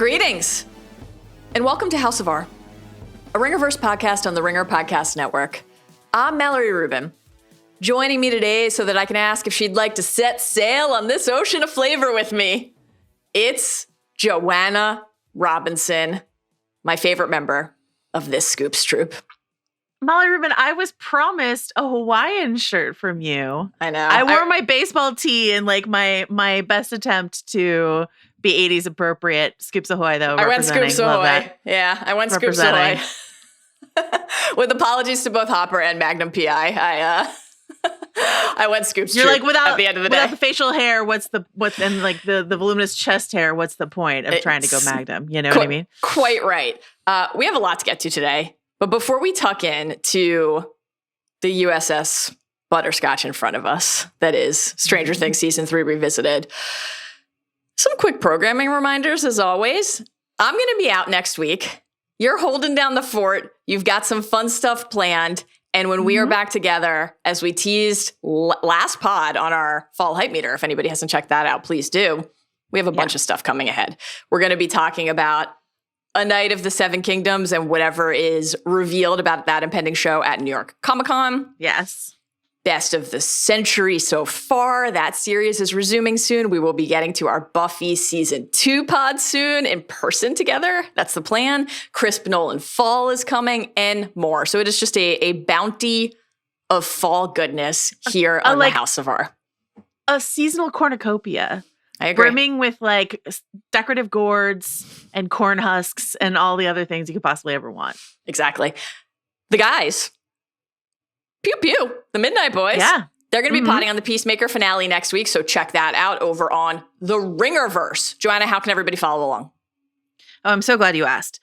Greetings, and welcome to House of R, a Ringerverse podcast on the Ringer Podcast Network. I'm Mallory Rubin. Joining me today so that I can ask if she'd like to set sail on this ocean of flavor with me, it's Joanna Robinson, my favorite member of this Scoops troop. Molly Rubin, I was promised a Hawaiian shirt from you. I know. I wore my baseball tee in like my best attempt to be 80s appropriate. Scoops Ahoy, though. I went Scoops Ahoy. Yeah, I went Scoops Ahoy. With apologies to both Hopper and Magnum PI, I went Scoops. You're like, without at the end of the without day. the facial hair, and like the voluminous chest hair, what's the point of trying to go Magnum? You know what I mean? Quite right. We have a lot to get to today. But before we tuck in to the USS Butterscotch in front of us, that is Stranger Things Season 3 Revisited, some quick programming reminders as always. I'm going to be out next week. You're holding down the fort. You've got some fun stuff planned. And when we are back together, as we teased last pod on our fall hype meter, if anybody hasn't checked that out, please do. We have a bunch of stuff coming ahead. We're going to be talking about A Night of the Seven Kingdoms and whatever is revealed about that impending show at New York Comic-Con. Yes. Best of the century so far. That series is resuming soon. We will be getting to our Buffy Season 2 pod soon in person together. That's the plan. Crisp Nolan Fall is coming and more. So it is just a bounty of fall goodness here on the House of R. A seasonal cornucopia. I agree. Brimming with like decorative gourds and corn husks and all the other things you could possibly ever want. Exactly. The guys, Pew Pew, the Midnight Boys. Yeah. They're going to be potting on the Peacemaker finale next week, so check that out over on the Ringerverse. Joanna, how can everybody follow along? Oh, I'm so glad you asked.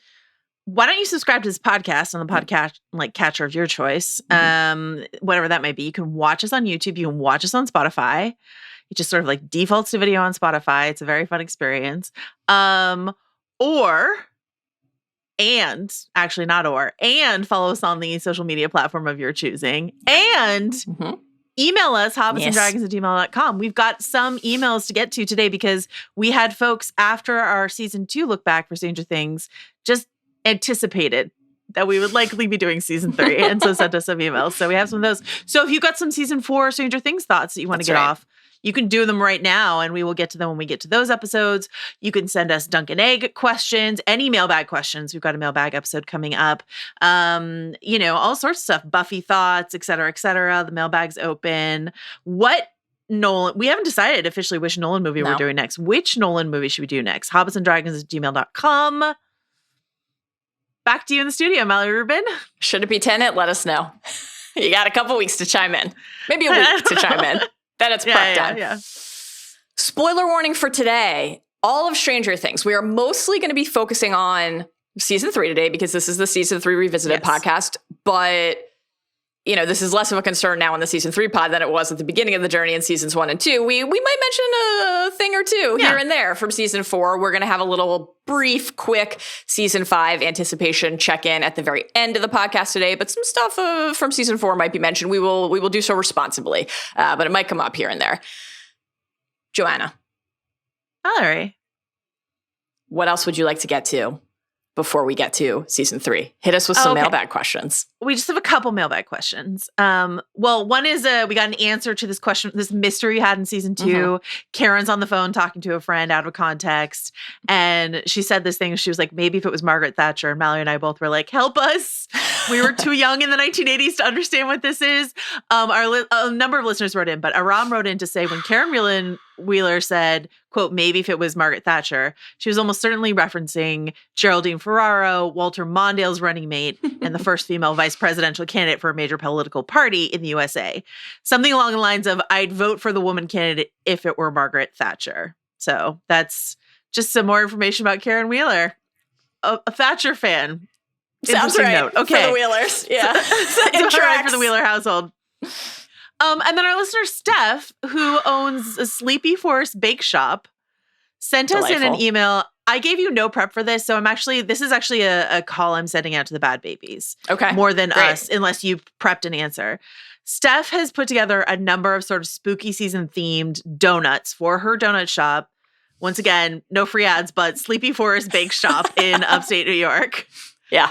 Why don't you subscribe to this podcast on the podcast catcher of your choice, whatever that might be. You can watch us on YouTube. You can watch us on Spotify. It just sort of like defaults to video on Spotify. It's a very fun experience. And follow us on the social media platform of your choosing. And email us, hobbitsanddragons@gmail.com. We've got some emails to get to today because we had folks after our season 2 look back for Stranger Things just anticipated that we would likely be doing season 3 and so sent us some emails. So we have some of those. So if you've got some season 4 Stranger Things thoughts that you want to get off, you can do them right now, and we will get to them when we get to those episodes. You can send us Dunk and Egg questions, any mailbag questions. We've got a mailbag episode coming up. All sorts of stuff. Buffy thoughts, et cetera, et cetera. The mailbag's open. We haven't decided officially which Nolan movie we're doing next. Which Nolan movie should we do next? hobbitsanddragons@gmail.com. Back to you in the studio, Mallory Rubin. Should it be Tenet? Let us know. You got a couple weeks to chime in. Maybe a week to chime in. Then it's prep time. Yeah. Spoiler warning for today. All of Stranger Things. We are mostly going to be focusing on season 3 today because this is the season 3 revisited podcast. But, this is less of a concern now in the season 3 pod than it was at the beginning of the journey in seasons 1 and 2. We might mention a thing or two here and there from season 4. We're going to have a little brief, quick season 5 anticipation check-in at the very end of the podcast today. But some stuff from season 4 might be mentioned. We will do so responsibly, but it might come up here and there. Joanna. Valerie. What else would you like to get to before we get to season 3? Hit us with some mailbag questions. We just have a couple mailbag questions. One is we got an answer to this question, this mystery we had in season 2. Karen's on the phone talking to a friend out of context. And she said this thing. She was like, maybe if it was Margaret Thatcher. And Mallory and I both were like, help us. We were too young in the 1980s to understand what this is. A number of listeners wrote in, but Aram wrote in to say when Karen Wheeler said, quote, maybe if it was Margaret Thatcher, she was almost certainly referencing Geraldine Ferraro, Walter Mondale's running mate, and the first female vice presidential candidate for a major political party in the USA. Something along the lines of, I'd vote for the woman candidate if it were Margaret Thatcher. So that's just some more information about Karen Wheeler, a Thatcher fan. Sounds right. Note. Okay. For the Wheelers. Yeah. It tracks for the Wheeler household. And then our listener, Steph, who owns a Sleepy Forest Bake Shop, sent us in an email. I gave you no prep for this, so this is actually a call I'm sending out to the bad babies. Okay. More than us, unless you prepped an answer. Steph has put together a number of sort of spooky season themed donuts for her donut shop Once again, no free ads, but Sleepy Forest Bake Shop in upstate New York. Yeah.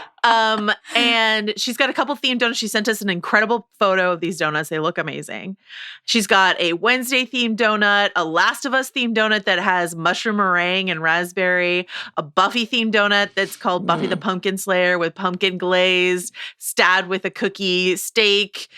And she's got a couple themed donuts. She sent us an incredible photo of these donuts. They look amazing. She's got a Wednesday themed donut, a Last of Us themed donut that has mushroom meringue and raspberry, a Buffy themed donut that's called Buffy the Pumpkin Slayer with pumpkin glaze, stad with a cookie, steak.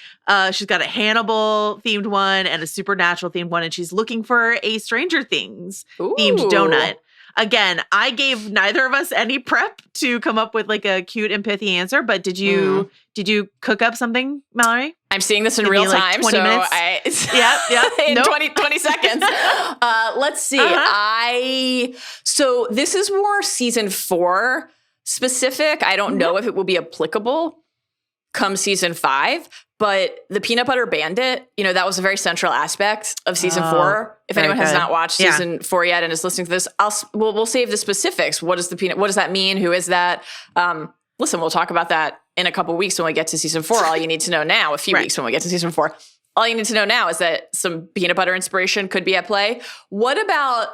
She's got a Hannibal themed one and a Supernatural themed one. And she's looking for a Stranger Things themed donut. Again, I gave neither of us any prep to come up with like a cute and pithy answer, but did you cook up something, Mallory? I'm seeing this in real time, 20 so minutes? Yeah. in 20 seconds. Let's see. So this is more season 4 specific. I don't know if it will be applicable come season 5. But the Peanut Butter Bandit, that was a very central aspect of season 4. If anyone has not watched season 4 yet and is listening to this, we'll save the specifics. What does that mean? Who is that? Listen, we'll talk about that in a couple weeks when we get to season 4. All you need to know now, a few weeks when we get to season 4. All you need to know now is that some peanut butter inspiration could be at play. What about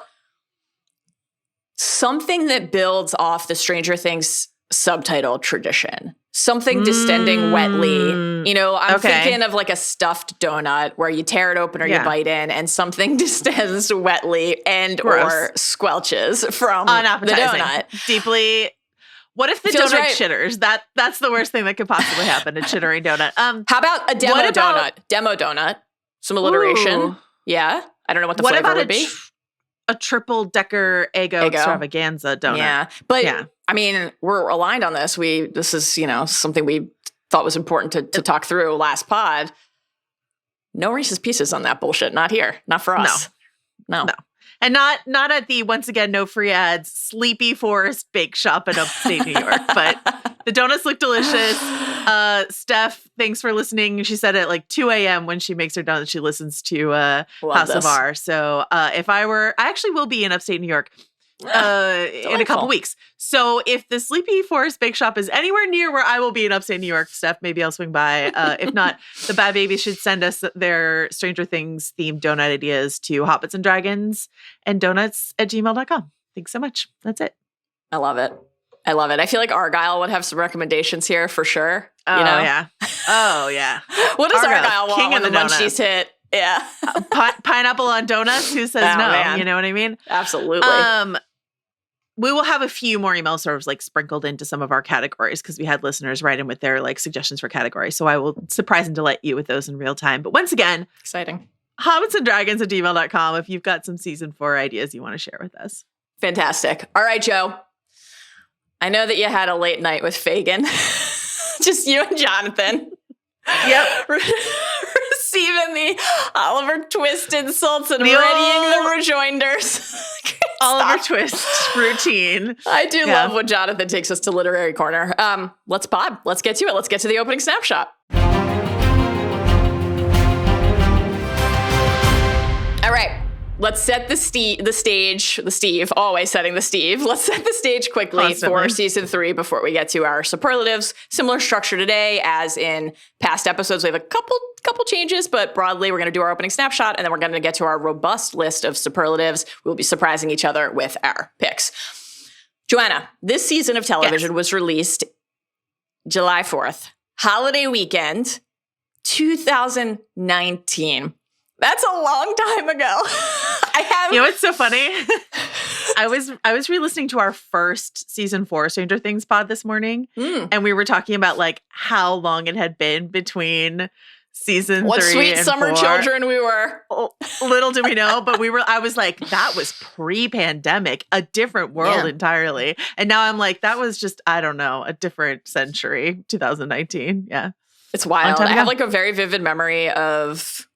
something that builds off the Stranger Things subtitle tradition? Something distending wetly. I'm thinking of like a stuffed donut where you tear it open or you bite in and something distends wetly and or squelches from the donut. Deeply. What if the donut chitters? That's the worst thing that could possibly happen, a chittering donut. How about a demo donut? Demo donut. Some alliteration. Ooh. Yeah. I don't know what the flavor would be. A triple-decker Eggo extravaganza donut. Yeah. But I mean, we're aligned on this. This is, something we thought was important to talk through last pod. No Reese's Pieces on that bullshit. Not here. Not for us. No. And not at the, once again, no free ads, Sleepy Forest Bake Shop in upstate New York. But the donuts look delicious. Steph, thanks for listening. She said at like 2 a.m. when she makes her donuts, she listens to House of R. So I actually will be in upstate New York in a couple weeks. So if the Sleepy Forest Bake Shop is anywhere near where I will be in upstate New York, Steph, maybe I'll swing by. If not, the Bad Babies should send us their Stranger Things themed donut ideas to hotbitsanddragonsanddonuts@gmail.com. Thanks so much. That's it. I love it. I feel like Argyle would have some recommendations here for sure. Yeah. What does Argyle want when the munchies hit? Yeah. Pineapple on donuts? Who says no? Man. You know what I mean? Absolutely. We will have a few more emails sort of like sprinkled into some of our categories because we had listeners write in with their like suggestions for categories. So I will surprise and delight you with those in real time. But once again, exciting. hotbitsanddragons@gmail.com if you've got some season 4 ideas you want to share with us. Fantastic. All right, Joe. I know that you had a late night with Fagin. Just you and Jonathan. Yep. Receiving the Oliver Twist insults and readying the rejoinders. Oliver Twist routine. I do love when Jonathan takes us to Literary Corner. Let's pod. Let's get to it. Let's get to the opening snapshot. All right. Let's set the Steve, always setting the Steve. Let's set the stage quickly for season 3 before we get to our superlatives. Similar structure today as in past episodes. We have a couple changes, but broadly we're going to do our opening snapshot and then we're going to get to our robust list of superlatives. We'll be surprising each other with our picks. Joanna, this season of television was released July 4th, holiday weekend, 2019. That's a long time ago. You know what's so funny? I was re-listening to our first season 4 Stranger Things pod this morning, and we were talking about like how long it had been between season 3 What sweet summer 4. children we were. Little did we know, but I was like, that was pre-pandemic, a different world entirely. And now I'm like, that was just, I don't know, a different century, 2019. Yeah. It's wild. I have like a very vivid memory of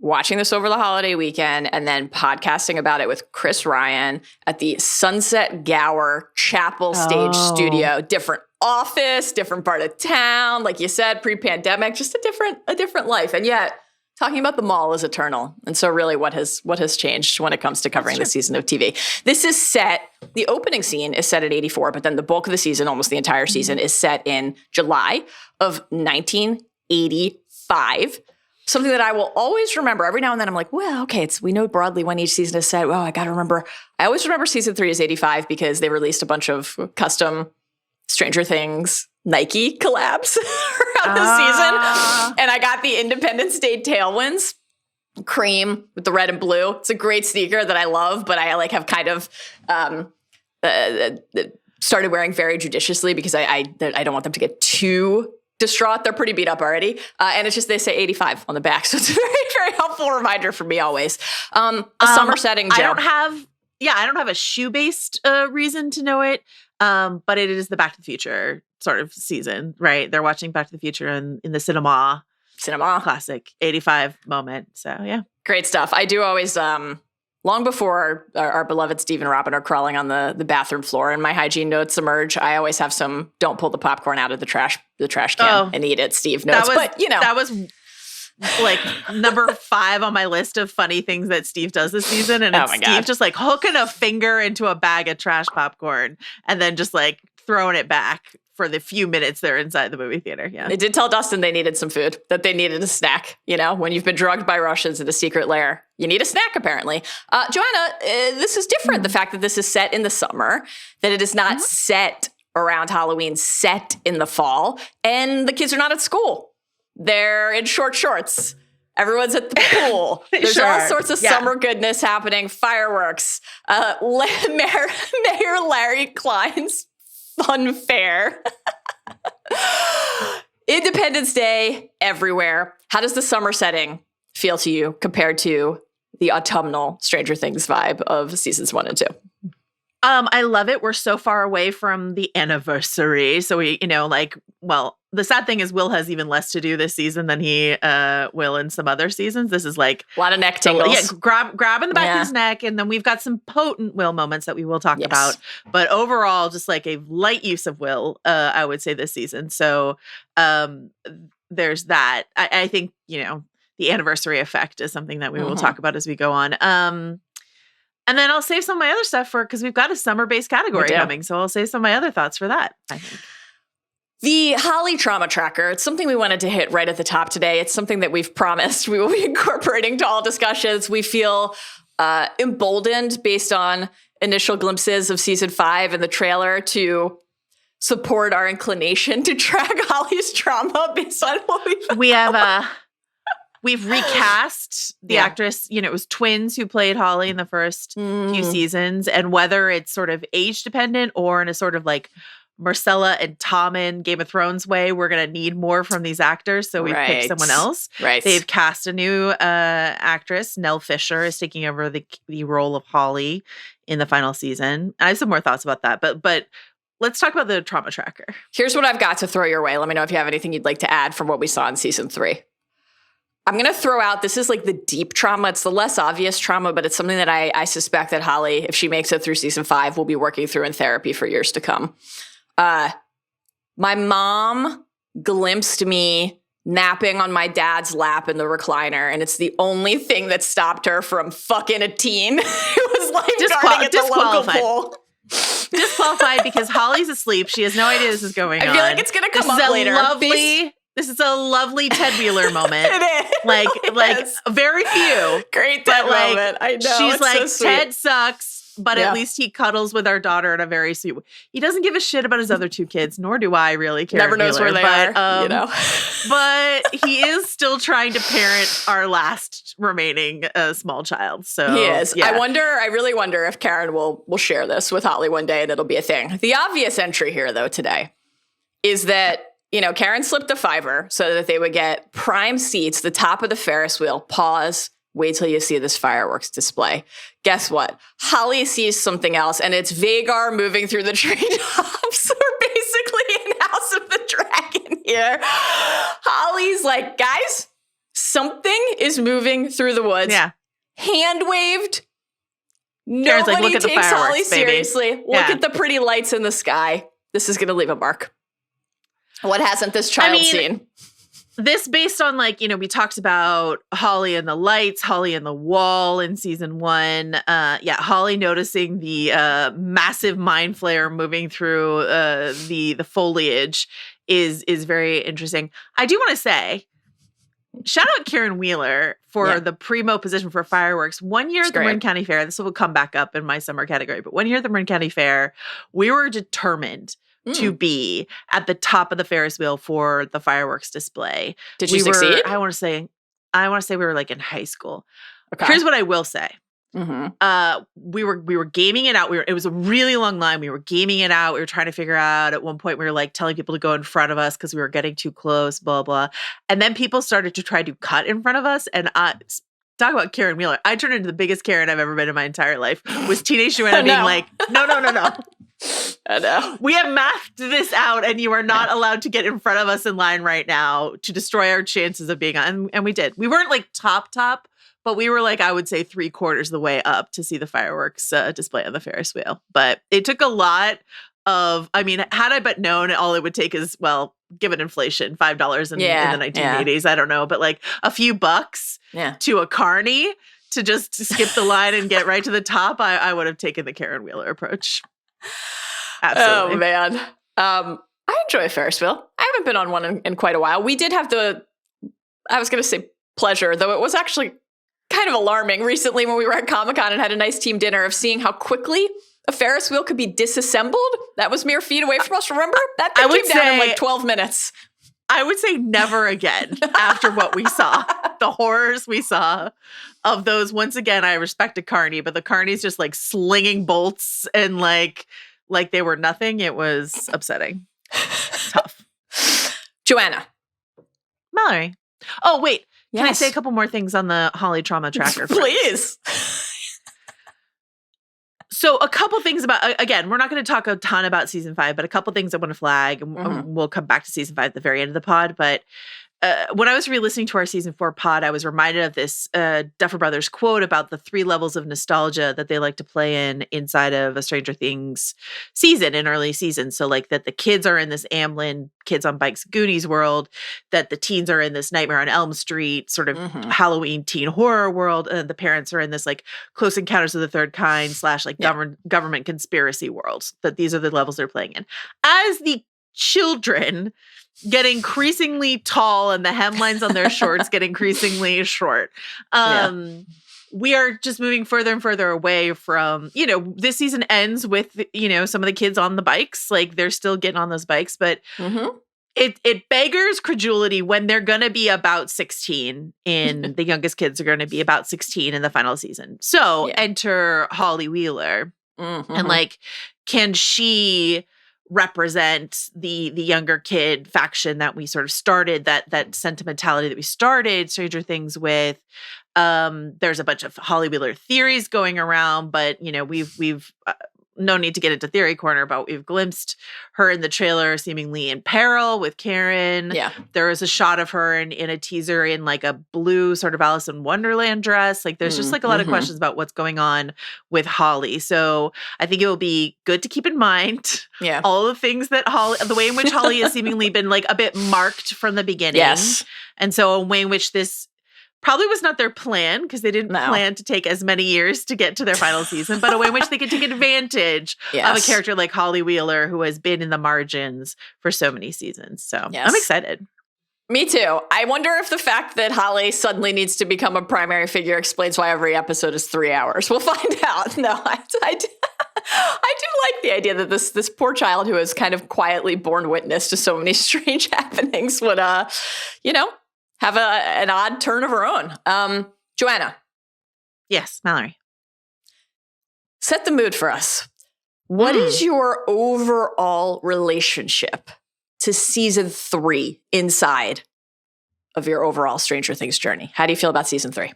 watching this over the holiday weekend and then podcasting about it with Chris Ryan at the Sunset Gower Chapel Stage Studio. Different office, different part of town. Like you said, pre-pandemic, just a different life. And yet talking about the mall is eternal. And so really what has changed when it comes to covering the season of TV? This is set, the opening scene is set at 84, but then the bulk of the season, almost the entire season, is set in July of 1985. something that I will always remember. Every now and then I'm like, well, okay, we know broadly when each season is set. Well, I got to remember. I always remember season 3 is 85 because they released a bunch of custom Stranger Things Nike collabs around the season. And I got the Independence Day Tailwinds. Cream with the red and blue. It's a great sneaker that I love, but I like have kind of started wearing very judiciously because I don't want them to get too distraught. They're pretty beat up already. And it's just, they say 85 on the back. So it's a very, very helpful reminder for me always. A summer setting, Joe. I don't have a shoe-based reason to know it. But it is the Back to the Future sort of season, right? They're watching Back to the Future in the cinema. Classic 85 moment. So, yeah. Great stuff. I do always, long before our beloved Steve and Robin are crawling on the bathroom floor and my hygiene notes emerge, I always have some don't pull the popcorn out of the trash can and eat it, Steve notes. That was like number 5 on my list of funny things that Steve does this season. And it's Steve just like hooking a finger into a bag of trash popcorn and then just like throwing it back for the few minutes they're inside the movie theater. Yeah. They did tell Dustin they needed some food, that they needed a snack. You know, when you've been drugged by Russians in a secret lair, you need a snack, apparently. Joanna, this is different. The fact that this is set in the summer, that it is not set around Halloween, set in the fall, and the kids are not at school. They're in short shorts. Everyone's at the pool. There's all sorts of summer goodness happening. Fireworks. Mayor Larry Klein's fun fair. Independence Day everywhere. How does the summer setting feel to you compared to the autumnal Stranger Things vibe of seasons 1 and 2? I love it. We're so far away from the anniversary. So the sad thing is Will has even less to do this season than he will in some other seasons. This is like a lot of neck tingles. Yeah, grabbing the back of his neck. And then we've got some potent Will moments that we will talk about. But overall, just like a light use of Will, I would say this season. So there's that. I think, the anniversary effect is something that we will talk about as we go on. And then I'll save some of my other stuff because we've got a summer-based category coming. So I'll save some of my other thoughts for that, I think. The Holly Trauma Tracker, it's something we wanted to hit right at the top today. It's something that we've promised we will be incorporating to all discussions. We feel emboldened based on initial glimpses of season 5 and the trailer to support our inclination to track Holly's trauma based on what we have. We've recast the actress. It was twins who played Holly in the first few seasons. And whether it's sort of age dependent or in a sort of like Marcella and Tommen Game of Thrones way, we're going to need more from these actors. So we've picked someone else. Right. They've cast a new actress. Nell Fisher is taking over the role of Holly in the final season. I have some more thoughts about that. But let's talk about the trauma tracker. Here's what I've got to throw your way. Let me know if you have anything you'd like to add from what we saw in season 3. I'm going to throw out, this is like the deep trauma. It's the less obvious trauma, but it's something that I suspect that Holly, if she makes it through season 5, will be working through in therapy for years to come. My mom glimpsed me napping on my dad's lap in the recliner, and it's the only thing that stopped her from fucking a teen who was lifeguarding at the local pool. Disqualified because Holly's asleep. She has no idea this is going on. I feel like it's going to come up later. This is a lovely Ted Wheeler moment. It is. Like very few. Great Ted moment. I know. She's like, so Ted sucks, but at least he cuddles with our daughter in a very sweet way. He doesn't give a shit about his other 2 kids, nor do I really care. Never knows where they are, But he is still trying to parent our last remaining small child. So he is. Yeah. I really wonder if Karen will share this with Holly one day and it'll be a thing. The obvious entry here, though, today is that Karen slipped a $5 so that they would get prime seats, the top of the Ferris wheel. Pause. Wait till you see this fireworks display. Guess what? Holly sees something else, and it's Vagar moving through the treetops. We're basically in House of the Dragon here. Holly's like, guys, something is moving through the woods. Yeah. Hand waved. Karen's Nobody like, look at takes the fireworks, Holly baby. seriously. Look at the pretty lights in the sky. This is going to leave a mark. What hasn't this child seen? This based on we talked about Holly and the lights, Holly and the wall in season 1. Holly noticing the massive mind flare moving through the foliage is very interesting. I do want to say shout out Karen Wheeler for the primo position for fireworks. One year at the Marin County Fair, this will come back up in my summer category, but one year at the Marin County Fair, we were determined to be at the top of the Ferris wheel for the fireworks display. Did you succeed? I want to say we were like in high school. Okay. Here's what I will say. Mm-hmm. We were gaming it out. It was a really long line. We were gaming it out. We were trying to figure out. At one point, we were like telling people to go in front of us because we were getting too close. Blah blah. And then people started to try to cut in front of us. And talk about Karen Wheeler. I turned into the biggest Karen I've ever been in my entire life. Was Teenage Joanna being like, no. I know. We have mathed this out, and you are not allowed to get in front of us in line right now to destroy our chances of being on. And we did. We weren't like top, but we were like, I would say 3/4 of the way up to see the fireworks display on the Ferris wheel. But it took a lot of, had I but known, all it would take is, well, given inflation, $5 in the 1980s. I don't know, but like a few bucks to a carny to just skip the line and get right to the top. I would have taken the Karen Wheeler approach. Absolutely. Oh, man. I enjoy a Ferris wheel. I haven't been on one in quite a while. We did have I was going to say pleasure, though it was actually kind of alarming recently when we were at Comic-Con and had a nice team dinner of seeing how quickly a Ferris wheel could be disassembled. That was mere feet away from us, remember? That thing came down in like 12 minutes. I would say never again after what we saw. The horrors we saw of those. Once again, I respect a carny, but the carny's just like slinging bolts and like they were nothing. It was upsetting. Tough. Joanna. Mallory. Oh, wait. Can I say a couple more things on the Holly trauma tracker? Please. So a couple things about, again, we're not going to talk a ton about season 5, but a couple things I want to flag, and we'll come back to season 5 at the very end of the pod. But when I was re-listening to our season 4 pod, I was reminded of this Duffer Brothers quote about the 3 levels of nostalgia that they like to play inside of a Stranger Things season, in early seasons. So like that the kids are in this Amblin Kids on Bikes Goonies world, that the teens are in this Nightmare on Elm Street sort of Halloween teen horror world, and the parents are in this like Close Encounters of the Third Kind / like government conspiracy world. That these are the levels they're playing in. As the children get increasingly tall and the hemlines on their shorts get increasingly short. We are just moving further and further away from, this season ends with, some of the kids on the bikes, like they're still getting on those bikes, but it beggars credulity when they're going to be about 16 in the youngest kids are going to be about 16 in the final season. So enter Holly Wheeler and like, can she represent the younger kid faction that we sort of started, that sentimentality that we started Stranger Things with? There's a bunch of Holly Wheeler theories going around, but we've no need to get into theory corner, but we've glimpsed her in the trailer seemingly in peril with Karen. Yeah. There is a shot of her in a teaser in like a blue sort of Alice in Wonderland dress. Like there's just like a lot of questions about what's going on with Holly. So I think it will be good to keep in mind all the things that the way in which Holly has seemingly been like a bit marked from the beginning. Yes. And so a way in which this probably was not their plan, because they didn't plan to take as many years to get to their final season, but a way in which they could take advantage of a character like Holly Wheeler, who has been in the margins for so many seasons. So I'm excited. Me too. I wonder if the fact that Holly suddenly needs to become a primary figure explains why every episode is 3 hours. We'll find out. No, I do like the idea that this poor child who has kind of quietly borne witness to so many strange happenings would, have an odd turn of her own. Joanna. Yes, Mallory. Set the mood for us. What is your overall relationship to season 3 inside of your overall Stranger Things journey? How do you feel about season 3?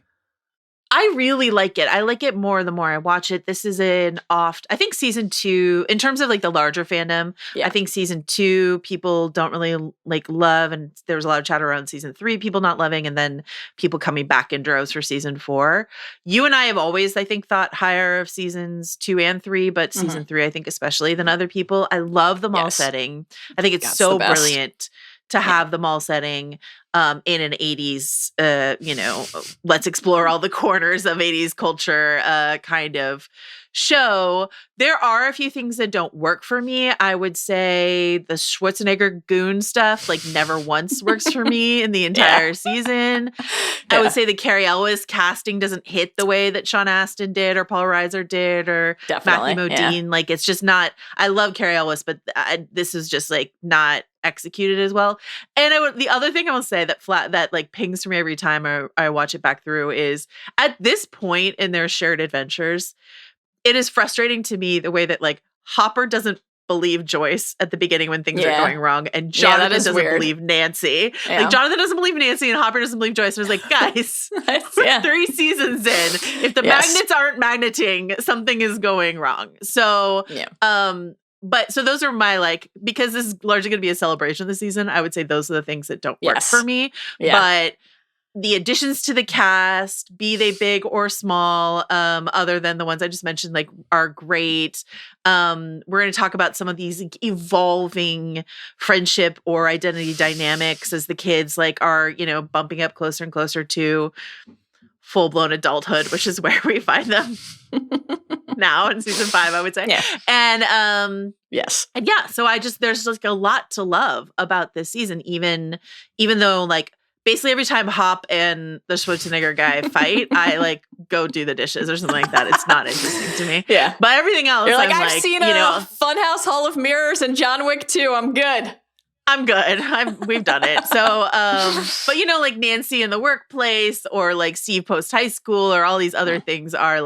I really like it. I like it more the more I watch it. This is I think season 2, in terms of like the larger fandom, I think season 2 people don't really like love, and there was a lot of chatter around season 3 people not loving, and then people coming back in droves for season 4. You and I have always, I think, thought higher of seasons 2 and 3, but season 3, I think especially than other people. I love the mall setting. I think it's so brilliant to have the mall setting in an 80s, let's explore all the corners of 80s culture kind of show. There are a few things that don't work for me. I would say the Schwarzenegger goon stuff never once works for me in the entire season. I would say the Carrie Elwes casting doesn't hit the way that Sean Astin did or Paul Reiser did or Matthew Modine. It's just not, I love Carrie Elwes, but this is just not executed as well. And the other thing I will say that pings for me every time I watch it back through is at this point in their shared adventures, it is frustrating to me the way that Hopper doesn't believe Joyce at the beginning when things are going wrong, and Jonathan doesn't believe Nancy. Jonathan doesn't believe Nancy and Hopper doesn't believe Joyce. And it's guys, we're 3 seasons in. If the magnets aren't magneting, something is going wrong. So but so those are my because this is largely going to be a celebration this season, I would say those are the things that don't work for me. But the additions to the cast, be they big or small, other than the ones I just mentioned, are great. We're going to talk about some of these evolving friendship or identity dynamics as the kids are, bumping up closer and closer to full-blown adulthood, which is where we find them now in season 5, I would say. And yes. And so there's a lot to love about this season, even though basically every time Hop and the Schwarzenegger guy fight, I go do the dishes or something like that. It's not interesting to me. Yeah. But everything else, You're I've seen a Funhouse Hall of Mirrors and John Wick 2. I'm good. We've done it. So, but Nancy in the workplace or Steve post high school or all these other things are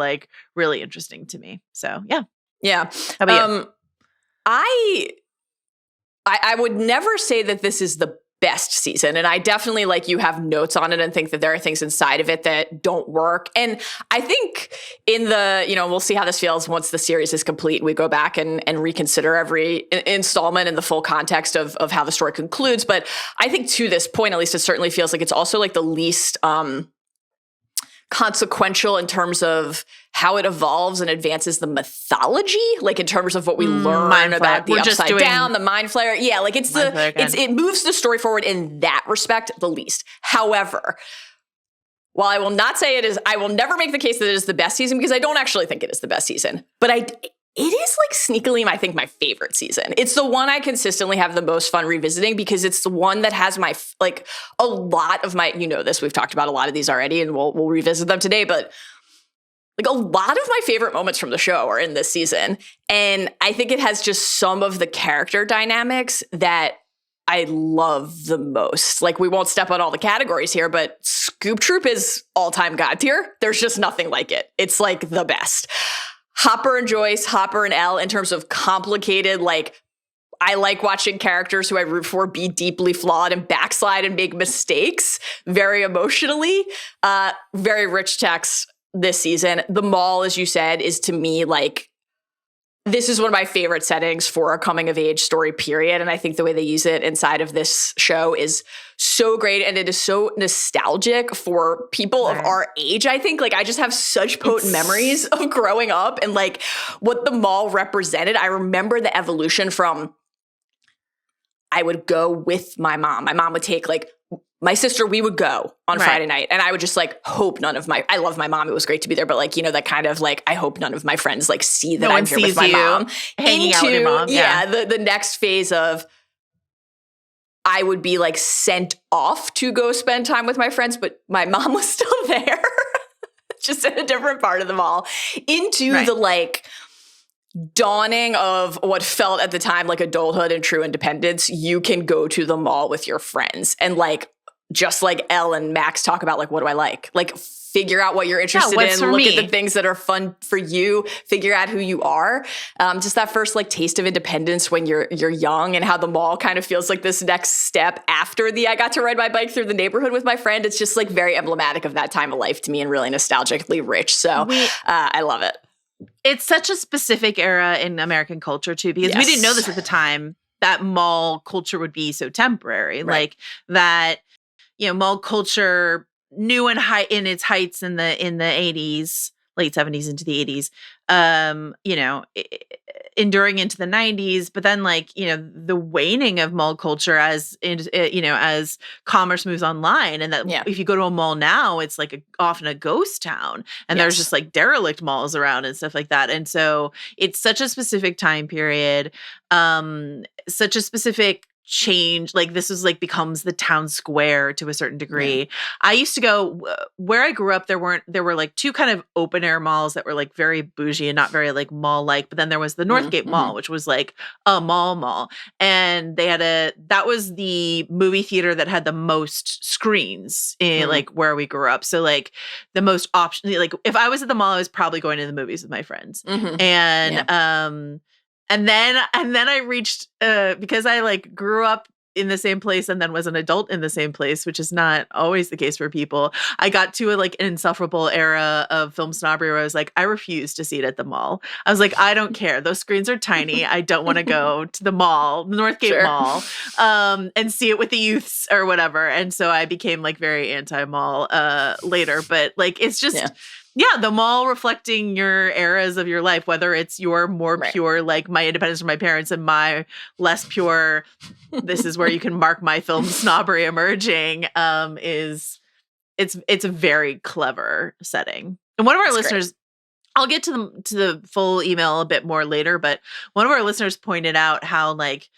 really interesting to me. So, yeah. Yeah. How about you? I would never say that this is the best season. And I definitely you have notes on it and think that there are things inside of it that don't work. And I think in the, we'll see how this feels once the series is complete. We go back and reconsider every installment in the full context of how the story concludes. But I think to this point, at least it certainly feels like it's also the least consequential in terms of how it evolves and advances the mythology, in terms of what we learn about the upside down, the mind flayer. Yeah, it moves the story forward in that respect the least. However, while I will not say I will never make the case that it is the best season because I don't actually think it is the best season, but it is sneakily, I think, my favorite season. It's the one I consistently have the most fun revisiting because it's the one that has my, a lot of my, this, we've talked about a lot of these already and we'll revisit them today, but a lot of my favorite moments from the show are in this season. And I think it has just some of the character dynamics that I love the most. We won't step on all the categories here, but Scoop Troop is all-time God tier. There's just nothing like it. It's the best. Hopper and Joyce, Hopper and Elle, in terms of complicated, I like watching characters who I root for be deeply flawed and backslide and make mistakes very emotionally. Very rich text this season. The mall, as you said, is to me this is one of my favorite settings for a coming of age story, period. And I think the way they use it inside of this show is so great. And it is so nostalgic for people of our age. I think I just have such potent memories of growing up and what the mall represented. I remember the evolution from I would go with my mom. My mom would take my sister, we would go on Friday night and I would just hope none of I love my mom. It was great to be there. But that kind of I hope none of my friends see that I'm here with my mom. Hanging out with your mom. Yeah. The next phase of I would be sent off to go spend time with my friends, but my mom was still there, just in a different part of the mall, into the dawning of what felt at the time adulthood and true independence. You can go to the mall with your friends and just Elle and Max talk about what do I like? Figure out what you're interested in, look at the things that are fun for you, figure out who you are. Just that first taste of independence when you're young and how the mall kind of feels this next step after I got to ride my bike through the neighborhood with my friend. It's just very emblematic of that time of life to me and really nostalgically rich. So I love it. It's such a specific era in American culture too, because we didn't know this at the time, that mall culture would be so temporary. That, mall culture new in its heights in the 80s, late 70s into the 80s. enduring into the 90s, but then like, you know, the waning of mall culture as commerce moves online, and that if you go to a mall now, it's like often a ghost town, and there's just like derelict malls around and stuff like that. And so it's such a specific time period, such a specific change. Like this is like becomes the town square to a certain degree. I used to go where I grew up. There were like two kind of open air malls that were like very bougie and not very like mall like. But then there was the Northgate Mall, which was like a mall, and they had that was the movie theater that had the most screens in like where we grew up. So like the most option. Like if I was at the mall, I was probably going to the movies with my friends, And then I reached, because I like grew up in the same place and then was an adult in the same place, which is not always the case for people. I got to an insufferable era of film snobbery where I was like, I refuse to see it at the mall. I was like, I don't care. Those screens are tiny. I don't want to go to the mall, the Northgate Mall, and see it with the youths or whatever. And so I became like very anti-mall later. But like, it's just... Yeah, the mall reflecting your eras of your life, whether it's your more pure, like my independence from my parents, and my less pure, this is where you can mark my film snobbery emerging, it's a very clever setting. And one of our listeners, I'll get to the full email a bit more later, but one of our listeners pointed out how like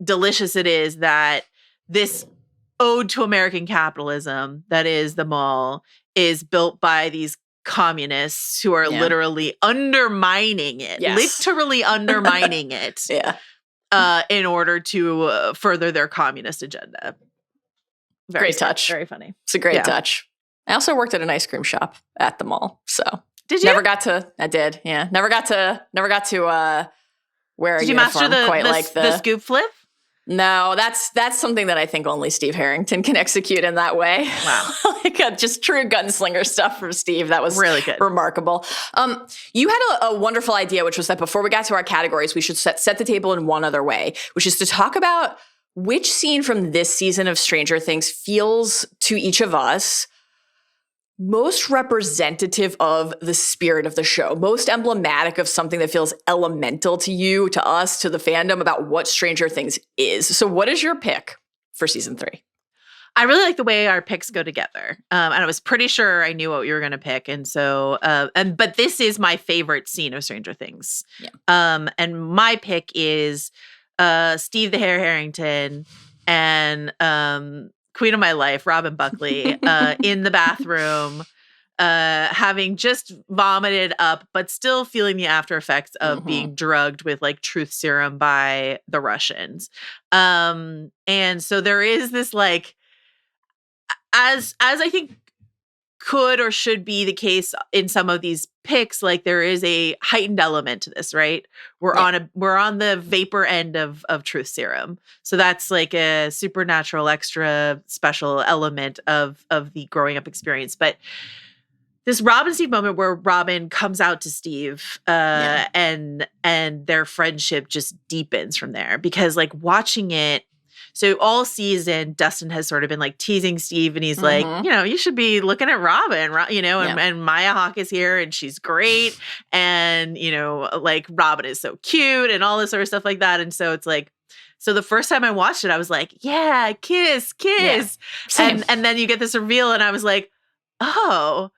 delicious it is that this ode to American capitalism that is the mall is built by these communists who are literally undermining it, literally undermining it in order to further their communist agenda. Great touch. Very funny. It's a great touch. I also worked at an ice cream shop at the mall. So did you? I did. Yeah. Never got to wear a Did you uniform master quite like the scoop flip? No, that's something that I think only Steve Harrington can execute in that way. Wow. Like just true gunslinger stuff from Steve. That was really good. Remarkable. You had a wonderful idea, which was that before we got to our categories, we should set the table in one other way, which is to talk about which scene from this season of Stranger Things feels to each of us most representative of the spirit of the show, most emblematic of something that feels elemental to you, to us, to the fandom about what Stranger Things is. So what is your pick for season 3? I really like the way our picks go together. And I was pretty sure I knew what you were going to pick. And so, but this is my favorite scene of Stranger Things. Yeah. And my pick is Steve the Hair Harrington and Queen of My Life, Robin Buckley, in the bathroom, having just vomited up, but still feeling the after effects of being drugged with like truth serum by the Russians. And so there is this like, as I think could or should be the case in some of these picks, like there is a heightened element to this, right? We're on the vapor end of truth serum. So that's like a supernatural extra special element of the growing up experience. But this Robin Steve moment where Robin comes out to Steve and their friendship just deepens from there, because like watching it, so all season, Dustin has sort of been like teasing Steve, and he's like, you know, you should be looking at Robin, you know, and Maya Hawke is here and she's great. And, you know, like Robin is so cute and all this sort of stuff like that. And so it's like, so the first time I watched it, I was like, yeah, kiss. Yeah, and then you get this reveal and I was like, oh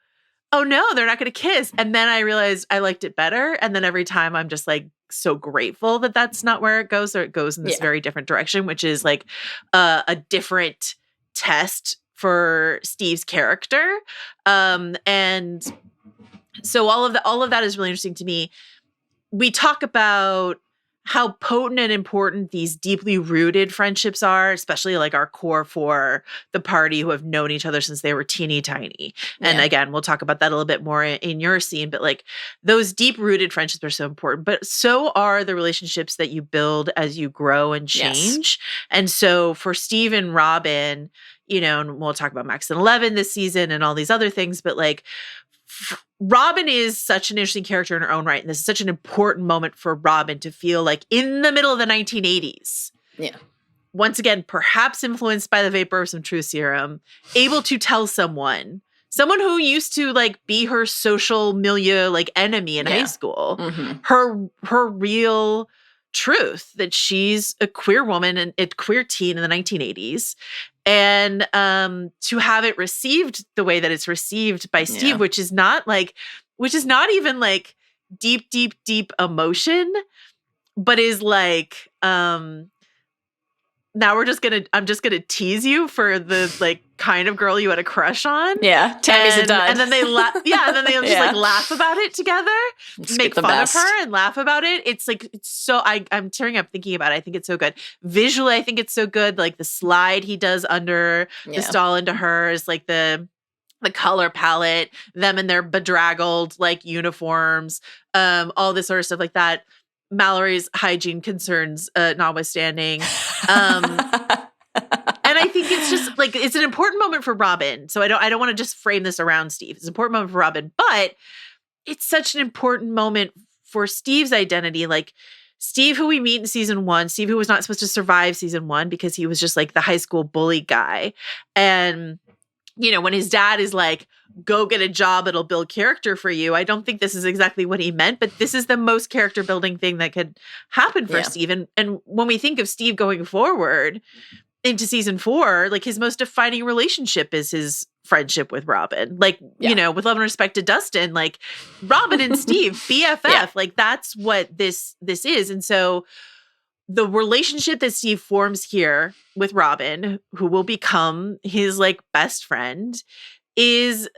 no, they're not going to kiss. And then I realized I liked it better. And then every time I'm just like, so grateful that that's not where it goes, or it goes in this very different direction, which is like a different test for Steve's character. And so all of that is really interesting to me. We talk about how potent and important these deeply rooted friendships are, especially like our core four, the party, who have known each other since they were teeny tiny. And again, we'll talk about that a little bit more in your scene, but like those deep rooted friendships are so important, but so are the relationships that you build as you grow and change. And so for Steve and Robin, you know, and we'll talk about Max and 11 this season and all these other things, but like Robin is such an interesting character in her own right. And this is such an important moment for Robin to feel like in the middle of the 1980s. Yeah. Once again, perhaps influenced by the vapor of some truth serum, able to tell someone someone who used to like be her social milieu like enemy in high school, her real truth that she's a queer woman and a queer teen in the 1980s, and to have it received the way that it's received by Steve, which is not even like deep emotion, but is like now I'm just gonna tease you for the like kind of girl you had a crush on. Yeah, Tammy's a dud. And then they laugh. Yeah, and then they just like laugh about it together, make fun of her, and laugh about it. It's like it's so I'm tearing up thinking about it. I think it's so good visually. I think it's so good. Like the slide he does under the stall into hers, like the color palette, them in their bedraggled like uniforms, all this sort of stuff like that. Mallory's hygiene concerns notwithstanding. And I think it's just like it's an important moment for Robin. So I don't want to just frame this around Steve. It's an important moment for Robin, but it's such an important moment for Steve's identity. Like Steve, who we meet in season 1, Steve, who was not supposed to survive season 1 because he was just like the high school bully guy. And you know, when his dad is like, go get a job, it'll build character for you. I don't think this is exactly what he meant, but this is the most character building thing that could happen for Steve. And when we think of Steve going forward into season 4, like his most defining relationship is his friendship with Robin. Like, you know, with love and respect to Dustin, like Robin and Steve, BFF, like that's what this is. And so the relationship that Steve forms here with Robin, who will become his like best friend, is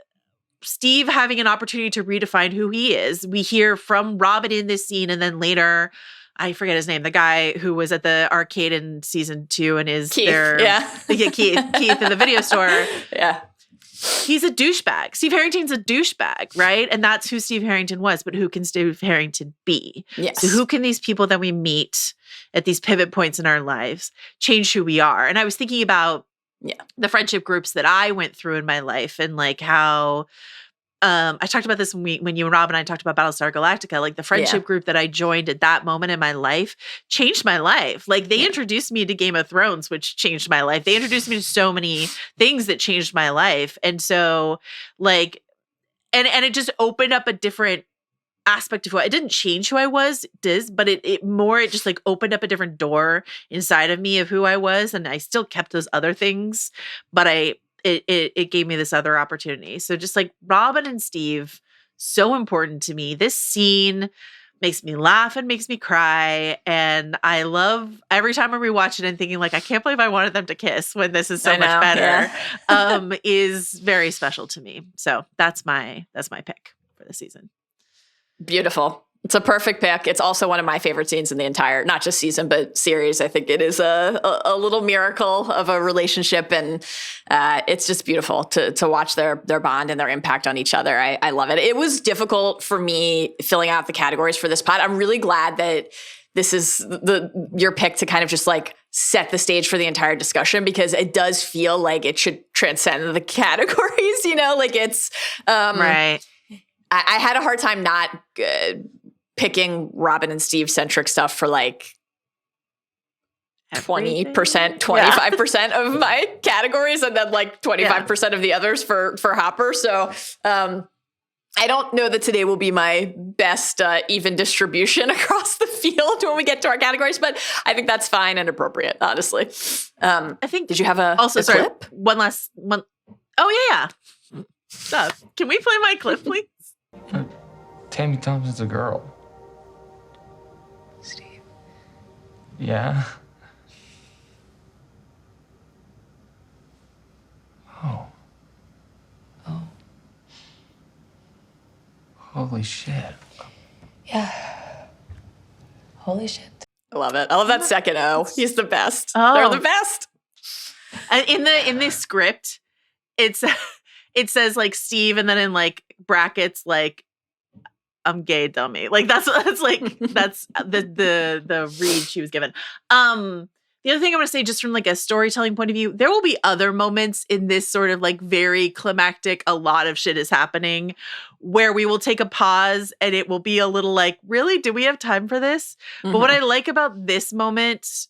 Steve having an opportunity to redefine who he is. We hear from Robin in this scene, and then later, I forget his name, the guy who was at the arcade in season 2 and is Keith, Keith in the video store. Yeah. He's a douchebag. Steve Harrington's a douchebag, right? And that's who Steve Harrington was, but who can Steve Harrington be? Yes. So who can these people that we meet at these pivot points in our lives change who we are? And I was thinking about the friendship groups that I went through in my life and like how I talked about this when you and Rob and I talked about Battlestar Galactica, like the friendship group that I joined at that moment in my life changed my life. Like they introduced me to Game of Thrones, which changed my life. They introduced me to so many things that changed my life. And so like, and it just opened up a different aspect of who it didn't change who I was, but it just like opened up a different door inside of me of who I was. And I still kept those other things, but it gave me this other opportunity. So just like Robin and Steve, so important to me. This scene makes me laugh and makes me cry. And I love every time I rewatch it and thinking like, I can't believe I wanted them to kiss when this is so much better, is very special to me. So that's my pick for the season. Beautiful. It's a perfect pick. It's also one of my favorite scenes in the entire, not just season, but series. I think it is a little miracle of a relationship. And it's just beautiful to watch their bond and their impact on each other. I love it. It was difficult for me filling out the categories for this pod. I'm really glad that this is your pick to kind of just like set the stage for the entire discussion, because it does feel like it should transcend the categories, you know, like it's right. I had a hard time not picking Robin and Steve centric stuff for like 20%, 25% of my categories, and then like 25% of the others for Hopper. So I don't know that today will be my best even distribution across the field when we get to our categories, but I think that's fine and appropriate, honestly. I think, did you have a clip? One last one. Oh yeah. Can we play my clip, please? Tammy Thompson's a girl. Steve. Yeah? Oh. Oh. Holy shit. Yeah. Holy shit. I love it. I love that second O. He's the best. Oh. They're the best. And in this script, it says like Steve, and then in like brackets like I'm gay, dummy. Like that's the read she was given. The other thing I want to say, just from like a storytelling point of view, there will be other moments in this sort of like very climactic, a lot of shit is happening, where we will take a pause and it will be a little like, really, do we have time for this? Mm-hmm. But what I like about this moment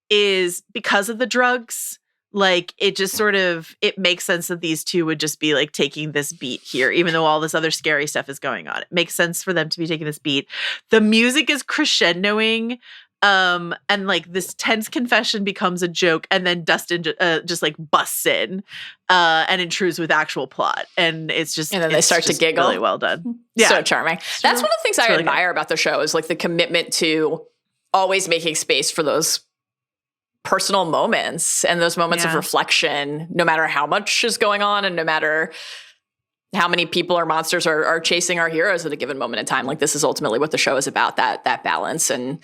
is because of the drugs, like it just sort of, it makes sense that these two would just be like taking this beat here, even though all this other scary stuff is going on. It makes sense for them to be taking this beat. The music is crescendoing, and like this tense confession becomes a joke, and then Dustin just like busts in and intrudes with actual plot, and it's just, and then they start to giggle. Really well done. Yeah, so charming. That's one of the things I admire about the show, is like the commitment to always making space for those personal moments and those moments of reflection, no matter how much is going on and no matter how many people or monsters are chasing our heroes at a given moment in time. Like, this is ultimately what the show is about, that balance and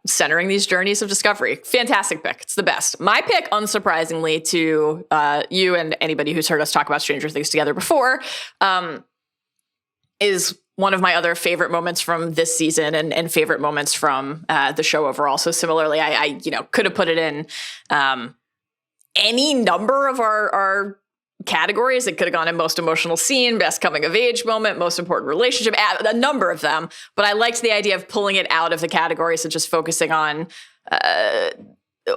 centering these journeys of discovery. Fantastic pick. It's the best. My pick, unsurprisingly to you and anybody who's heard us talk about Stranger Things together before, is one of my other favorite moments from this season and favorite moments from the show overall. So similarly, I could have put it in any number of our categories. It could have gone in most emotional scene, best coming of age moment, most important relationship, a number of them. But I liked the idea of pulling it out of the categories and just focusing on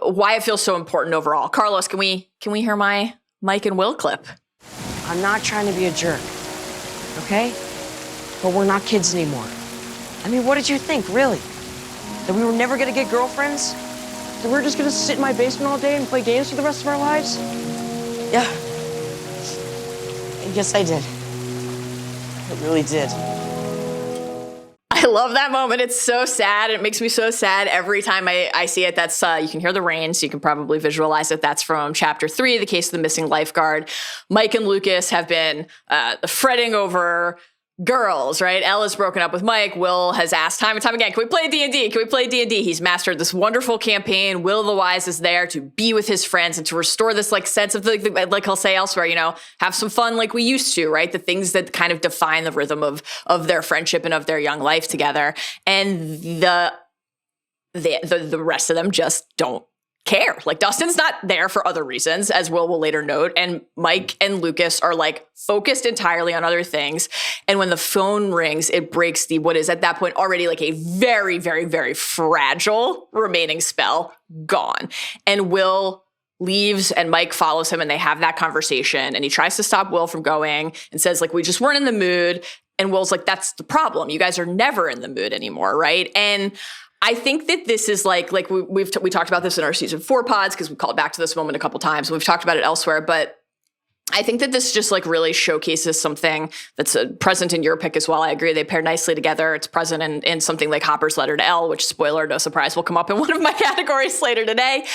why it feels so important overall. Carlos, can we hear my Mike and Will clip? I'm not trying to be a jerk, okay? But we're not kids anymore. I mean, what did you think, really? That we were never gonna get girlfriends? That we were just gonna sit in my basement all day and play games for the rest of our lives? Yeah. Yes, I did. I really did. I love that moment. It's so sad. It makes me so sad every time I see it. That's you can hear the rain, so you can probably visualize it. That's from Chapter 3, The Case of the Missing Lifeguard. Mike and Lucas have been fretting over girls, right? Ella's broken up with Mike. Will has asked time and time again, can we play D&D? Can we play D&D? He's mastered this wonderful campaign. Will the Wise is there to be with his friends and to restore this like sense of like he'll say elsewhere, have some fun like we used to, right? The things that kind of define the rhythm of their friendship and of their young life together. And the rest of them just don't care. Like, Dustin's not there for other reasons, as Will later note, and Mike and Lucas are like focused entirely on other things. And when the phone rings, it breaks what is at that point already like a very, very, very fragile remaining spell gone. And Will leaves and Mike follows him, and they have that conversation, and he tries to stop Will from going and says, like, we just weren't in the mood. And Will's like, that's the problem. You guys are never in the mood anymore, right? And I think that this is like we talked about this in our season 4 pods, because we called back to this moment a couple times. We've talked about it elsewhere, but I think that this just like really showcases something that's present in your pick as well. I agree. They pair nicely together. It's present in something like Hopper's letter to Elle, which, spoiler, no surprise, will come up in one of my categories later today.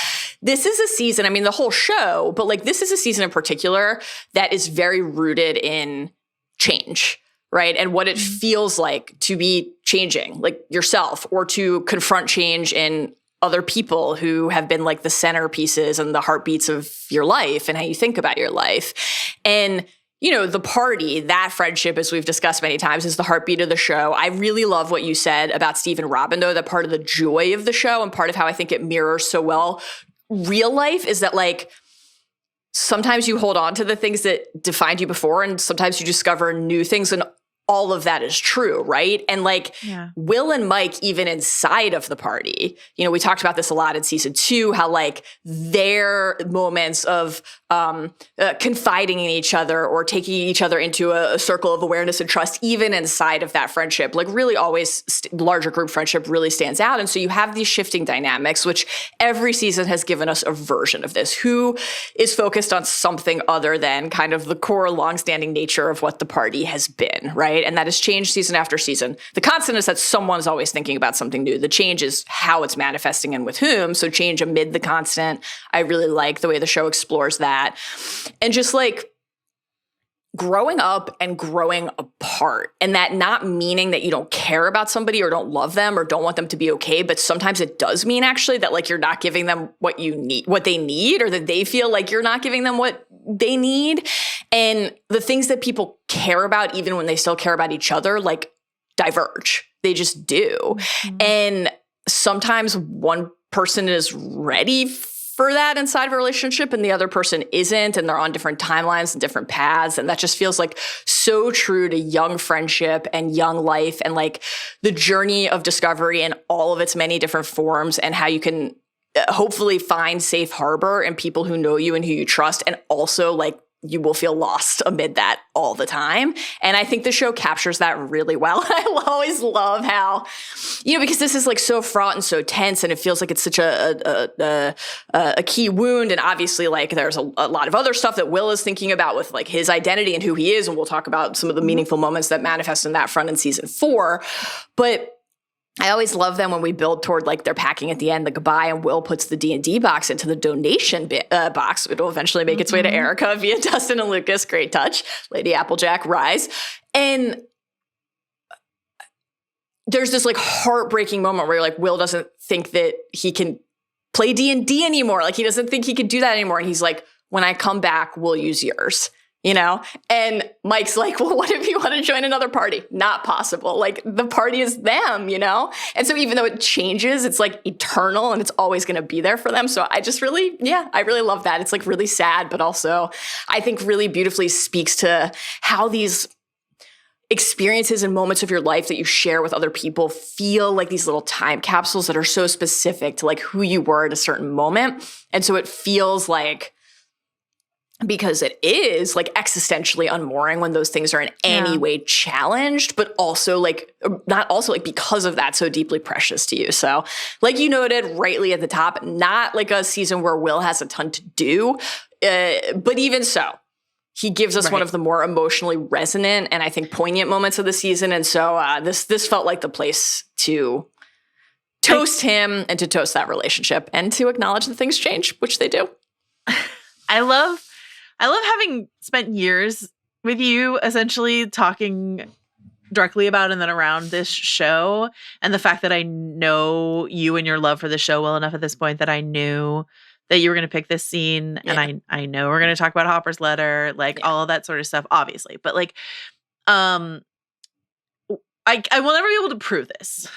This is a season, I mean, the whole show, but like this is a season in particular that is very rooted in change. Right. And what it feels like to be changing, like yourself, or to confront change in other people who have been like the centerpieces and the heartbeats of your life and how you think about your life. And, the party, that friendship, as we've discussed many times, is the heartbeat of the show. I really love what you said about Steve and Robin, though, that part of the joy of the show and part of how I think it mirrors so well real life is that, like, sometimes you hold on to the things that defined you before, and sometimes you discover new things, and all of that is true, right? And like Will and Mike, even inside of the party, we talked about this a lot in season 2, how like their moments of confiding in each other or taking each other into a circle of awareness and trust, even inside of that friendship, like really always larger group friendship really stands out. And so you have these shifting dynamics, which every season has given us a version of this. Who is focused on something other than kind of the core longstanding nature of what the party has been, right? And that has changed season after season. The constant is that someone's always thinking about something new. The change is how it's manifesting and with whom. So change amid the constant. I really like the way the show explores that. And just like growing up and growing apart, and that not meaning that you don't care about somebody or don't love them or don't want them to be okay, but sometimes it does mean actually that like you're not giving them what they need, or that they feel like you're not giving them what they need. And the things that people care about, even when they still care about each other, like diverge. They just do. Mm-hmm. And sometimes one person is ready for that inside of a relationship and the other person isn't, and they're on different timelines and different paths. And that just feels like so true to young friendship and young life and like the journey of discovery in all of its many different forms, and how you can hopefully find safe harbor and people who know you and who you trust, and also like you will feel lost amid that all the time. And I think the show captures that really well. I always love how, because this is like so fraught and so tense, and it feels like it's such a key wound. And obviously like there's a lot of other stuff that Will is thinking about with like his identity and who he is. And we'll talk about some of the meaningful moments that manifest in that front in season 4. But I always love them when we build toward like they're packing at the end, the goodbye, and Will puts the D&D box into the donation box. It'll eventually make its way to Erica via Dustin and Lucas. Great touch. Lady Applejack, rise. And there's this like heartbreaking moment where like Will doesn't think that he can play D&D anymore. Like he doesn't think he can do that anymore. And he's like, when I come back, we'll use yours. And Mike's like, well, what if you want to join another party? Not possible. Like the party is them, And so even though it changes, it's like eternal and it's always going to be there for them. So I really love that. It's like really sad, but also I think really beautifully speaks to how these experiences and moments of your life that you share with other people feel like these little time capsules that are so specific to like who you were at a certain moment. And so it feels like, because it is like existentially unmooring when those things are in any way challenged, but also like not also like because of that so deeply precious to you. So like you noted rightly at the top, not like a season where Will has a ton to do, but even so, he gives us one of the more emotionally resonant and I think poignant moments of the season. And so this felt like the place to toast him and to toast that relationship and to acknowledge that things change, which they do. I love having spent years with you essentially talking directly about and then around this show, and the fact that I know you and your love for the show well enough at this point that I knew that you were going to pick this scene, and I know we're going to talk about Hopper's letter, like all of that sort of stuff, obviously. But like, I will never be able to prove this.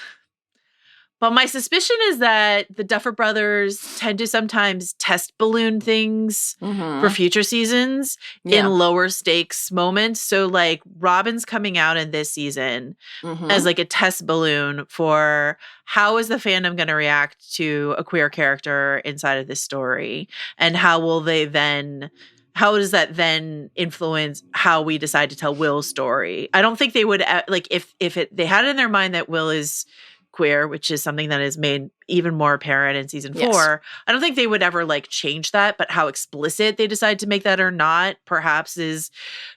But my suspicion is that the Duffer Brothers tend to sometimes test balloon things for future seasons in lower stakes moments. So like Robin's coming out in this season as like a test balloon for how is the fandom going to react to a queer character inside of this story, and how does that then influence how we decide to tell Will's story? I don't think they would like if they had it in their mind that Will is queer, which is something that is made even more apparent in season 4. I don't think they would ever like change that, but how explicit they decide to make that or not, perhaps is,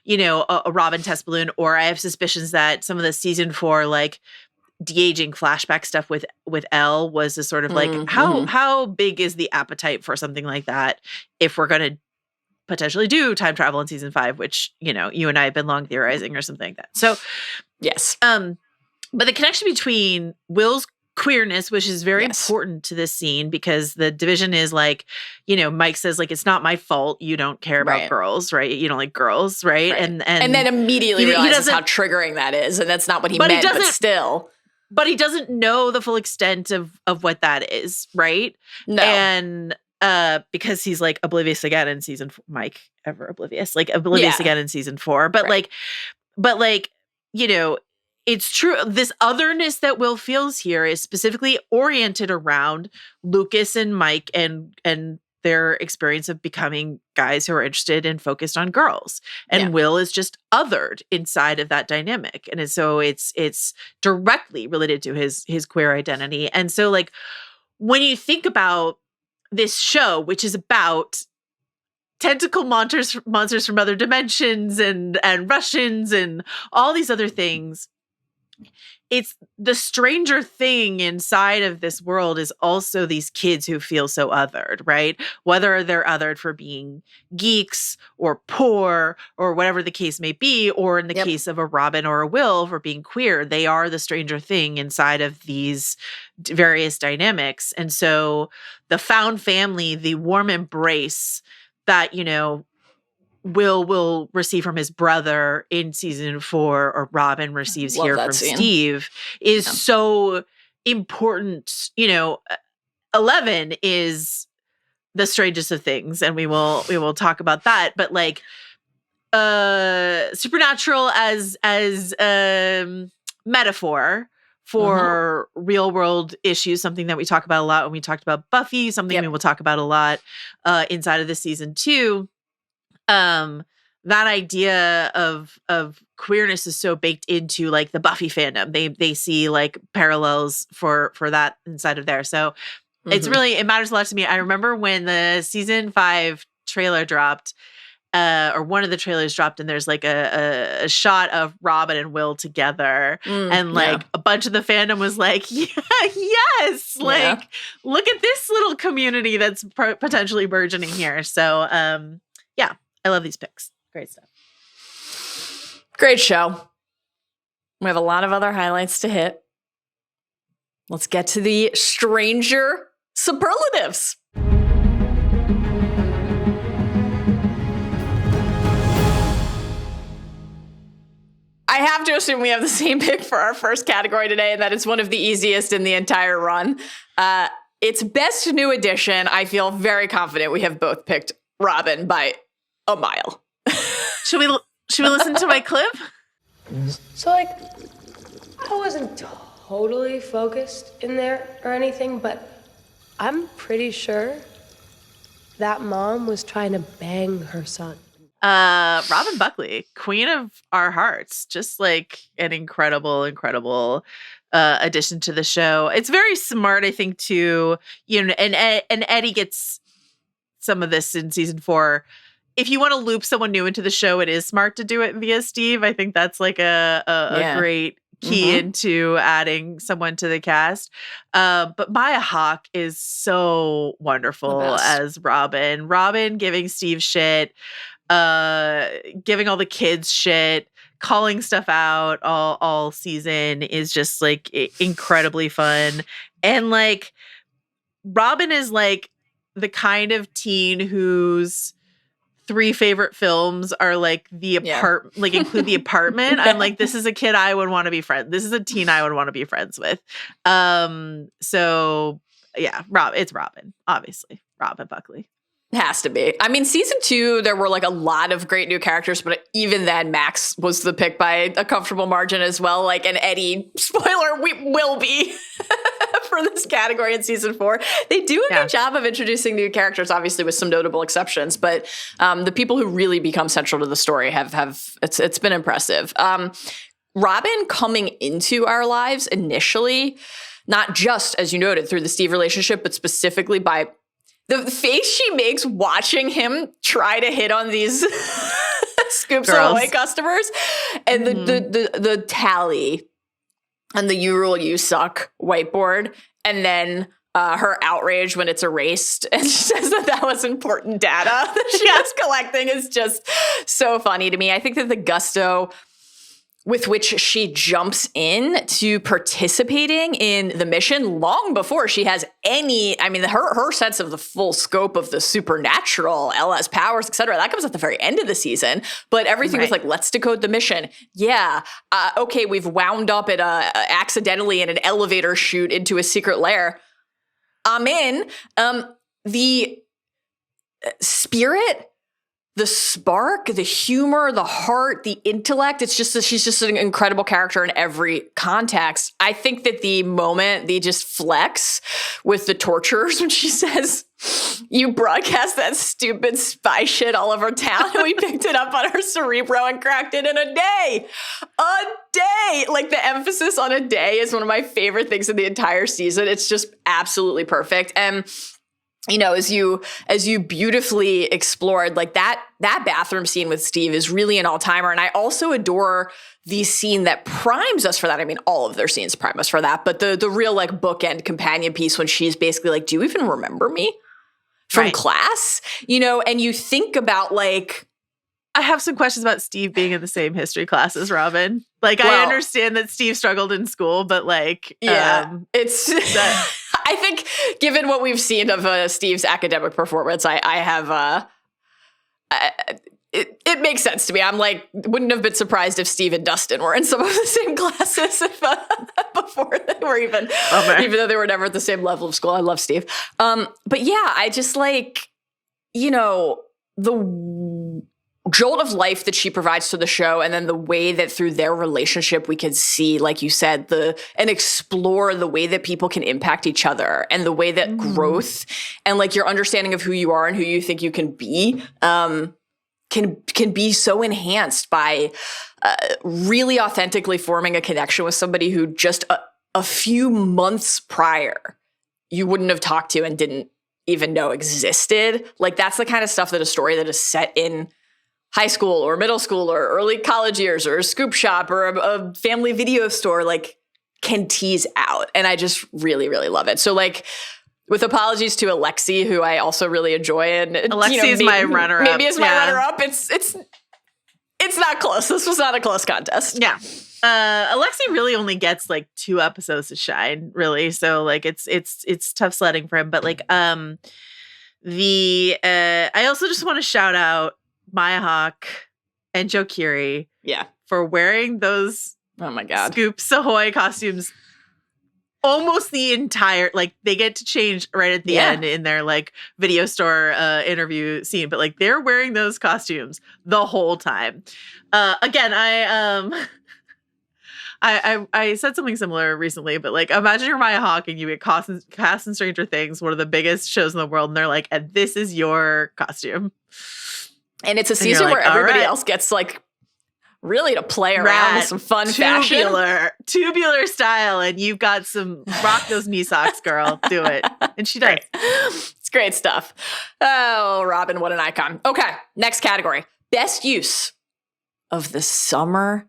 a Robin test balloon. Or I have suspicions that some of the season 4, like de-aging flashback stuff with Elle was a sort of like, how big is the appetite for something like that if we're going to potentially do time travel in season 5, which, you and I have been long theorizing or something like that. So yes. But the connection between Will's queerness, which is very important to this scene, because the division is like, Mike says like, it's not my fault you don't care about girls, right? You don't like girls, right? And then immediately realizes how triggering that is, and that's not what he meant, but still. But he doesn't know the full extent of what that is, right? No. And because he's like oblivious again in season 4. Mike, ever oblivious, like oblivious again in season 4. But like, it's true. This otherness that Will feels here is specifically oriented around Lucas and Mike and their experience of becoming guys who are interested and focused on girls. And Will is just othered inside of that dynamic. And so it's directly related to his queer identity. And so like when you think about this show, which is about tentacle monsters from other dimensions and Russians and all these other things, it's the stranger thing inside of this world is also these kids who feel so othered, right? Whether they're othered for being geeks or poor or whatever the case may be, or in the case of a Robin or a Will for being queer, they are the stranger thing inside of these various dynamics. And so the found family, the warm embrace that, Will receive from his brother in season 4, or Robin receives here from Steve, is so important. 11 is the strangest of things, and we will talk about that. But like, supernatural as metaphor for real world issues, something that we talk about a lot when we talked about Buffy, something we will talk about a lot inside of this season too. That idea of queerness is so baked into like the Buffy fandom. They see like parallels for that inside of there. So it's really, it matters a lot to me. I remember when the season 5 trailer dropped, or one of the trailers dropped, and there's like a shot of Robin and Will together, and like a bunch of the fandom was like, yeah, yes, like look at this little community that's potentially burgeoning here. So yeah, I love these picks. Great stuff. Great show. We have a lot of other highlights to hit. Let's get to the stranger superlatives. I have to assume we have the same pick for our first category today, and that it's one of the easiest in the entire run. It's Best New Addition. I feel very confident we have both picked Robin by a mile. Should we listen to my clip? So, like, I wasn't totally focused in there or anything, but I'm pretty sure that mom was trying to bang her son. Robin Buckley, queen of our hearts, just like an incredible addition to the show. It's very smart, I think, to, you know, and Eddie gets some of this in season 4. If you want to loop someone new into the show, it is smart to do it via Steve. I think that's like a great key into adding someone to the cast. But Maya Hawke is so wonderful as Robin. Robin giving Steve shit, giving all the kids shit, calling stuff out all season is just like incredibly fun. And like Robin is like the kind of teen whose 3 favorite films are like the like include The Apartment. I'm like, this is a kid I would want to be friends. This is a teen I would want to be friends with. So yeah, it's Robin, obviously. Robin Buckley. Has to be. I mean, season 2, there were like a lot of great new characters, but even then, Max was the pick by a comfortable margin as well. Like, and Eddie, spoiler, we will be for this category in season 4. They do a good job of introducing new characters, obviously with some notable exceptions, but the people who really become central to the story have it's been impressive. Robin coming into our lives initially, not just, as you noted, through the Steve relationship, but specifically by the face she makes watching him try to hit on these Scoops Ahoy customers, and the tally and the "you rule, you suck" whiteboard, and then her outrage when it's erased, and she says that was important data that she was collecting is just so funny to me. I think that the gusto with which she jumps in to participating in the mission long before she has any, I mean, her sense of the full scope of the supernatural, LS powers, et cetera, that comes at the very end of the season. But everything was like, let's decode the mission. Yeah. Okay, we've wound up at accidentally in an elevator chute into a secret lair. I'm in. The spirit, the spark, the humor, the heart, the intellect, it's just she's just an incredible character in every context. I think that the moment they just flex with the torturers when she says, "You broadcast that stupid spy shit all over town, and we picked it up on our Cerebro and cracked it in a day." A day! Like, the emphasis on a day is one of my favorite things in the entire season. It's just absolutely perfect. And you know, as you beautifully explored, like that bathroom scene with Steve is really an all-timer. And I also adore the scene that primes us for that. I mean, all of their scenes prime us for that, but the real like bookend companion piece when she's basically like, "Do you even remember me from class?" You know, and you think about like, I have some questions about Steve being in the same history class as Robin. Like, I understand that Steve struggled in school, but like, it's I think given what we've seen of Steve's academic performance, I have it makes sense to me. I'm like, wouldn't have been surprised if Steve and Dustin were in some of the same classes before they were even though they were never at the same level of school. I love Steve. But yeah, I just like, you know, the jolt of life that she provides to the show, and then the way that through their relationship we can see, like you said, and explore the way that people can impact each other, and the way that growth and like your understanding of who you are and who you think you can be can be so enhanced by really authentically forming a connection with somebody who just a few months prior you wouldn't have talked to and didn't even know existed. Like that's the kind of stuff that a story that is set in high school or middle school or early college years or a scoop shop or a family video store like can tease out. And I just really, really love it. So like with apologies to Alexi, who I also really enjoy. And Alexi is my runner-up. Maybe is my runner-up. It's not close. This was not a close contest. Yeah. Alexi really only gets like 2 episodes to shine, really. So like it's tough sledding for him. But like I also just want to shout out Maya Hawke and Joe Keery for wearing those Scoops Ahoy costumes almost the entire, like they get to change right at the end in their like video store interview scene, but like they're wearing those costumes the whole time. Again, I said something similar recently, but like imagine you're Maya Hawke and you get cast in Stranger Things, one of the biggest shows in the world, and they're like, and this is your costume. And it's a season where everybody else gets like really to play around with some fun fashion. Tubular style, and you've got some rock those knee socks, girl. Do it. And she does. It's great stuff. Oh, Robin, what an icon. Okay, next category. Best use of the summer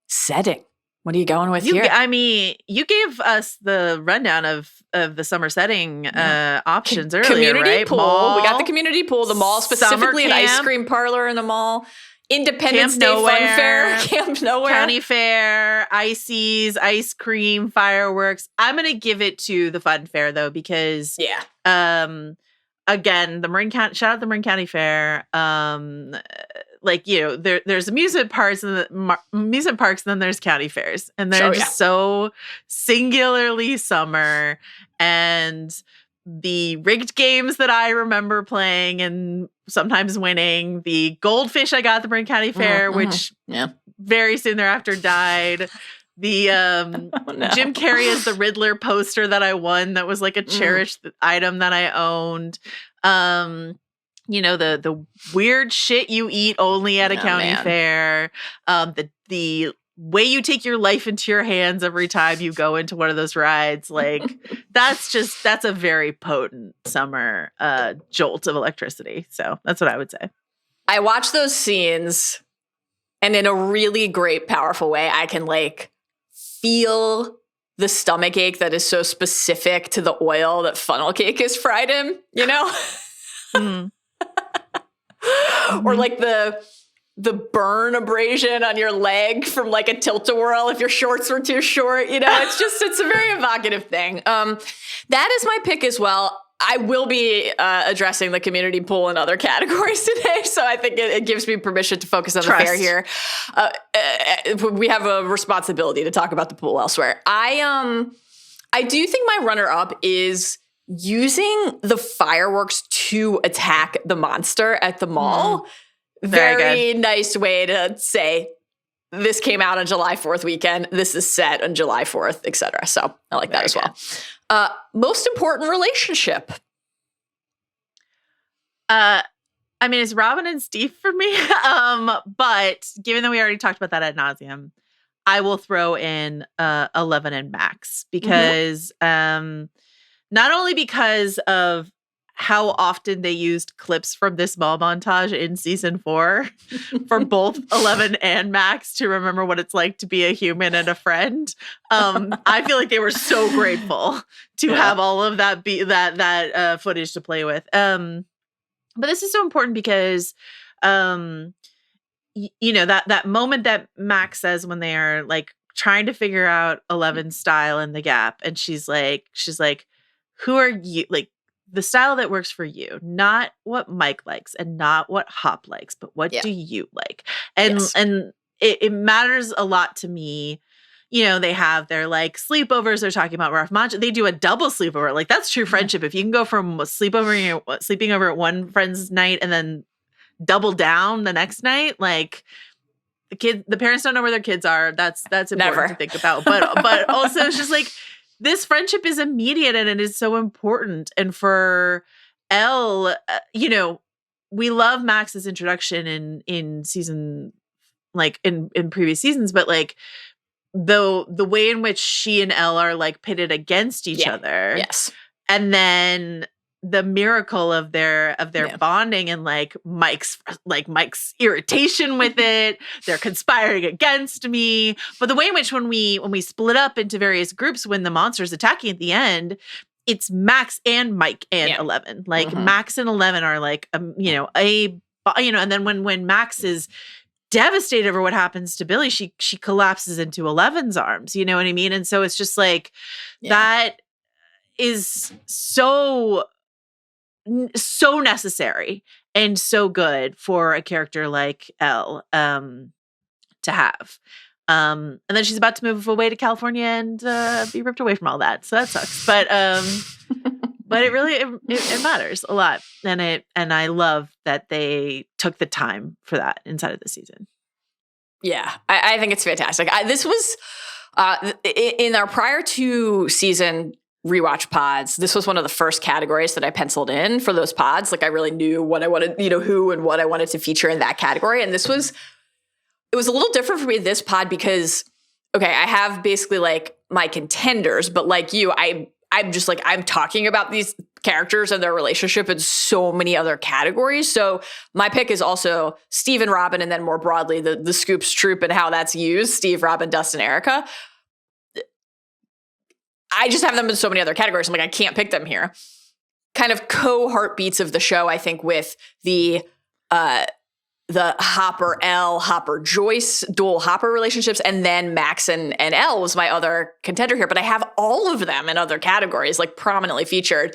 setting. What are you going with here? I mean, you gave us the rundown of the summer setting options earlier, community right? Pool. Mall, we got the community pool, the mall, specifically an ice cream parlor in the mall. Independence Day Fun Fair, Camp Nowhere, County Fair, ices, ice cream, fireworks. I'm gonna give it to the Fun Fair though, because again, the Marin County, shout out the Marin County Fair. Like, you know, there's amusement parks and then there's county fairs, and they're just so singularly summer. And the rigged games that I remember playing and sometimes winning, the goldfish I got at the Marin County Fair, which very soon thereafter died. The Jim Carrey as the Riddler poster that I won, that was like a cherished item that I owned. You know, the weird shit you eat only at a county fair. The way you take your life into your hands every time you go into one of those rides. Like that's a very potent summer jolt of electricity. So that's what I would say. I watch those scenes, and in a really great, powerful way, I can like feel the stomach ache that is so specific to the oil that funnel cake is fried in, you know? Or like the burn abrasion on your leg from like a tilt-a-whirl if your shorts were too short, you know? It's a very evocative thing. That is my pick as well. I will be addressing the community pool and other categories today, so I think it gives me permission to focus on the fair here. We have a responsibility to talk about the pool elsewhere. I do think my runner-up is using the fireworks to attack the monster at the mall. Very nice way to say this came out on July 4th weekend. This is set on July 4th, etc. So I like that as well. Most important relationship. I mean, it's Robin and Steve for me. But given that we already talked about that ad nauseum, I will throw in 11 and Max because not only because of how often they used clips from this mall montage in season 4 for both 11 and Max to remember what it's like to be a human and a friend. I feel like they were so grateful to have all of that footage to play with. But this is so important because, you know, that moment that Max says when they are like trying to figure out 11's style in the Gap, and she's like, who are you? Like, the style that works for you, not what Mike likes and not what Hop likes, but what do you like? And it matters a lot to me. You know, they have their like sleepovers. They're talking about Ralph Macchio. They do a double sleepover. Like that's true friendship. If you can go from sleeping over at one friend's night and then double down the next night. Like the parents don't know where their kids are. That's important Never. to think about. But also it's just like this friendship is immediate and it is so important. And for Elle, we love Max's introduction in season, like in previous seasons, but like the way in which she and Elle are like pitted against each other. Yes. And then the miracle of their bonding and like Mike's irritation with it. They're conspiring against me. But the way in which when we split up into various groups when the monster's attacking at the end, it's Max and Mike and 11. Like Max and 11 are like and then when Max is devastated over what happens to Billy, she collapses into 11's arms. You know what I mean? And so it's just like that is so necessary and so good for a character like Elle to have. And then she's about to move away to California and be ripped away from all that. So that sucks. But but it really it matters a lot. And I love that they took the time for that inside of the season. Yeah, I think it's fantastic. This was in our prior 2 season rewatch pods. This was one of the first categories that I penciled in for those pods. Like I really knew what I wanted, who and what I wanted to feature in that category. And it was a little different for me this pod because, okay, I have basically like my contenders, but like you, I'm just like, I'm talking about these characters and their relationship in so many other categories. So my pick is also Steve and Robin, and then more broadly, the Scoops troop and how that's used, Steve, Robin, Dustin, Erica. I just have them in so many other categories. I'm like, I can't pick them here. Kind of co-heartbeats of the show, I think, with the Hopper, Elle, Hopper, Joyce, dual Hopper relationships, and then Max and Elle was my other contender here. But I have all of them in other categories, like prominently featured.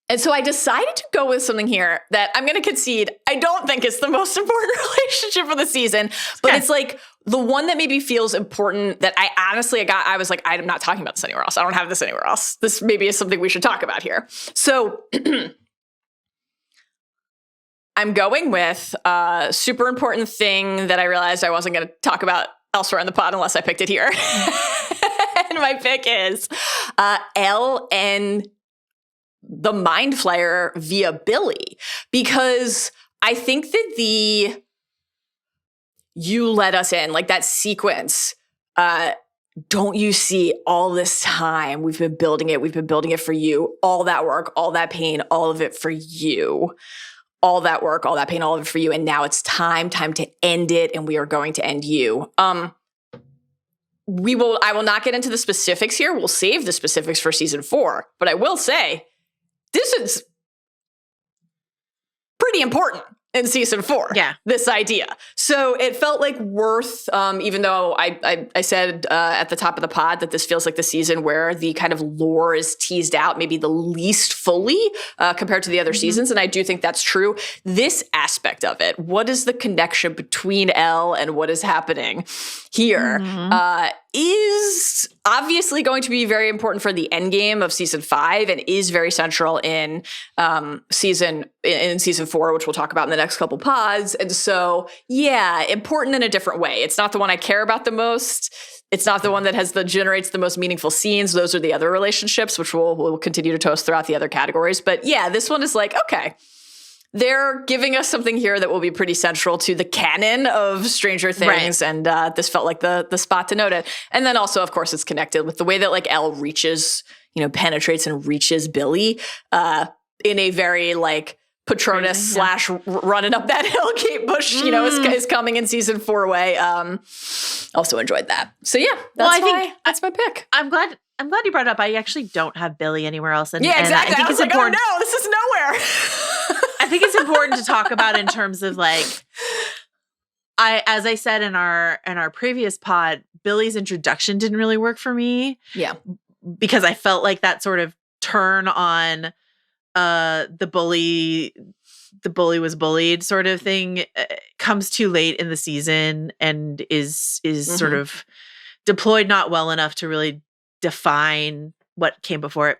And so I decided to go with something here that I'm going to concede I don't think is the most important relationship of the season, but it's like the one that maybe feels important that I was like, I'm not talking about this anywhere else. I don't have this anywhere else. This maybe is something we should talk about here. So I'm going with a super important thing that I realized I wasn't going to talk about elsewhere in the pod unless I picked it here. And my pick is Elle and the Mind Flayer via Billy, because I think that you let us in, like that sequence, don't you see all this time we've been building it for you, all that work, all that pain, all of it for you. All that work, all that pain, all of it for you. And now it's time to end it. And we are going to end you. I will not get into the specifics here. We'll save the specifics for season 4, but I will say this is pretty important in season 4. Yeah. This idea. So it felt like worth, even though I said at the top of the pod that this feels like the season where the kind of lore is teased out maybe the least fully compared to the other seasons. And I do think that's true. This aspect of it, what is the connection between Elle and what is happening here, is obviously going to be very important for the end game of season 5 and is very central in season 4, which we'll talk about in the next couple pods. And so, yeah, important in a different way. It's not the one I care about the most. It's not the one that generates the most meaningful scenes. Those are the other relationships, which we'll continue to toast throughout the other categories. But yeah, this one is like, okay, they're giving us something here that will be pretty central to the canon of Stranger Things. Right. And this felt like the spot to note it. And then also, of course, it's connected with the way that like Elle reaches, penetrates and reaches Billy in a very like Patronus / running up that hill, Kate Bush, is coming in season 4 way. Also enjoyed that. So yeah, that's my pick. I'm glad you brought it up. I actually don't have Billy anywhere else. And exactly. I think it's important. Oh no, this is nowhere. I think it's important to talk about in terms of like, as I said in our previous pod, Billy's introduction didn't really work for me. Yeah, because I felt like that sort of turn on the bully was bullied sort of thing comes too late in the season and is sort of deployed not well enough to really define what came before it.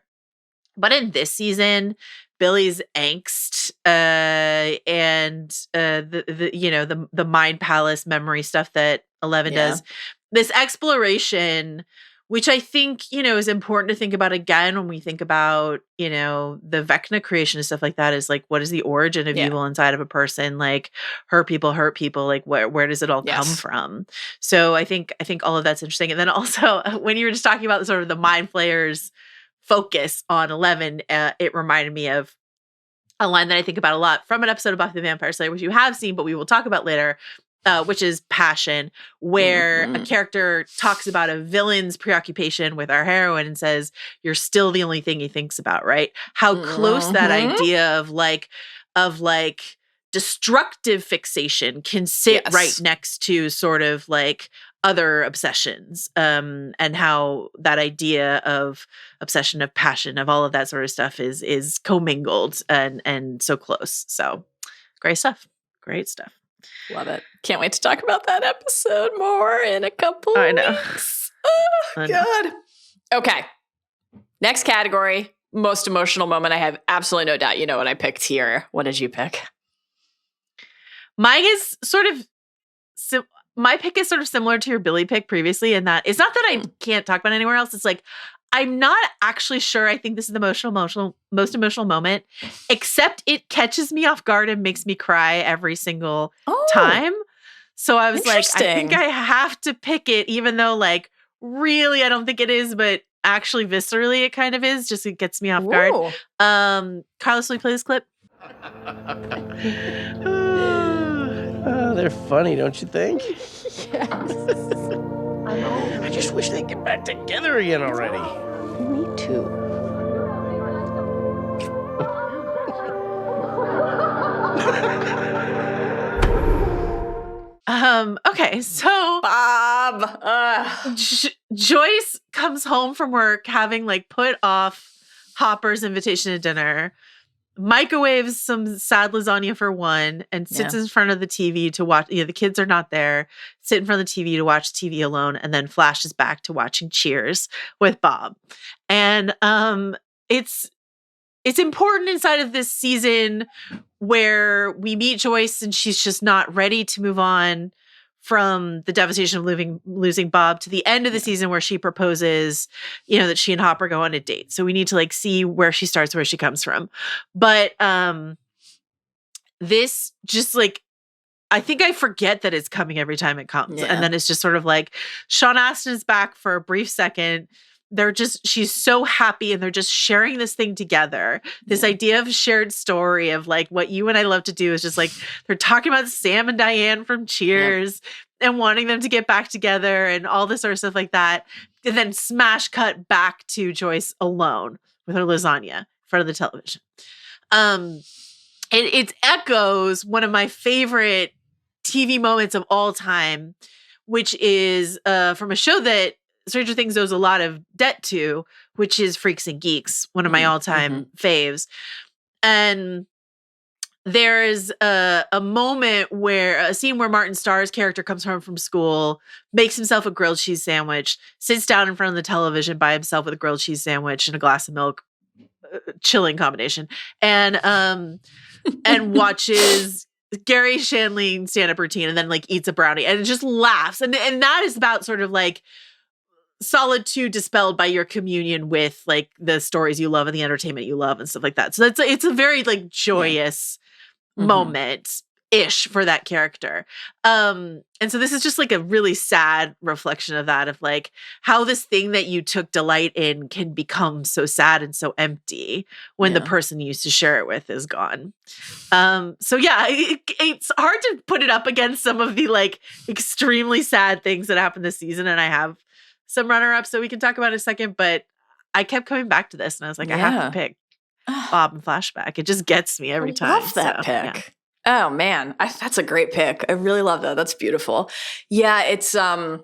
But in this season, Billy's angst and the mind palace memory stuff that 11 does. This exploration, which I think, is important to think about again when we think about, the Vecna creation and stuff like that, is like, what is the origin of evil inside of a person? Like, hurt people, like where does it all come from? So I think all of that's interesting. And then also when you were just talking about sort of the mind flayers focus on 11, it reminded me of a line that I think about a lot from an episode of Buffy the Vampire Slayer, which you have seen, but we will talk about later, which is Passion, where a character talks about a villain's preoccupation with our heroine and says, you're still the only thing he thinks about, right? How close that idea of destructive fixation can sit right next to sort of like other obsessions, and how that idea of obsession, of passion, of all of that sort of stuff is commingled and so close. So great stuff. Love it. Can't wait to talk about that episode more in a couple weeks. Oh, God. Okay. Next category, most emotional moment. I have absolutely no doubt you know what I picked here. What did you pick? My pick is sort of similar to your Billy pick previously, in that it's not that I can't talk about it anywhere else. It's like, I'm not actually sure I think this is the most emotional moment, except it catches me off guard and makes me cry every single time. So I was like, I think I have to pick it, even though like really I don't think it is, but actually viscerally it kind of is. Just it gets me off guard. Carlos, will you play this clip? Oh, they're funny, don't you think? Yes. I just wish they'd get back together again already. Me too. Okay, so Bob. Joyce comes home from work having like put off Hopper's invitation to dinner, microwaves some sad lasagna for one, and sits in front of the TV to watch. The kids are not there. Sit in front of the TV to watch TV alone, and then flashes back to watching Cheers with Bob. And it's important inside of this season where we meet Joyce and she's just not ready to move on from the devastation of losing Bob, to the end of the season where she proposes, that she and Hopper go on a date. So we need to like see where she starts, where she comes from. But this just like, I think I forget that it's coming every time it comes. And then it's just sort of like Sean Astin is back for a brief second. She's so happy and they're just sharing this thing together. This idea of shared story of like what you and I love to do is just like, they're talking about Sam and Diane from Cheers and wanting them to get back together and all this sort of stuff like that. And then smash cut back to Joyce alone with her lasagna in front of the television. It echoes one of my favorite TV moments of all time, which is from a show that Stranger Things owes a lot of debt to, which is Freaks and Geeks, one of my all-time faves. And there is a scene where Martin Starr's character comes home from school, makes himself a grilled cheese sandwich, sits down in front of the television by himself with a grilled cheese sandwich and a glass of milk, chilling combination, and watches Gary Shandling stand-up routine, and then like eats a brownie and just laughs. And that is about sort of like solitude dispelled by your communion with like the stories you love and the entertainment you love and stuff like that. So it's a very like joyous moment-ish for that character. And so this is just like a really sad reflection of that, of like how this thing that you took delight in can become so sad and so empty when the person you used to share it with is gone. So yeah, it's hard to put it up against some of the like extremely sad things that happened this season. And I have some runner-ups that we can talk about in a second, but I kept coming back to this and I was like, I have to pick Bob and Flashback. It just gets me every time. I love that pick. Yeah. Oh man, that's a great pick. I really love that. That's beautiful. Yeah, it's I'll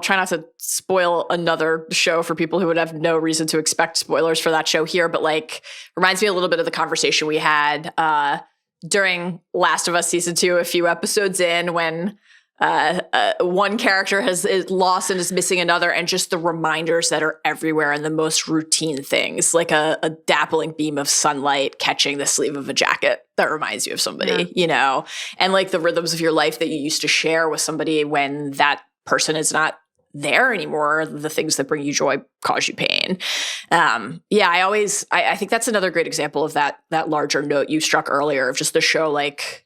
try not to spoil another show for people who would have no reason to expect spoilers for that show here, but like reminds me a little bit of the conversation we had during Last of Us season 2, a few episodes in, when one character is lost and is missing another, and just the reminders that are everywhere and the most routine things, like a dappling beam of sunlight catching the sleeve of a jacket that reminds you of somebody, you know, and like the rhythms of your life that you used to share with somebody when that person is not there anymore. The things that bring you joy cause you pain. I think that's another great example of that larger note you struck earlier of just the show, like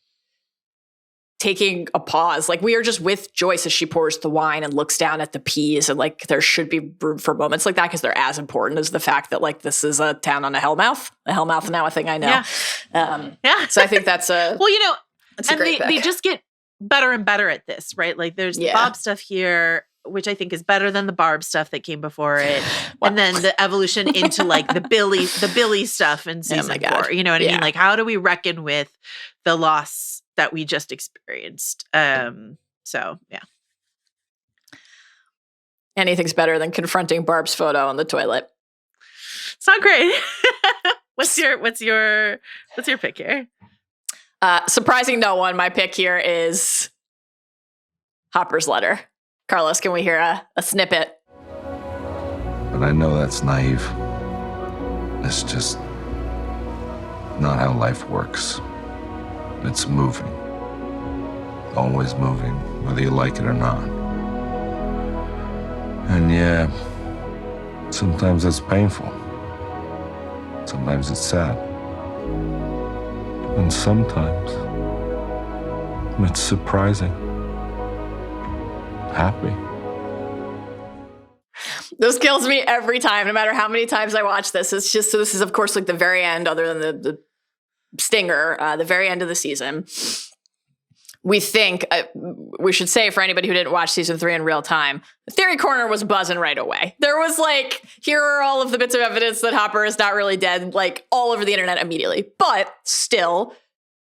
taking a pause. Like we are just with Joyce as she pours the wine and looks down at the peas, and like there should be room for moments like that because they're as important as the fact that like this is a town on a hellmouth now a thing I know. So I think that's a well, you know, and they just get better and better at this, right? Like there's the Bob stuff here, which I think is better than the Barb stuff that came before it. And then the evolution into like the Billy stuff in season 4. You know what I mean? Like how do we reckon with the loss that we just experienced? So yeah. Anything's better than confronting Barb's photo on the toilet. It's not great. What's your pick here? Surprising no one, my pick here is Hopper's letter. Carlos, can we hear a snippet? But I know that's naive. It's just not how life works. It's moving. Always moving, whether you like it or not. And yeah, sometimes it's painful. Sometimes it's sad. And sometimes it's surprising. Happy. This kills me every time, no matter how many times I watch this. It's just, so this is of course like the very end, other than the stinger, the very end of the season. We think, we should say for anybody who didn't watch season 3 in real time, the Theory Corner was buzzing right away. There was like, here are all of the bits of evidence that Hopper is not really dead, like all over the internet immediately. But still,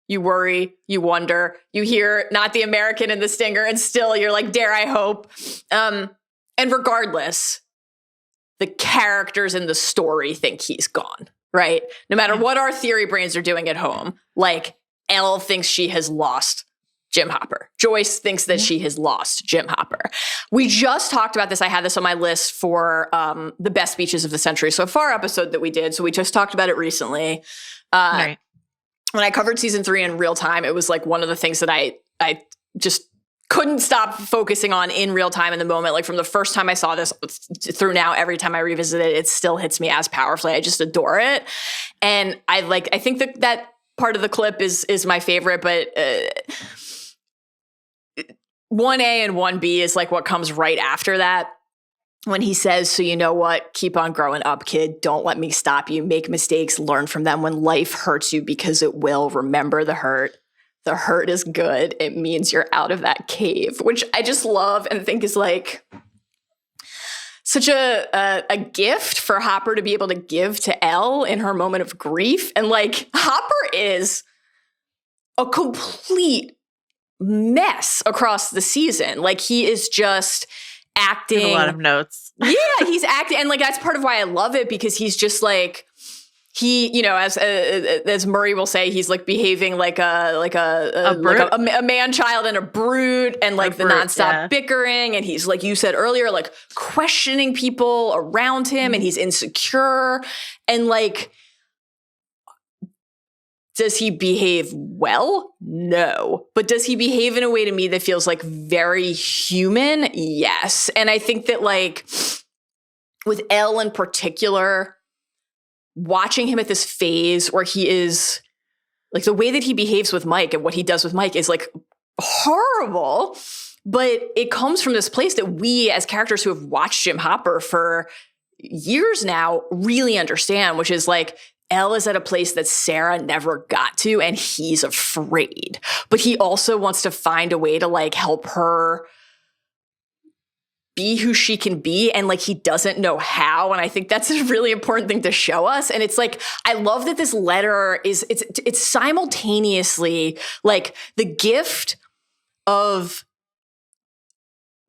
you worry, you wonder, you hear not the American in the stinger, and still you're like, dare I hope. And regardless, the characters in the story think he's gone, right? No matter what our theory brains are doing at home, like Elle thinks she has lost Jim Hopper. Joyce thinks that she has lost Jim Hopper. We just talked about this. I had this on my list for the best speeches of the century so far episode that we did. So we just talked about it recently. Right. When I covered season 3 in real time, it was like one of the things that I just couldn't stop focusing on in real time in the moment. Like from the first time I saw this through now, every time I revisit it, it still hits me as powerfully. I just adore it. And I think that part of the clip is my favorite, but 1A and 1B is like what comes right after that. When he says, so you know what, keep on growing up, kid. Don't let me stop you. Make mistakes, learn from them. When life hurts you, because it will, remember the hurt. The hurt is good. It means you're out of that cave, which I just love and think is like such a gift for Hopper to be able to give to Elle in her moment of grief. And like Hopper is a complete mess across the season. Like he is just acting. A lot of notes. Yeah, he's acting, and like that's part of why I love it, because he's just like he, you know, as Murray will say, he's like behaving like a man-child and a brute, and like the nonstop bickering, and he's like you said earlier, like questioning people around him, and he's insecure, and like. Does he behave well? No. But does he behave in a way to me that feels like very human? Yes. And I think that like with Elle in particular, watching him at this phase where he is like the way that he behaves with Mike and what he does with Mike is like horrible. But it comes from this place that we as characters who have watched Jim Hopper for years now really understand, which is like, Elle is at a place that Sarah never got to, and he's afraid. But he also wants to find a way to like help her be who she can be, and like he doesn't know how. And I think that's a really important thing to show us. And it's like, I love that this letter is it's simultaneously like the gift of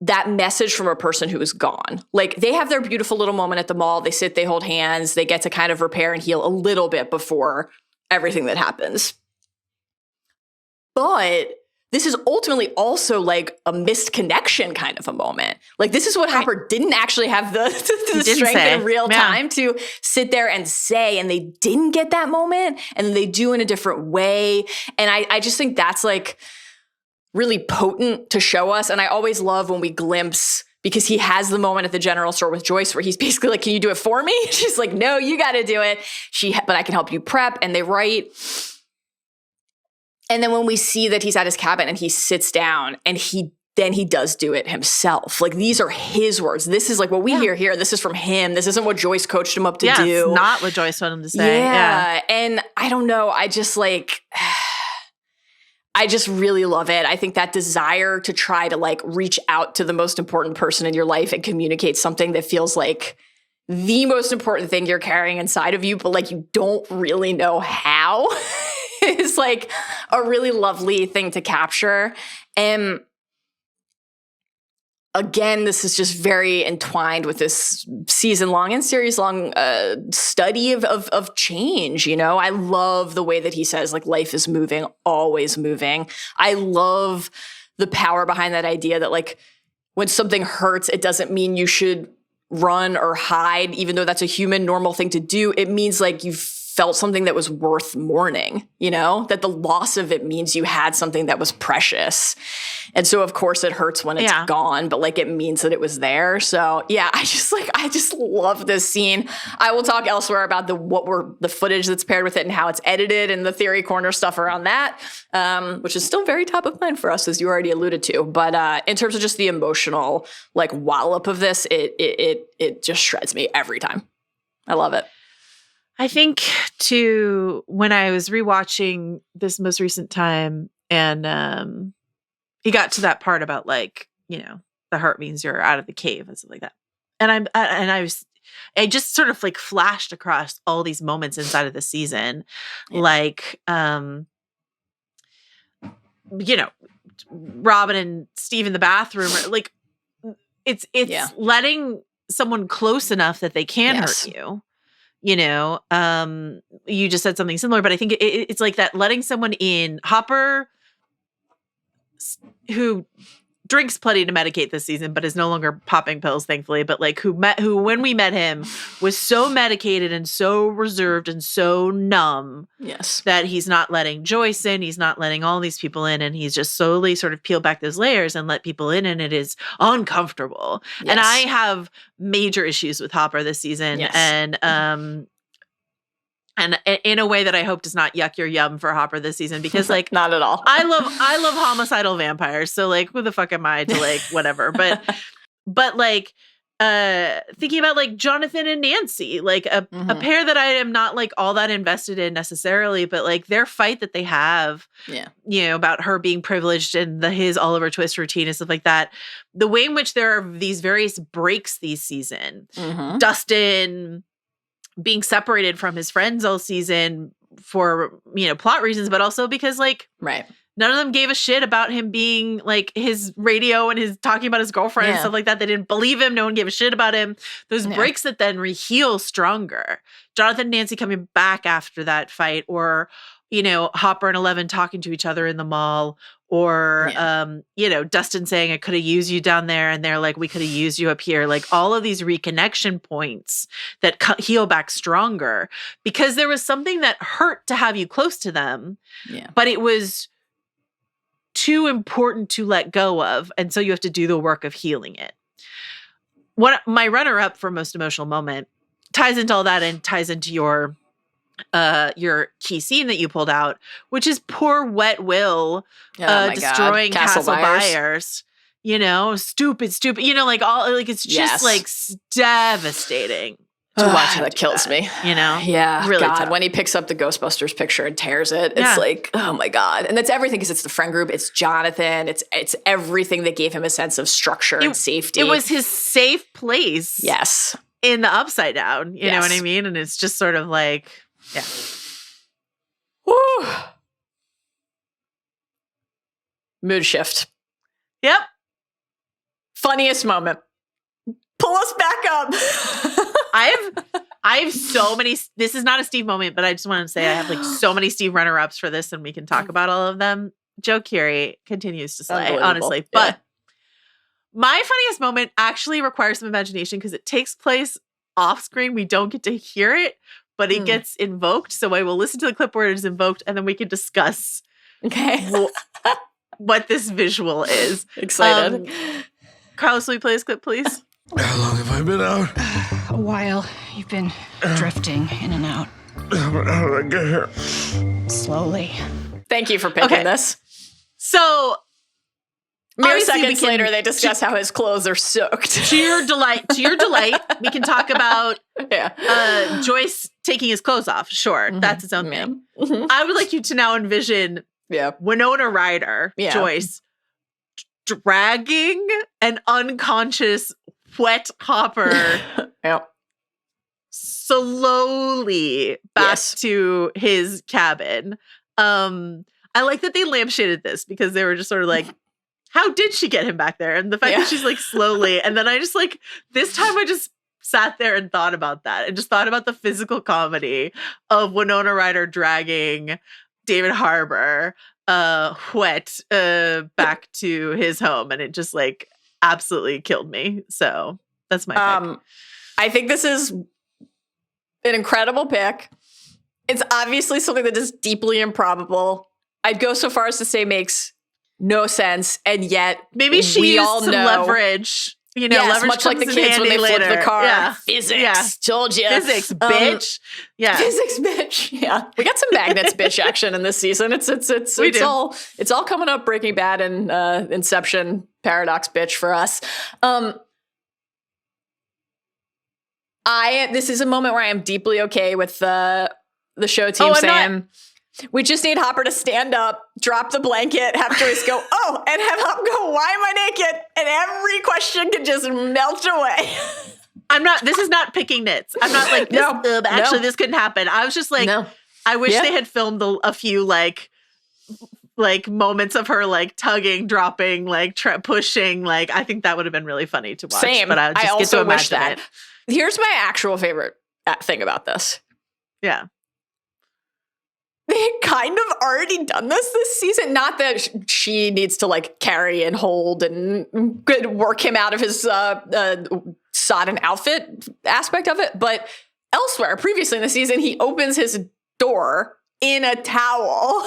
that message from a person who is gone. Like they have their beautiful little moment at the mall. They sit, they hold hands, they get to kind of repair and heal a little bit before everything that happens. But this is ultimately also like a missed connection kind of a moment. Like this is what Hopper didn't actually have the strength in real time to sit there and say, and they didn't get that moment, and they do in a different way. And I just think that's like really potent to show us. And I always love when we glimpse, because he has the moment at the general store with Joyce where he's basically like, can you do it for me? She's like, no, you got to do it. But I can help you prep. And they write. And then when we see that he's at his cabin and he sits down and he does do it himself. Like these are his words. This is like what we hear here. This is from him. This isn't what Joyce coached him up to do. It's not what Joyce wanted him to say. Yeah. And I don't know. I just really love it. I think that desire to try to like reach out to the most important person in your life and communicate something that feels like the most important thing you're carrying inside of you, but like you don't really know how. Is like a really lovely thing to capture. And again, this is just very entwined with this season-long and series-long study of change, you know? I love the way that he says, like, life is moving, always moving. I love the power behind that idea that, like, when something hurts, it doesn't mean you should run or hide, even though that's a human, normal thing to do. It means, like, you've felt something that was worth mourning, you know, that the loss of it means you had something that was precious. And so of course it hurts when it's gone, but like it means that it was there. So yeah, I just love this scene. I will talk elsewhere about the footage that's paired with it and how it's edited and the theory corner stuff around that, which is still very top of mind for us, as you already alluded to. But in terms of just the emotional like wallop of this, it just shreds me every time. I love it. I think too, when I was rewatching this most recent time and he got to that part about like, you know, the heart means you're out of the cave and stuff like that. And I just sort of like flashed across all these moments inside of the season. Yeah. Like, you know, Robin and Steve in the bathroom, like it's letting someone close enough that they can hurt you. You know, you just said something similar, but I think it's like that letting someone in. Hopper, who drinks plenty to medicate this season, but is no longer popping pills, thankfully. But like who when we met him was so medicated and so reserved and so numb, that he's not letting Joyce in, he's not letting all these people in, and he's just slowly sort of peeled back those layers and let people in, and it is uncomfortable. Yes. And I have major issues with Hopper this season, and in a way that I hope does not yuck your yum for Hopper this season, because like not at all. I love homicidal vampires. So like, who the fuck am I to like whatever? But like thinking about like Jonathan and Nancy, like a pair that I am not like all that invested in necessarily, but like their fight that they have, you know, about her being privileged and his Oliver Twist routine and stuff like that. The way in which there are these various breaks this season, Dustin being separated from his friends all season for, you know, plot reasons, but also because like, none of them gave a shit about him being like his radio and his talking about his girlfriend and stuff like that. They didn't believe him. No one gave a shit about him. Those breaks that then heal stronger. Jonathan and Nancy coming back after that fight, or, you know, Hopper and Eleven talking to each other in the mall, or, you know, Dustin saying, I could have used you down there. And they're like, we could have used you up here. Like all of these reconnection points that heal back stronger, because there was something that hurt to have you close to them, but it was too important to let go of. And so you have to do the work of healing it. My runner-up for most emotional moment ties into all that and ties into your key scene that you pulled out, which is poor wet Will destroying Castle Byers. You know, stupid, you know, like all, like it's just like devastating to watch. That kills me, you know? Yeah. Really God, tough. when he picks up the Ghostbusters picture and tears it, it's like, oh my God. And that's everything, because it's the friend group, it's Jonathan, it's everything that gave him a sense of structure and safety. It was his safe place. Yes. In the Upside Down, you know what I mean? And it's just sort of like, Woo. Mood shift. Yep. Funniest moment. Pull us back up. I have so many. This is not a Steve moment, but I just want to say I have like so many Steve runner-ups for this, and we can talk about all of them. Joe Keery continues to slay, Unbelievable. honestly. Yeah. But my funniest moment actually requires some imagination because it takes place off screen. We don't get to hear it, but it gets invoked. So I will listen to the clip where it is invoked, and then we can discuss what this visual is. Excited. Carlos, will you play this clip, please? How long have I been out? A while. You've been drifting in and out. How did I get here? Slowly. Thank you for picking this. So mere obviously seconds later, they discuss how his clothes are soaked. To your delight, we can talk about Joyce taking his clothes off. Sure, that's its own thing. Mm-hmm. I would like you to now envision Winona Ryder, Joyce, dragging an unconscious wet Hopper slowly back to his cabin. I like that they lampshaded this because they were just sort of like, how did she get him back there? And the fact that she's like slowly. And then I just like, this time I just sat there and thought about that and just thought about the physical comedy of Winona Ryder dragging David Harbour wet back to his home. And it just like absolutely killed me. So that's my pick. I think this is an incredible pick. It's obviously something that is deeply improbable. I'd go so far as to say makes no sense, and yet maybe she used some leverage. You know, leverage much like the kids when they flip the car. Yeah. Physics, told you. Physics, bitch. Physics, bitch. Yeah, we got some magnets, bitch action in this season. It's all coming up. Breaking Bad and Inception, Paradox, bitch for us. This is a moment where I am deeply okay with the show team saying, we just need Hopper to stand up, drop the blanket, have Joyce go, and have Hopper go, why am I naked? And every question can just melt away. This is not picking nits. I'm not like, this couldn't happen. I was just like, I wish they had filmed a few like moments of her like tugging, dropping, like pushing. Like, I think that would have been really funny to watch. Same. But I just get to imagine it. Here's my actual favorite thing about this. Yeah. They had kind of already done this season. Not that she needs to like carry and hold and work him out of his sodden outfit aspect of it. But elsewhere, previously in the season, he opens his door in a towel.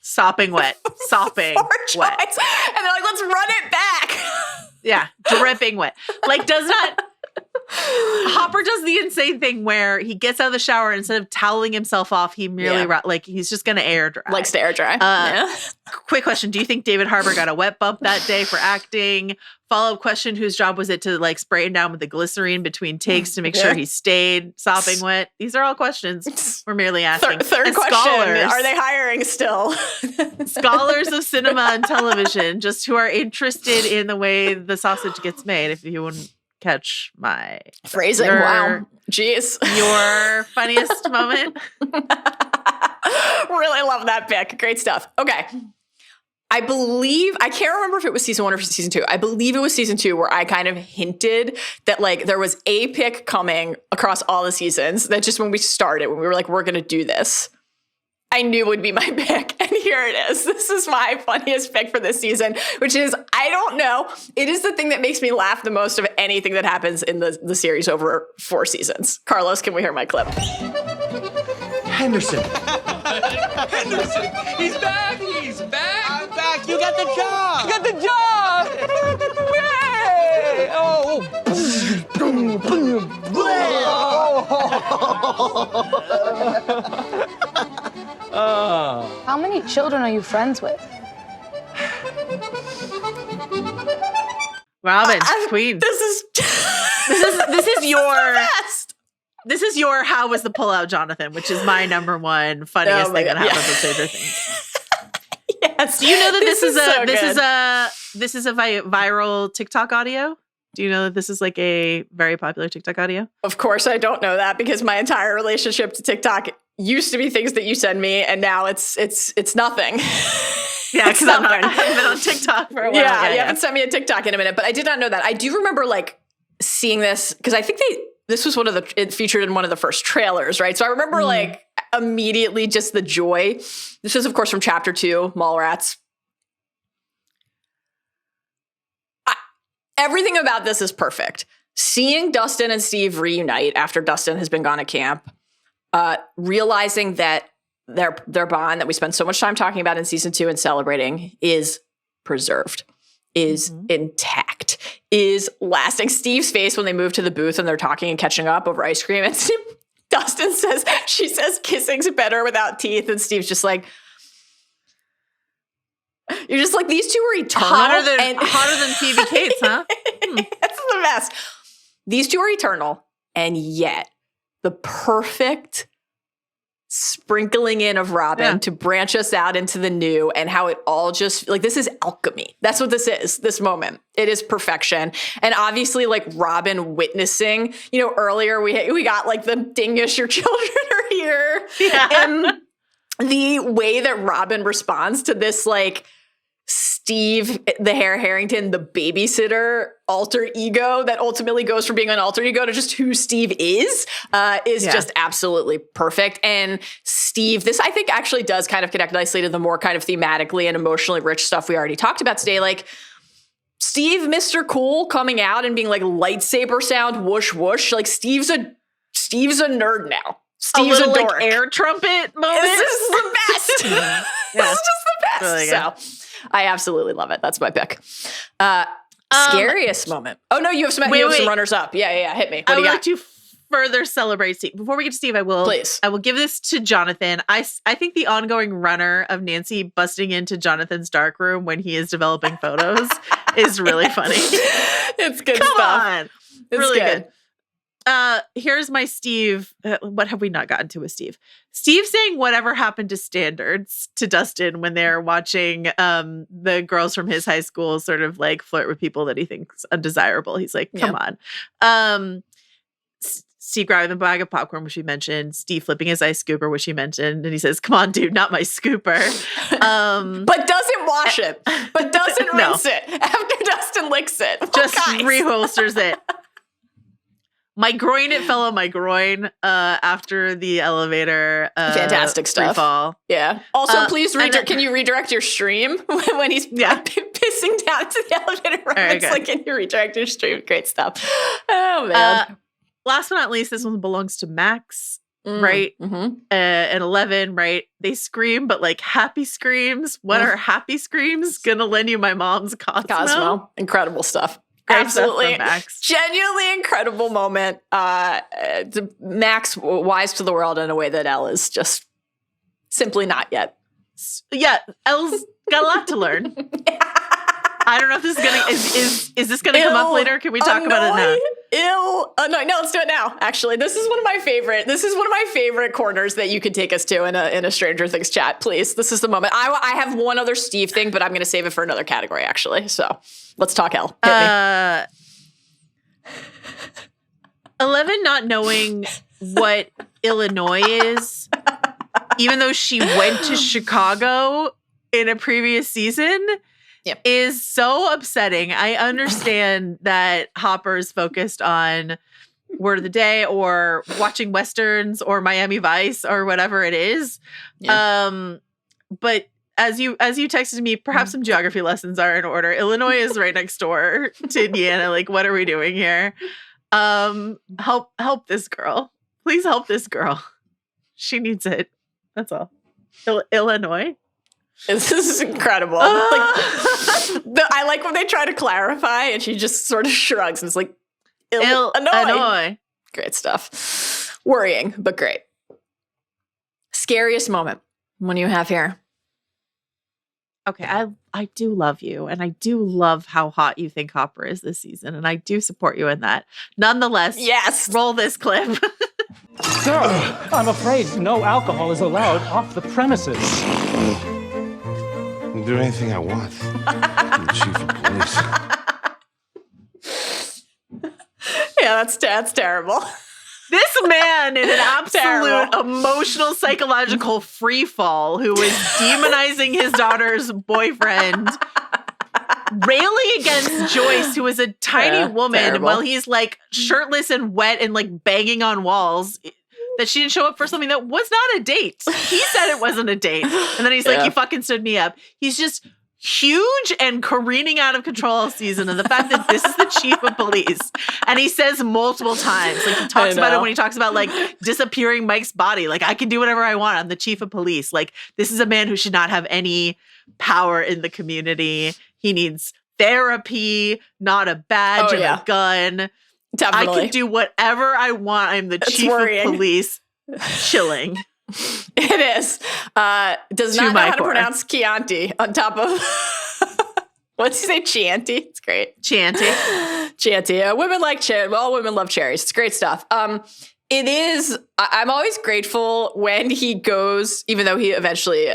Sopping wet. Sopping wet. And they're like, let's run it back. Yeah. Dripping wet. Like, does not... Hopper does the insane thing where he gets out of the shower and instead of toweling himself off, he merely like he's just going to air dry. Likes to air dry. Quick question: do you think David Harbour got a wet bump that day for acting? Follow-up question: whose job was it to like spray him down with the glycerine between takes to make sure he stayed sopping wet? These are all questions we're merely asking. Third question: are they hiring still? Scholars of cinema and television, just who are interested in the way the sausage gets made. If you wouldn't catch my phrasing. Wow. Jeez. Your funniest moment? Really love that pick. Great stuff. Okay. I can't remember if it was season 1 or season 2. I believe it was season 2 where I kind of hinted that like there was a pick coming across all the seasons that just when we started, when we were like, we're going to do this, I knew would be my pick. And here it is. This is my funniest pick for this season, which is, I don't know. It is the thing that makes me laugh the most of anything that happens in the series over 4 seasons. Carlos, can we hear my clip? Henderson. Henderson! He's back! He's back! I'm back! You got the job! You got the job! Yay! Oh! How many children are you friends with? Robin, queen. This is your best. This is your how was the pullout, Jonathan, which is my number one funniest thing that happens with Stranger Things. Yes. Do you know that this is a viral TikTok audio? Do you know that this is like a very popular TikTok audio? Of course I don't know that because my entire relationship to TikTok used to be things that you send me and now it's nothing. Yeah, because I haven't been on TikTok for a while. Yeah, you haven't sent me a TikTok in a minute, but I did not know that. I do remember like seeing this because I think this was it featured in one of the first trailers, right? So I remember like immediately just the joy. This was of course from chapter 2, Mallrats. Everything about this is perfect. Seeing Dustin and Steve reunite after Dustin has been gone at camp, realizing that their bond that we spent so much time talking about in season 2 and celebrating is preserved, is intact, is lasting. Steve's face when they move to the booth and they're talking and catching up over ice cream, and Dustin says, she says kissing's better without teeth, and Steve's just like, you're just like, these two are eternal. Hotter than Phoebe Cates, huh? It's the best. These two are eternal, and yet the perfect sprinkling in of Robin to branch us out into the new, and how it all just, like, this is alchemy. That's what this is, this moment. It is perfection. And obviously, like, Robin witnessing, earlier we got like the dingus, your children are here. Yeah. And the way that Robin responds to this, like, Steve, the Harrington, the babysitter alter ego that ultimately goes from being an alter ego to just who Steve is just absolutely perfect. And Steve, this I think actually does kind of connect nicely to the more kind of thematically and emotionally rich stuff we already talked about today. Like, Steve, Mr. Cool, coming out and being like, lightsaber sound, whoosh, whoosh. Like, Steve's a nerd now. Steve's a little, dork. like, air trumpet moment. This is the best. This is just the best. Really good. So I absolutely love it. That's my pick. Scariest moment. Oh, no, you have some runners up. Yeah. Hit me. What I do would you like to further celebrate Steve. Before we get to Steve, I will give this to Jonathan. I think the ongoing runner of Nancy busting into Jonathan's darkroom when he is developing photos is really funny. It's good stuff. Come on. It's really good. Here's my Steve. What have we not gotten to with Steve? Steve saying whatever happened to standards to Dustin when they're watching the girls from his high school sort of like flirt with people that he thinks undesirable. He's like, come on. Steve grabbing the bag of popcorn, which we mentioned. Steve flipping his ice scooper, which he mentioned. And he says, come on, dude, not my scooper. But doesn't wash it. But doesn't rinse it after Dustin licks it. Just reholsters it. My groin, it fell on my groin after the elevator. Fantastic stuff. Fall. Yeah. Also, please, can you redirect your stream when he's pissing down to the elevator? It's like, can you redirect your stream? Great stuff. Oh, man. Last but not least, this one belongs to Max, right? Mm-hmm. And 11, right? They scream, but like happy screams. What are happy screams? Gonna lend you my mom's Cosmo. Incredible stuff. Great Absolutely. Stuff from Max. Genuinely incredible moment. Max wise to the world in a way that Elle is just simply not yet. Yeah, Elle's got a lot to learn. I don't know if this is gonna is this gonna come up later? Can we talk about it now? No, let's do it now. Actually, this is one of my favorite corners that you could take us to in a Stranger Things chat. Please, this is the moment. I have one other Steve thing, but I'm going to save it for another category. Actually, so let's talk Elle. Hit me. 11 not knowing what Illinois is, even though she went to Chicago in a previous season. Yep. Is so upsetting. I understand that Hopper's focused on Word of the Day or watching Westerns or Miami Vice or whatever it is. Yeah. But as you texted me, perhaps some geography lessons are in order. Illinois is right next door to Indiana. Like, what are we doing here? Help this girl. Please help this girl. She needs it. That's all. Illinois. This is incredible. I like when they try to clarify and she just sort of shrugs and it's like, Illinois. Great stuff. Worrying, but great. Scariest moment. What do you have here? Okay, I do love you, and I do love how hot you think Hopper is this season, and I do support you in that. Nonetheless, yes, roll this clip. Sir, I'm afraid no alcohol is allowed off the premises. I'll do anything I want. I'm the chief of police. Yeah, that's terrible. This man in an absolute emotional, psychological freefall who is demonizing his daughter's boyfriend, railing against Joyce, who is a tiny woman, while he's like shirtless and wet and like banging on walls, that she didn't show up for something that was not a date. He said it wasn't a date. And then he's like, you fucking stood me up. He's just huge and careening out of control all season, and the fact that this is the chief of police, and he says multiple times, like he talks about it when he talks about like disappearing Mike's body, like I can do whatever I want, I'm the chief of police. Like this is a man who should not have any power in the community. He needs therapy, not a badge and a gun. Definitely. I can do whatever I want. I'm the chief of police. Chilling. It is. Does not know how to pronounce Chianti on top of what's he say? Chianti. It's great. Chianti. Women like cherry. Well, women love cherries. It's great stuff. It is. I'm always grateful when he goes, even though he eventually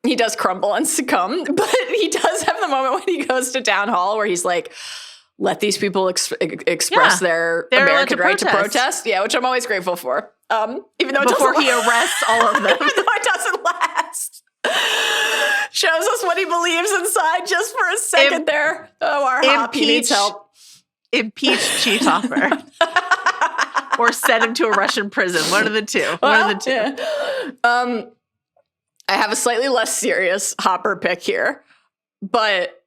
he does crumble and succumb, but he does have the moment when he goes to town hall where he's like, let these people express their American right to protest. Yeah, which I'm always grateful for. Even though before he arrests all of them. Even though it doesn't last. Shows us what he believes inside just for a second there. Oh, our Hop, he needs help. Impeach Chief Hopper. Or send him to a Russian prison. One of the two. Yeah. I have a slightly less serious Hopper pick here, but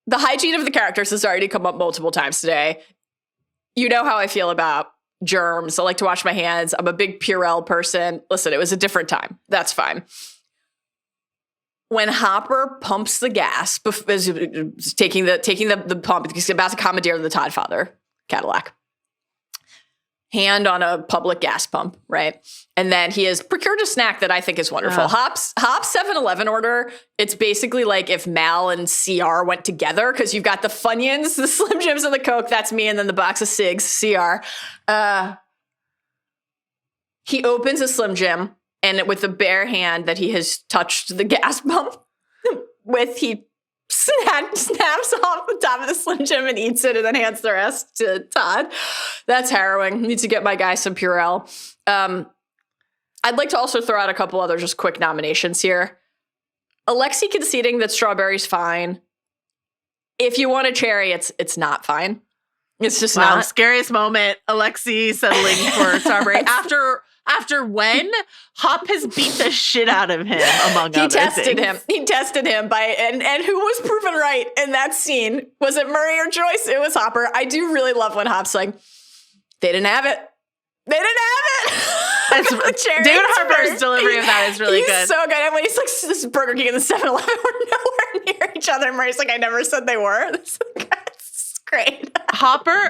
the hygiene of the characters has already come up multiple times today. You know how I feel about germs. I like to wash my hands. I'm a big Purell person. Listen, it was a different time. That's fine. When Hopper pumps the gas, taking the pump, he's about to commandeer the Toddfather Cadillac. Hand on a public gas pump, right? And then he has procured a snack that I think is wonderful. Hop's 7-Eleven order, it's basically like if Mal and CR went together, because you've got the Funyuns, the Slim Jims, and the Coke, that's me, and then the box of cigs, CR. He opens a Slim Jim, and with the bare hand that he has touched the gas pump with, he snaps off the top of the Slim Jim and eats it and then hands the rest to Todd. That's harrowing. Need to get my guy some Purell. I'd like to also throw out a couple other just quick nominations here. Alexi conceding that strawberry's fine. If you want a cherry, it's not fine. It's just not. Scariest moment, Alexi settling for strawberry after when Hop has beat the shit out of him, among other things. He tested him by and who was proven right in that scene? Was it Murray or Joyce? It was Hopper. I do really love when Hop's like, they didn't have it. They didn't have it. David Harbour's delivery of that is really good. He's so good. And when he's like, this is Burger King and the 7-Eleven were nowhere near each other. Murray's like, I never said they were. That's great. Hopper,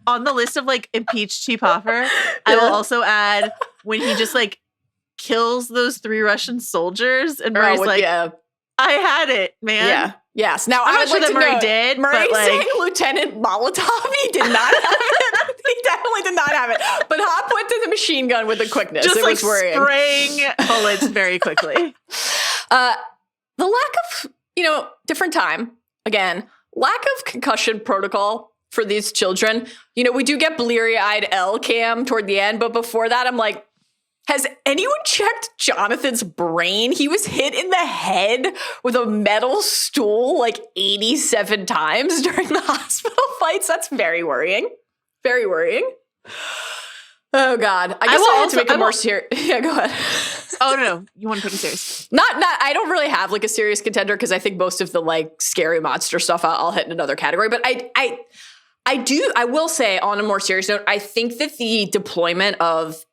on the list of like impeached Chief Hopper, I will also add when he just like kills those 3 Russian soldiers and Murray's I had it, man. Yeah. Yes. Now I'm not sure that Murray did. Murray but, saying Lieutenant Molotov, he did not have it. He definitely did not have it. But Hop went to the machine gun with the quickness. Just it was worrying. Spraying bullets very quickly. The lack of, different time. Again, lack of concussion protocol for these children. We do get bleary-eyed L cam toward the end, but before that, I'm like, has anyone checked Jonathan's brain? He was hit in the head with a metal stool like 87 times during the hospital fights. That's very worrying. Very worrying. Oh, God. I guess I had to make it more serious. Yeah, go ahead. Oh, no. You want to put it serious? Not. I don't really have like a serious contender because I think most of the like scary monster stuff I'll hit in another category. But I will say on a more serious note, I think that the deployment of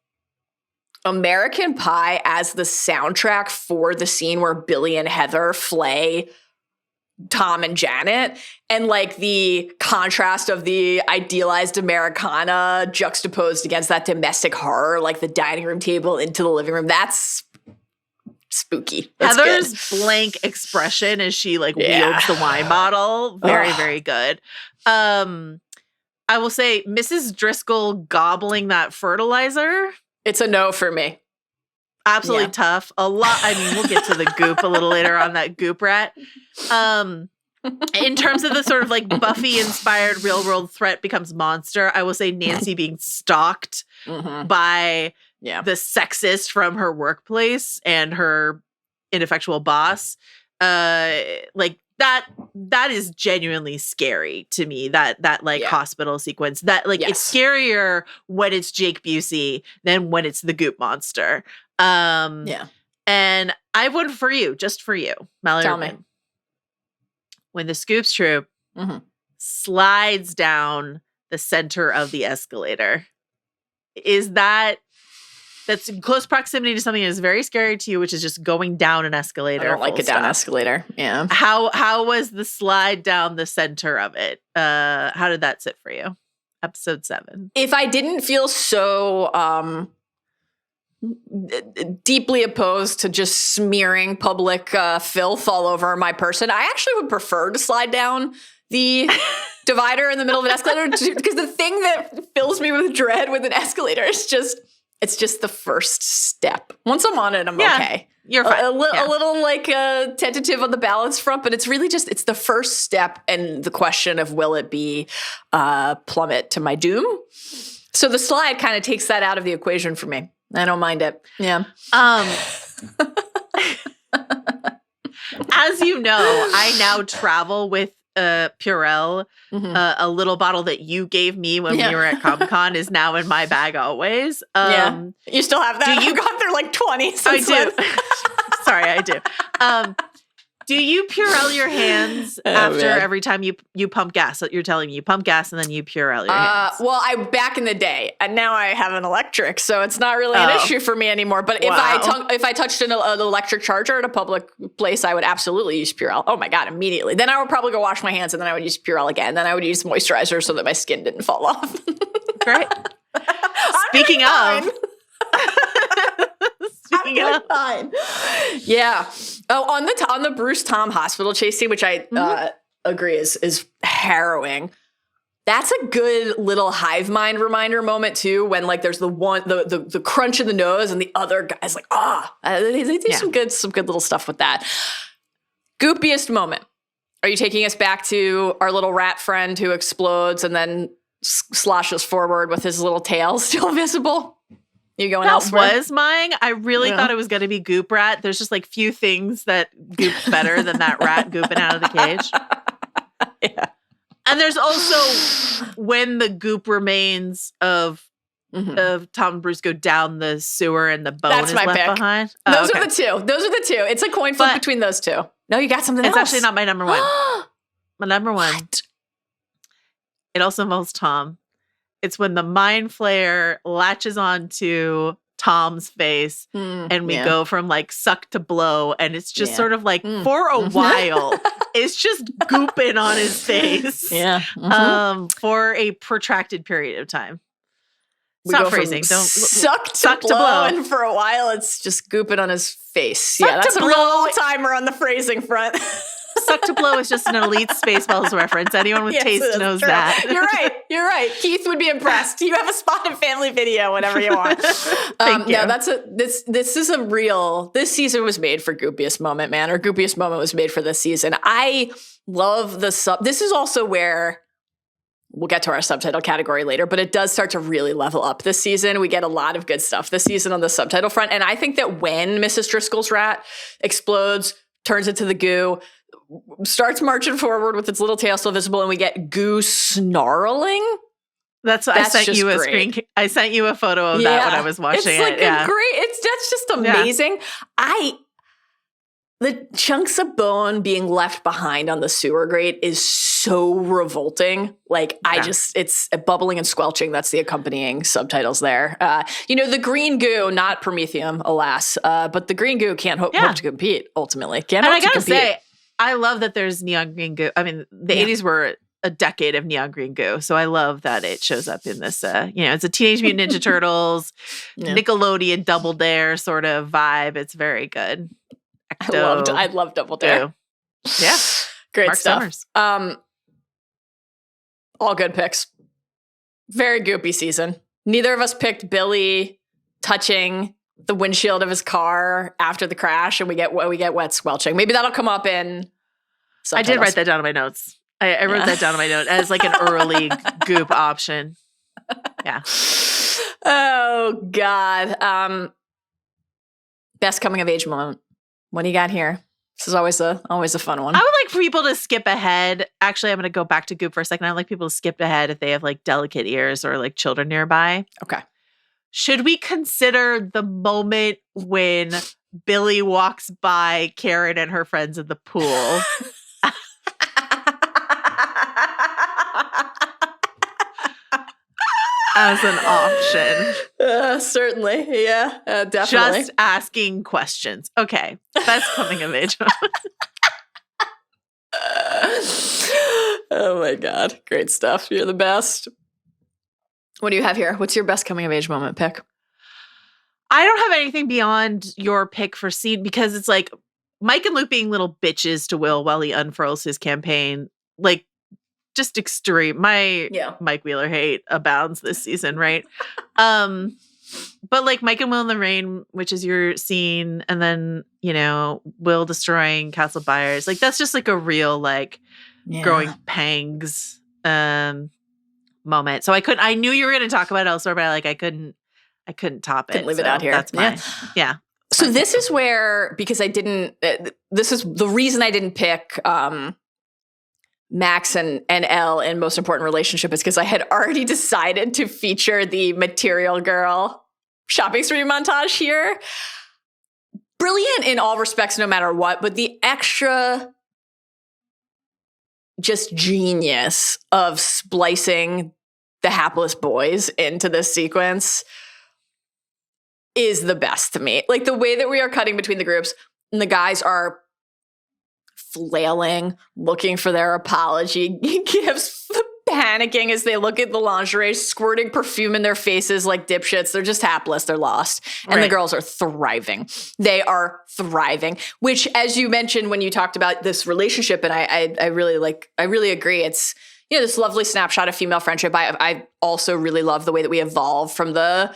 American Pie as the soundtrack for the scene where Billy and Heather flay Tom and Janet, and like the contrast of the idealized Americana juxtaposed against that domestic horror, like the dining room table into the living room. That's spooky. That's Heather's good. Blank expression as she like wields the wine bottle. Very, very good. I will say Mrs. Driscoll gobbling that fertilizer. It's a no for me. Absolutely tough. A lot. I mean, we'll get to the goop a little later on that goop rat. In terms of the sort of like Buffy-inspired real-world threat becomes monster, I will say Nancy being stalked by the sexist from her workplace and her ineffectual boss. Like that is genuinely scary to me. That hospital sequence. That like it's scarier when it's Jake Busey than when it's the goop monster. And I have one for you, just for you, Mallory. Tell me. When the Scoops troop slides down the center of the escalator, that's in close proximity to something that is very scary to you, which is just going down an escalator? I don't like a down escalator. Yeah. How was the slide down the center of it? How did that sit for you? Episode 7. If I didn't feel so deeply opposed to just smearing public filth all over my person, I actually would prefer to slide down the divider in the middle of an escalator, because the thing that fills me with dread with an escalator is it's just the first step. Once I'm on it, I'm okay. You're fine. A little like tentative on the balance front, but it's really it's the first step, and the question of will it be plummet to my doom? So the slide kind of takes that out of the equation for me. I don't mind it. Yeah. As you know, I now travel with Purell. A little bottle that you gave me when we were at Comic-Con is now in my bag always. You still have that? You've gone through like 20 since I do. Sorry, I do. Do you Purell your hands after every time you pump gas? You're telling me you pump gas and then you Purell your hands. Well, I back in the day, and now I have an electric, so it's not really an issue for me anymore. But if I touched an electric charger at a public place, I would absolutely use Purell. Oh my God, immediately. Then I would probably go wash my hands, and then I would use Purell again. Then I would use moisturizer so that my skin didn't fall off. Great. Speaking of. Fine. Yeah. Oh, on the Bruce Tom hospital chase scene, which I agree is harrowing. That's a good little hive mind reminder moment too, when like there's the crunch in the nose and the other guy's like, they do some good little stuff with that. Goopiest moment. Are you taking us back to our little rat friend who explodes and then sloshes forward with his little tail still visible? You going elsewhere? That was mine. I really thought it was going to be Goop Rat. There's just like few things that goop better than that rat gooping out of the cage. Yeah. And there's also when the goop remains of Tom and Bruce go down the sewer and the bone is left behind. Those are the two. It's a coin flip between those two. No, you got something else. It's actually not my number one. My number one. What? It also involves Tom. It's when the mind flayer latches onto Tom's face and we go from like suck to blow, and it's just sort of like for a while it's just gooping on his face for a protracted period of time. Stop phrasing. Don't suck to blow, and for a while it's just gooping on his face. That's a real timer on the phrasing front. Suck to blow is just an elite Spaceballs reference. Anyone with taste knows true. that. You're right. Keith would be impressed. You have a spot in Family Video, whatever you want. Thank you. No, this season was made for Goopiest Moment, man, or Goopiest Moment was made for this season. I love this is also where we'll get to our subtitle category later, but it does start to really level up this season. We get a lot of good stuff this season on the subtitle front. And I think that when Mrs. Driscoll's rat explodes, turns into the goo, starts marching forward with its little tail still visible, and we get goo snarling. That's I sent you a screen. I sent you a photo of that when I was watching it. It's like great. That's just amazing. The chunks of bone being left behind on the sewer grate is so revolting. Like it's bubbling and squelching. That's the accompanying subtitles there. The green goo, not Prometheum, alas, but the green goo can't hope to compete ultimately. I gotta say, I love that there's neon green goo. I mean, the 80s were a decade of neon green goo. So I love that it shows up in this, it's a Teenage Mutant Ninja Turtles, Nickelodeon Double Dare sort of vibe. It's very good. I love Double Dare. Yeah. Great Mark stuff. Summers. All good picks. Very goopy season. Neither of us picked Billy touching the windshield of his car after the crash, and we get wet squelching. Maybe that'll come up in subtitles. I did write that down in my notes. I wrote that down in my note as like an early goop option. Yeah. Oh God. Best coming of age moment. What do you got here? This is always a fun one. I would like for people to skip ahead. Actually, I'm going to go back to goop for a second. I'd like people to skip ahead if they have like delicate ears or like children nearby. Okay. Should we consider the moment when Billy walks by Karen and her friends in the pool. As an option. Certainly. Yeah, definitely. Just asking questions. Okay. Best coming of age. Oh my God. Great stuff. You're the best. What do you have here? What's your best coming of age moment pick? I don't have anything beyond your pick for scene because it's like Mike and Luke being little bitches to Will while he unfurls his campaign. Like, just extreme. My Mike Wheeler hate abounds this season, right? But like Mike and Will in the rain, which is your scene, and then, you know, Will destroying Castle Byers. Like, that's just like a real like growing pangs moment. So I knew you were going to talk about it elsewhere, but I couldn't top it. Couldn't leave it out here. That's my So this is where, because I didn't, this is the reason I didn't pick Max and Elle in Most Important Relationship is because I had already decided to feature the Material Girl shopping spree montage here. Brilliant in all respects, no matter what, but the extra just genius of splicing the hapless boys into this sequence is the best to me. Like the way that we are cutting between the groups and the guys are flailing, looking for their apology gifts, panicking as they look at the lingerie, squirting perfume in their faces like dipshits. They're just hapless. They're lost. And the girls are thriving. They are thriving, which, as you mentioned when you talked about this relationship, and I really agree. It's, you know, this lovely snapshot of female friendship. I also really love the way that we evolve from the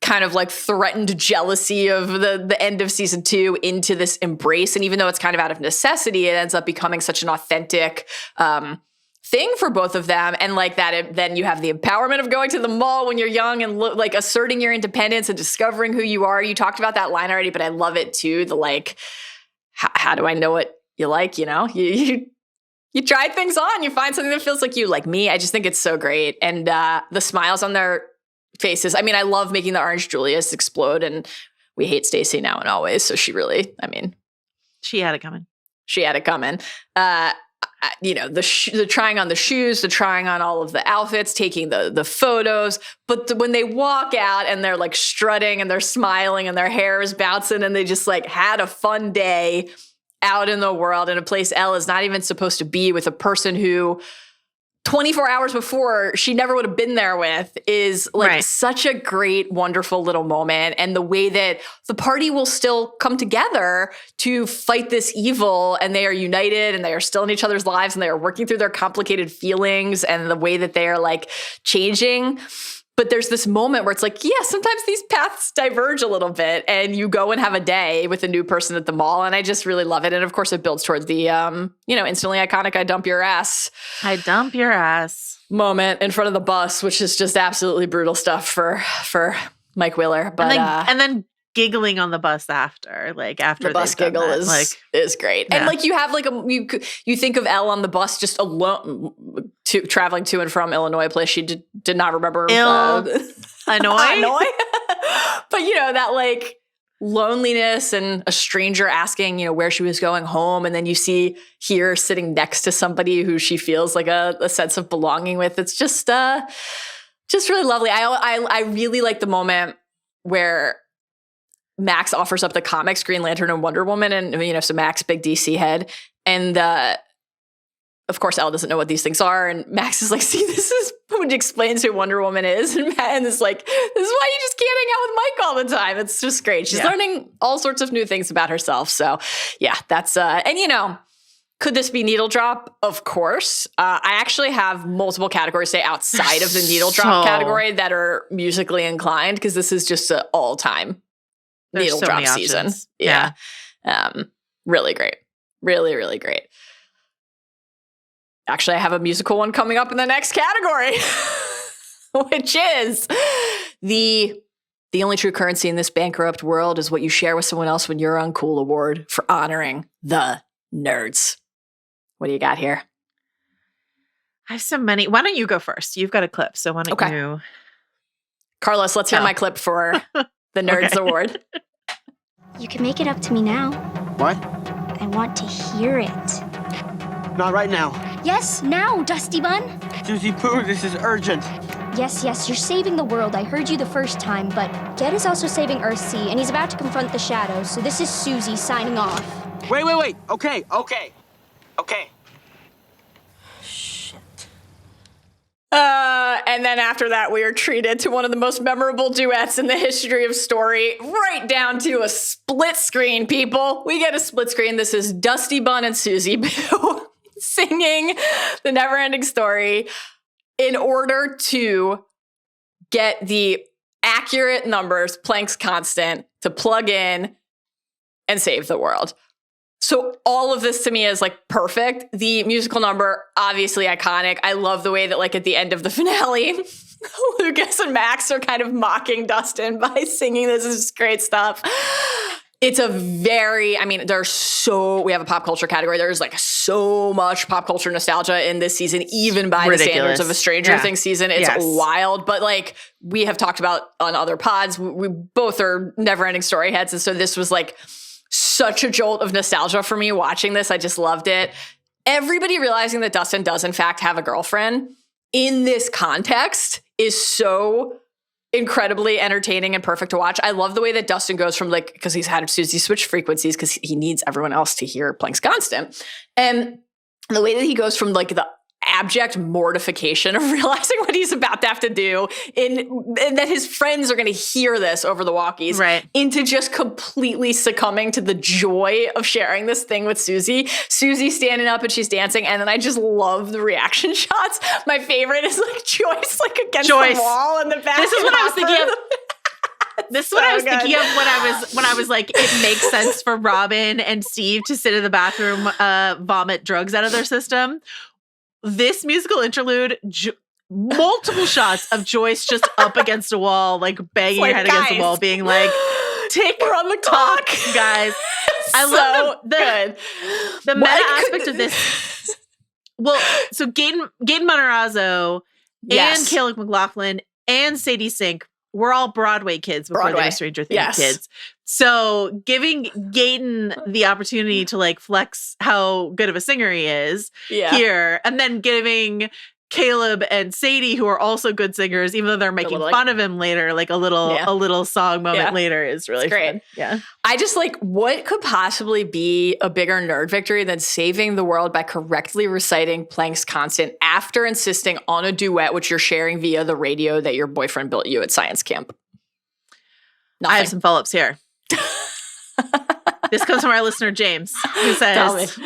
kind of like threatened jealousy of the end of season 2 into this embrace. And even though it's kind of out of necessity, it ends up becoming such an authentic thing for both of them. And like that, then you have the empowerment of going to the mall when you're young and like asserting your independence and discovering who you are. You talked about that line already, but I love it too. The like, how do I know what you like? You know, you try things on, you find something that feels like you. Like me, I just think it's so great. And the smiles on their faces. I mean, I love making the Orange Julius explode, and we hate Stacey now and always. So she really, I mean, she had it coming. She had it coming. You know, the trying on the shoes, the trying on all of the outfits, taking the photos. But when they walk out and they're like strutting and they're smiling and their hair is bouncing and they just like had a fun day out in the world in a place Elle is not even supposed to be, with a person who 24 hours before she never would have been there with, is like such a great, wonderful little moment. And the way that the party will still come together to fight this evil, and they are united and they are still in each other's lives and they are working through their complicated feelings and the way that they are like changing. But there's this moment where it's like, yeah, sometimes these paths diverge a little bit and you go and have a day with a new person at the mall. And I just really love it. And of course it builds toward the, you know, instantly iconic, I dump your ass moment in front of the bus, which is just absolutely brutal stuff for Mike Wheeler. But, and then giggling on the bus after the bus giggle is great. Yeah. And like you have like you think of Elle on the bus just alone traveling to and from Illinois, a place she did not remember. Illinois. But you know, that like loneliness and a stranger asking, you know, where she was going home. And then you see here sitting next to somebody who she feels like a sense of belonging with. It's just really lovely. I really like the moment where Max offers up the comics, Green Lantern and Wonder Woman, and you know, so Max, big DC head, and of course Elle doesn't know what these things are, and Max is like, "See, this is what explains who Wonder Woman is," and is like, "This is why you just can't hang out with Mike all the time." It's just great. She's learning all sorts of new things about herself. So yeah, that's and you know, could this be needle drop? Of course. I actually have multiple categories, say outside of the needle drop category, that are musically inclined, because this is just an all-time needle drop season. Yeah. Really great. Really, really great. Actually, I have a musical one coming up in the next category, which is the only true currency in this bankrupt world is what you share with someone else when you're uncool award for honoring the nerds. What do you got here? I have so many. Why don't you go first? You've got a clip, so why don't you? Carlos, let's hear my clip for the Nerds Award. You can make it up to me now. What? I want to hear it. Not right now. Yes, now, Dusty Bun. Susie Pooh, this is urgent. Yes, you're saving the world. I heard you the first time, but Ged is also saving Earthsea, and he's about to confront the shadows, so this is Susie signing off. Wait. Okay. And then after that, we are treated to one of the most memorable duets in the history of story, right down to a split screen, people. We get a split screen. This is Dusty Bun and Susie Boo singing The Neverending Story in order to get the accurate numbers, Planck's constant, to plug in and save the world. So all of this to me is like perfect. The musical number, obviously iconic. I love the way that like at the end of the finale, Lucas and Max are kind of mocking Dustin by singing this. This is great stuff. It's a very, I mean, we have a pop culture category. There's like so much pop culture nostalgia in this season, even by the standards of a Stranger Things season. It's wild. But like we have talked about on other pods, we both are Neverending Story heads. And so this was like such a jolt of nostalgia for me watching this. I just loved it. Everybody realizing that Dustin does in fact have a girlfriend in this context is so incredibly entertaining and perfect to watch. I love the way that Dustin goes from like, because he's had Susie switch frequencies because he needs everyone else to hear Planck's constant. And the way that he goes from like the abject mortification of realizing what he's about to have to do and that his friends are going to hear this over the walkies, right, into just completely succumbing to the joy of sharing this thing with Susie. Susie's standing up and she's dancing, and then I just love the reaction shots. My favorite is like Joyce like against the wall in the back. This is what I was thinking of. This is what I was thinking of when I was like, it makes sense for Robin and Steve to sit in the bathroom, vomit drugs out of their system. This musical interlude, multiple shots of Joyce just up against a wall, like banging her head against the wall, being like, we're on the clock, guys. I love the meta aspect of this. Well, so Gaten Matarazzo and Caleb McLaughlin and Sadie Sink were all Broadway kids before they were Stranger Things kids. So giving Gaten the opportunity to like flex how good of a singer he is here, and then giving Caleb and Sadie, who are also good singers, even though they're making fun of him later, like a little song moment later is really great. Fun. Yeah. I just like, what could possibly be a bigger nerd victory than saving the world by correctly reciting Planck's constant after insisting on a duet, which you're sharing via the radio that your boyfriend built you at science camp? Nothing. I have some follow-ups here. This comes from our listener, James, who says,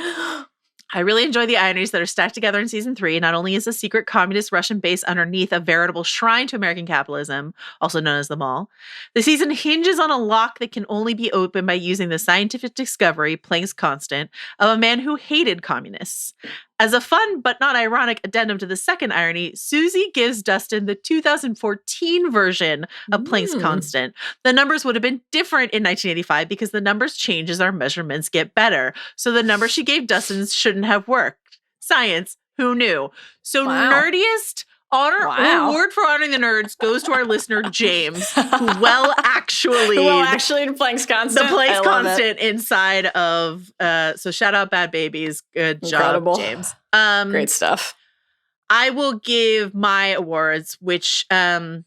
I really enjoy the ironies that are stacked together in season 3. Not only is a secret communist Russian base underneath a veritable shrine to American capitalism, also known as the Mall, the season hinges on a lock that can only be opened by using the scientific discovery, Planck's constant, of a man who hated communists. As a fun but not ironic addendum to the second irony, Susie gives Dustin the 2014 version of Planck's constant. The numbers would have been different in 1985 because the numbers change as our measurements get better. So the number she gave Dustin shouldn't have worked. Science, who knew? So nerdiest award for honoring the nerds goes to our listener, James, who actually Planck's constant. The Planck's constant inside of, so shout out Bad Babies. Good job, James. Great stuff. I will give my awards, which my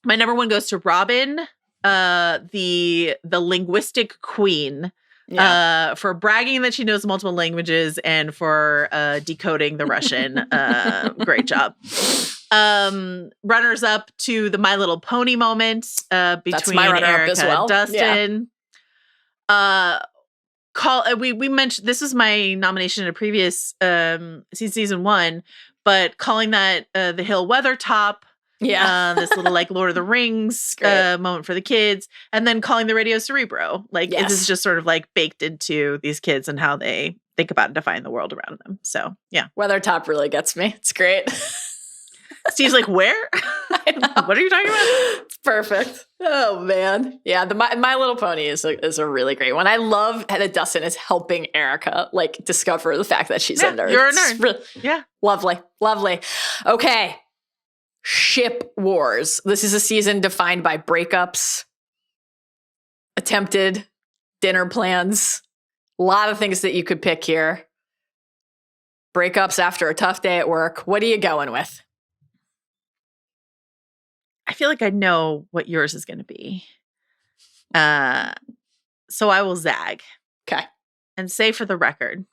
number one goes to Robin, the linguistic queen, for bragging that she knows multiple languages and for decoding the Russian. Great job. Runners up to the My Little Pony moment between Erica and Dustin. We mentioned this was my nomination in a previous season 1, but calling that the Hill Weathertop. This little like Lord of the Rings moment for the kids, and then calling the radio Cerebro. Like this is just sort of like baked into these kids and how they think about and define the world around them. So yeah, Weathertop really gets me. It's great. Steve's like, where? What are you talking about? It's perfect. Oh man, yeah. The My Little Pony is a really great one. I love that Dustin is helping Erica like discover the fact that she's a nerd. You're a nerd. Lovely. Okay. Ship wars. This is a season defined by breakups, attempted dinner plans, a lot of things that you could pick here. Breakups after a tough day at work. What are you going with? I feel like I know what yours is going to be. So I will zag. Okay. And say for the record,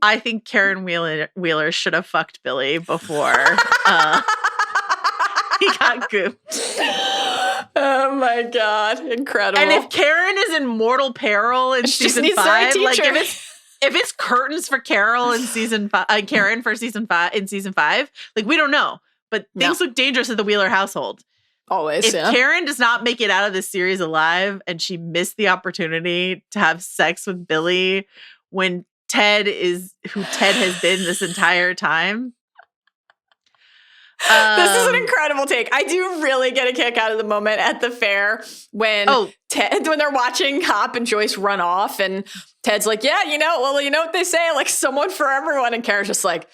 I think Karen Wheeler should have fucked Billy before he got gooped. Oh my God. Incredible. And if Karen is in mortal peril in season 5, like if it's curtains for Carol in season 5, Karen for season 5 in season 5, like we don't know, but things look dangerous at the Wheeler household. Always. If Karen does not make it out of this series alive and she missed the opportunity to have sex with Billy when Ted is who Ted has been this entire time. This is an incredible take. I do really get a kick out of the moment at the fair when when they're watching Hop and Joyce run off, and Ted's like, "Yeah, you know what they say, like someone for everyone," and Karen's just like,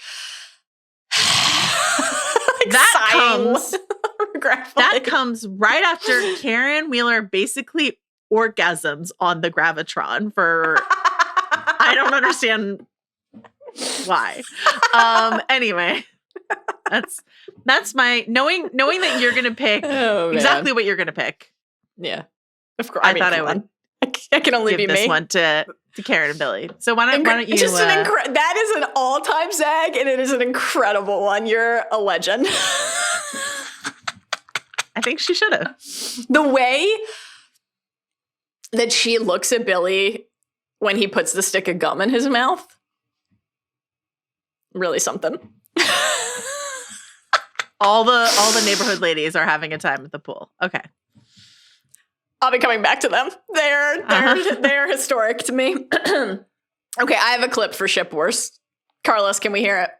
that comes right after Karen Wheeler basically orgasms on the Gravitron for I don't understand why. Anyway. That's my knowing that you're gonna pick exactly what you're gonna pick. Yeah, of course. I thought I would. I can only give be this me. one to Karen and Billy. So why don't you? Just that is an all-time zag, and it is an incredible one. You're a legend. I think she should have. The way that she looks at Billy when he puts the stick of gum in his mouth, really something. All the neighborhood ladies are having a time at the pool. Okay. I'll be coming back to them. They're historic to me. Okay, I have a clip for Ship Wars. Carlos, can we hear it?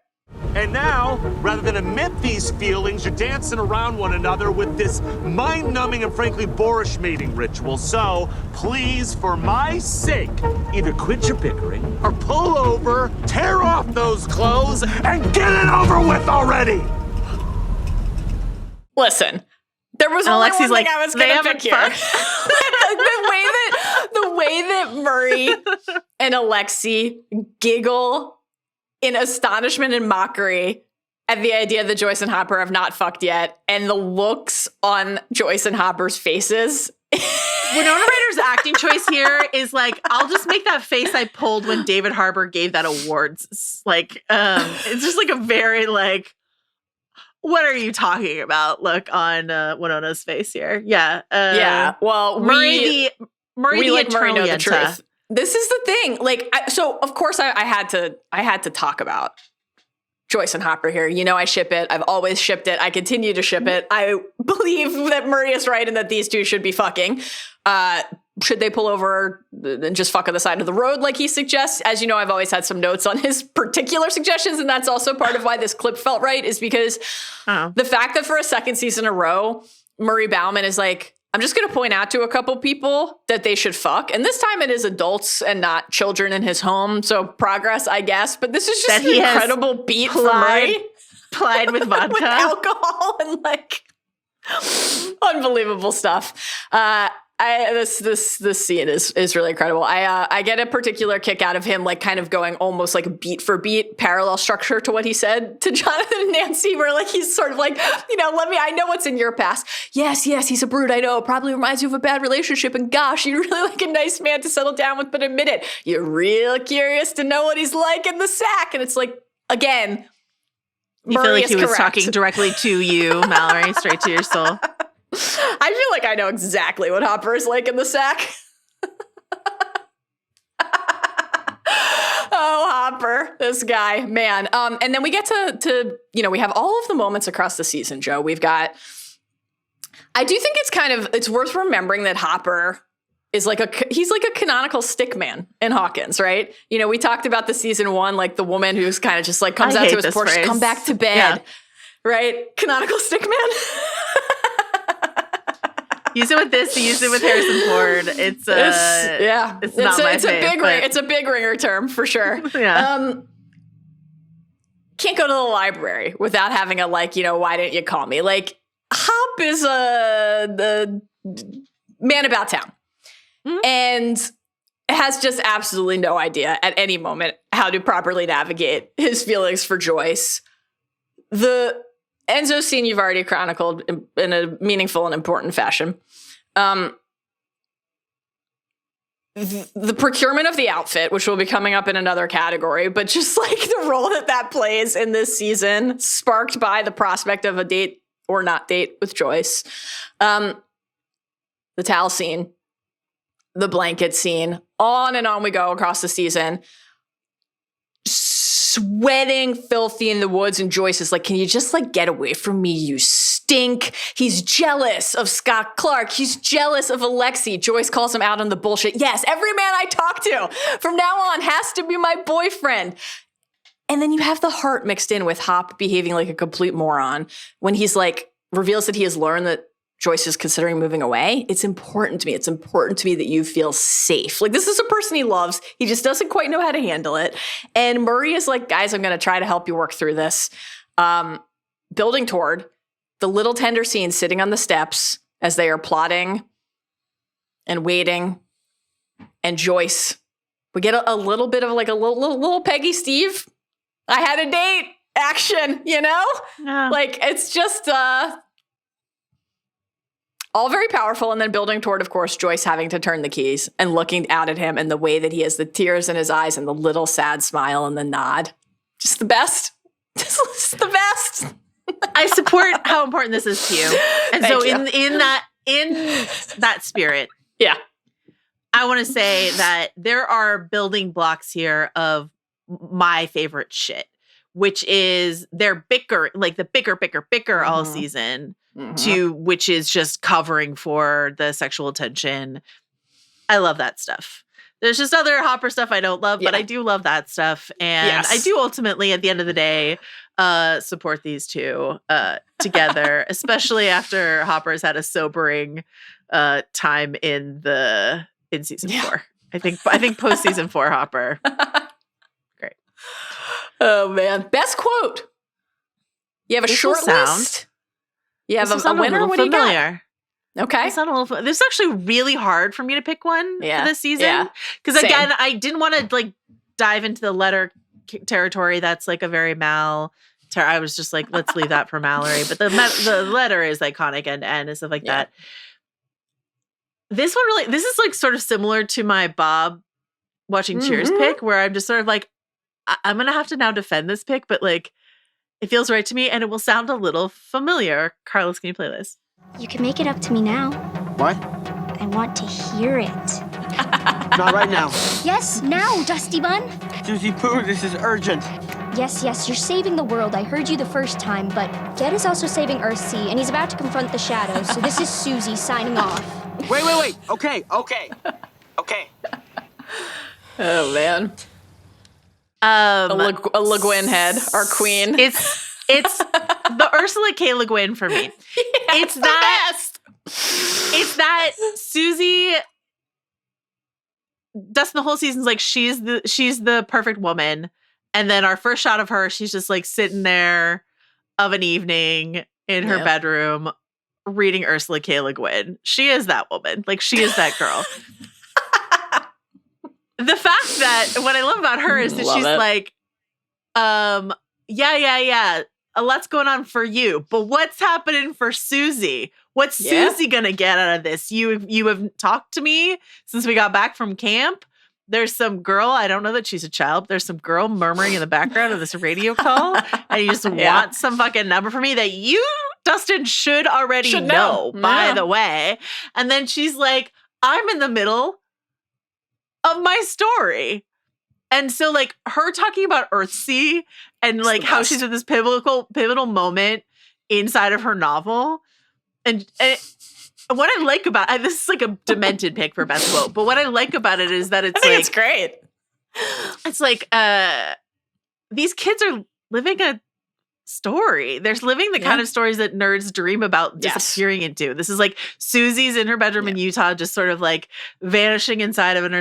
And now, rather than admit these feelings, you're dancing around one another with this mind-numbing and frankly boorish mating ritual. So, please, for my sake, either quit your bickering or pull over, tear off those clothes, and get it over with already! Listen, there was only one thing I was going to pick here. the way that Murray and Alexi giggle in astonishment and mockery at the idea that Joyce and Hopper have not fucked yet, and the looks on Joyce and Hopper's faces. Winona Ryder's acting choice here is like, I'll just make that face I pulled when David Harbour gave that awards. Like, it's just like a very like, what are you talking about? Look on Winona's face here. Yeah. Yeah. Well, Murray the Murray know the truth. This is the thing. Like, so of course I had to talk about Joyce and Hopper here. You know, I ship it. I've always shipped it. I continue to ship it. I believe that Murray is right and that these two should be fucking. Should they pull over and just fuck on the side of the road like he suggests? As you know, I've always had some notes on his particular suggestions, and that's also part of why this clip felt right, is because the fact that for a second season in a row, Murray Bauman is like, I'm just going to point out to a couple people that they should fuck. And this time it is adults and not children in his home. So progress, I guess. But this is just an incredible beat for Murray. Plied with vodka. With alcohol and like unbelievable stuff. This scene is really incredible. I get a particular kick out of him, like kind of going almost like beat for beat parallel structure to what he said to Jonathan and Nancy, where like he's sort of like, you know, I know what's in your past. Yes, he's a brute. I know. Probably reminds you of a bad relationship. And gosh, you're really like a nice man to settle down with, but admit it. You're real curious to know what he's like in the sack. And it's like, again, you feel like he was talking directly to you, Mallory, straight to your soul. I feel like I know exactly what Hopper is like in the sack. Oh, Hopper, this guy, man. And then we get to you know, we have all of the moments across the season, Joe. We've got, I do think it's worth remembering that Hopper is he's like a canonical stick man in Hawkins, right? You know, we talked about the season 1, like the woman who's kind of just like comes out to his porch, come back to bed, right? Canonical stick man. Use it with this. Use it with Harrison Ford. It's a big ringer term for sure. Yeah. Can't go to the library without having a like, you know, why didn't you call me? Like, Hop is the man about town. and has just absolutely no idea at any moment how to properly navigate his feelings for Joyce. The Enzo scene you've already chronicled in a meaningful and important fashion. The procurement of the outfit, which will be coming up in another category, but just like the role that plays in this season, sparked by the prospect of a date or not date with Joyce. The towel scene, the blanket scene, on and on we go across the season. Sweating filthy in the woods, and Joyce is like, can you just like get away from me, you stink? He's jealous of Scott Clark. He's jealous of Alexi. Joyce calls him out on the bullshit. Yes, every man I talk to from now on has to be my boyfriend. And then you have the heart mixed in with Hop behaving like a complete moron when he's like, reveals that he has learned that Joyce is considering moving away. It's important to me. It's important to me that you feel safe. Like, this is a person he loves. He just doesn't quite know how to handle it. And Murray is like, guys, I'm going to try to help you work through this. Building toward the little tender scene sitting on the steps as they are plotting and waiting. And Joyce, we get a little bit of like a little Peggy Steve, I had a date action, you know? Yeah. Like, it's just... all very powerful, and then building toward, of course, Joyce having to turn the keys and looking out at him and the way that he has the tears in his eyes and the little sad smile and the nod. Just the best. Just the best. I support how important this is to you. And Thank so you. in that spirit, yeah, I want to say that there are building blocks here of my favorite shit, which is their bicker, like the bicker all season. To which is just covering for the sexual tension. I love that stuff. There's just other Hopper stuff I don't love, but I do love that stuff. And I do ultimately, at the end of the day, support these two together, especially after Hopper's had a sobering time in season 4. I think post season 4 Hopper. Great. Oh man. Best quote. You have a short list. You have a winner? What do you got? Okay. This is actually really hard for me to pick one for this season. Because again, I didn't want to like dive into the letter territory. That's like a very I was just like, let's leave that for Mallory. But the letter is iconic and stuff like that. This is like sort of similar to my Bob watching Cheers pick, where I'm just sort of like, I'm going to have to now defend this pick, but like, it feels right to me, and it will sound a little familiar. Carlos, can you play this? You can make it up to me now. What? I want to hear it. Not right now. Yes, now, Dusty Bun. Susie Poo, this is urgent. Yes, you're saving the world. I heard you the first time, but Ged is also saving Earthsea, and he's about to confront the shadows, so this is Susie signing off. Wait. Okay. Oh, man. A Le Guin head, our queen. It's the Ursula K. Le Guin for me. It's that Susie. Dustin, the whole season's like she's the perfect woman, and then our first shot of her, she's just like sitting there of an evening in her bedroom reading Ursula K. Le Guin. She is that woman. Like, she is that girl. The fact that what I love about her is that she's like, yeah, a lot's going on for you, but what's happening for Susie? What's Susie gonna get out of this? You have talked to me since we got back from camp. There's some girl, I don't know that she's a child, but there's some girl murmuring in the background of this radio call, and you just want some fucking number for me that you, Dustin, should already know, by the way. And then she's like, I'm in the middle of my story. And so like her talking about Earthsea and like how she's at this pivotal moment inside of her novel. And what I like about this is like a demented pick for best quote, but what I like about it is that it's great. It's like these kids are living a story. They're living the kind of stories that nerds dream about disappearing into. This is like Susie's in her bedroom in Utah, just sort of like vanishing inside of an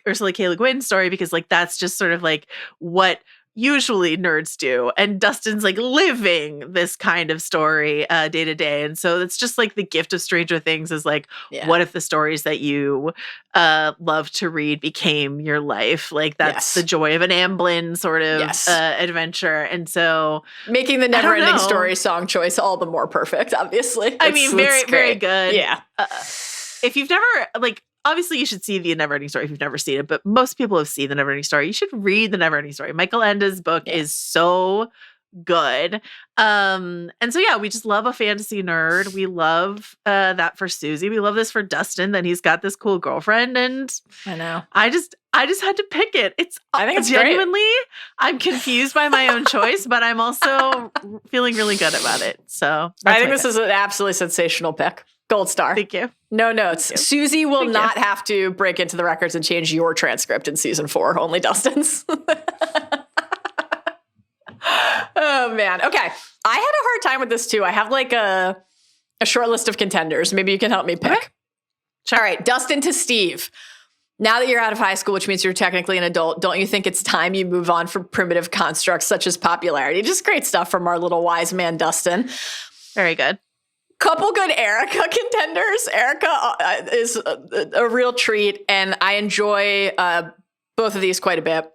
Ursula K. Le Guin story, because like that's just sort of like what usually nerds do. And Dustin's like living this kind of story day to day. And so it's just like the gift of Stranger Things is like, what if the stories that you love to read became your life? Like that's the joy of an Amblin sort of adventure. And so making the Never Ending Story song choice all the more perfect, obviously. I mean, very good. Yeah. If you've never, like, obviously you should see the Neverending Story if you've never seen it, but most people have seen the Neverending Story. You should read the Neverending Story. Michael Enda's book is so good. And so, yeah, we just love a fantasy nerd. We love that for Susie. We love this for Dustin, that he's got this cool girlfriend. And I know. I just had to pick it. I think it's genuinely, great. I'm confused by my own choice, but I'm also feeling really good about it. So I think this is an absolutely sensational pick. Gold star. Thank you. No notes. Susie will not have to break into the records and change your transcript in season 4. Only Dustin's. Oh, man. Okay. I had a hard time with this, too. I have like a short list of contenders. Maybe you can help me pick. Okay. All right. Dustin to Steve. Now that you're out of high school, which means you're technically an adult, don't you think it's time you move on from primitive constructs such as popularity? Just great stuff from our little wise man, Dustin. Very good. Couple good Erica contenders. Erica is a real treat, and I enjoy both of these quite a bit.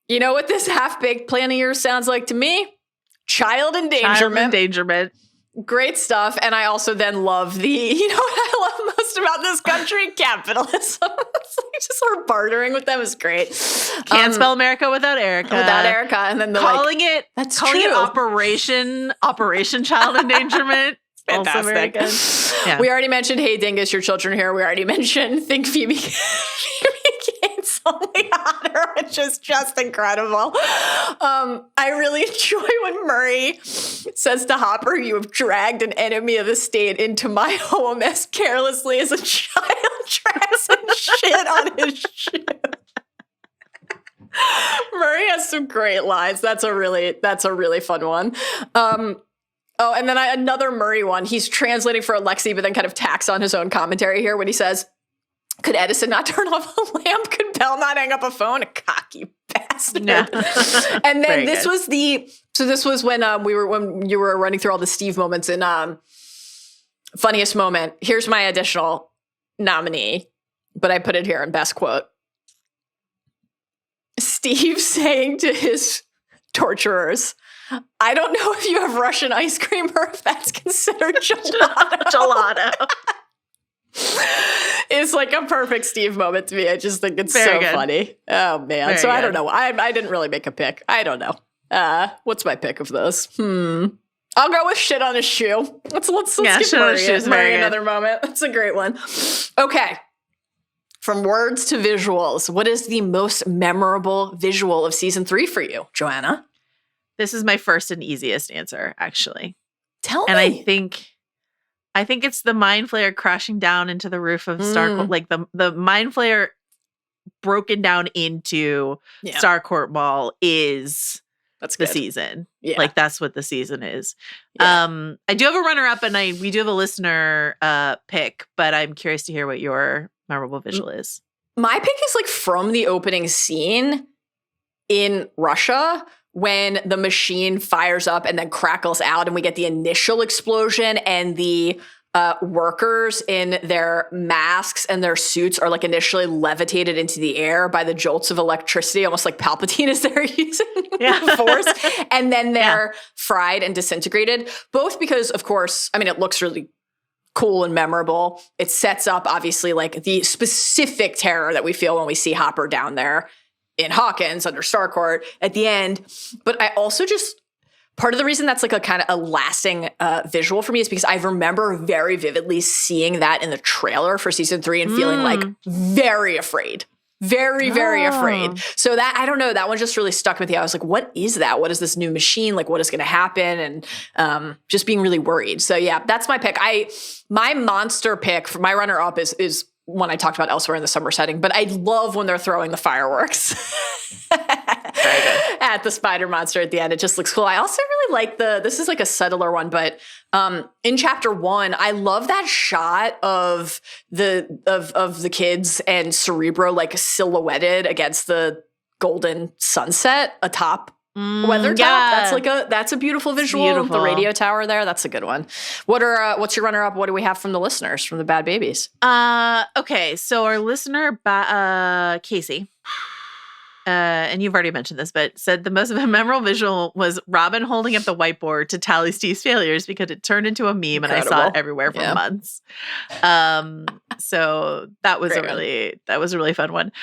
You know what this half-baked plan of yours sounds like to me? Child endangerment. Child endangerment. Great stuff. And I also then love you know what I love most about this country? Capitalism. It's like just her bartering with them is great. Can't spell America without Erica. Without Erica. And then calling it Operation Child Endangerment. Fantastic. Also very good. Yeah. We already mentioned Hey Dingus, Your Children Here. We already mentioned Think Phoebe Gates Only Hotter, which is just incredible. I really enjoy when Murray says to Hopper, "You have dragged an enemy of the state into my home as carelessly as a child drags some shit on his shoe." Murray has some great lines. That's a really fun one. Oh, and then another Murray one. He's translating for Alexi, but then kind of tacks on his own commentary here when he says, "Could Edison not turn off a lamp? Could Bell not hang up a phone? A cocky bastard." No. And then this was when when you were running through all the Steve moments in Funniest Moment. Here's my additional nominee, but I put it here in best quote. Steve saying to his torturers, "I don't know if you have Russian ice cream or if that's considered gelato." It's like a perfect Steve moment to me. I just think it's so funny. Oh, man. Very I don't know. I didn't really make a pick. I don't know. What's my pick of those? I'll go with shit on his shoe. Let's give Murray another moment. That's a great one. Okay. From words to visuals, what is the most memorable visual of season 3 for you, Joanna? This is my first and easiest answer, actually. Tell me. And I think it's the Mind Flayer crashing down into the roof of Starcourt. Like the Mind Flayer broken down into Starcourt Mall is the season. Yeah. Like that's what the season is. Yeah. I do have a runner-up, and we do have a listener pick, but I'm curious to hear what your memorable visual is. My pick is like from the opening scene in Russia, when the machine fires up and then crackles out and we get the initial explosion and the workers in their masks and their suits are like initially levitated into the air by the jolts of electricity, almost like Palpatine is there using force. And then they're fried and disintegrated, both because, of course, I mean, it looks really cool and memorable. It sets up, obviously, like the specific terror that we feel when we see Hopper down there in Hawkins under Starcourt at the end. But I also just, part of the reason that's like a kind of a lasting visual for me is because I remember very vividly seeing that in the trailer for season 3 and feeling like very afraid. Very, very afraid. So that, I don't know, that one just really stuck with me. I was like, what is that? What is this new machine? Like, what is going to happen? And just being really worried. So yeah, that's my pick. My monster pick for my runner-up is one I talked about elsewhere in the summer setting, but I love when they're throwing the fireworks at the spider monster at the end. It just looks cool. I also really like this is like a subtler one, but in chapter 1, I love that shot of the kids and Cerebro like silhouetted against the golden sunset atop weather top. That's a beautiful visual. Beautiful. The radio tower there. That's a good one. What's your runner up? What do we have from the listeners, from the Bad Babies? Okay, so our listener Casey, and you've already mentioned this, but said the most memorable visual was Robin holding up the whiteboard to tally Steve's failures because it turned into a meme. Incredible. And I saw it everywhere for months. So that was a really fun one.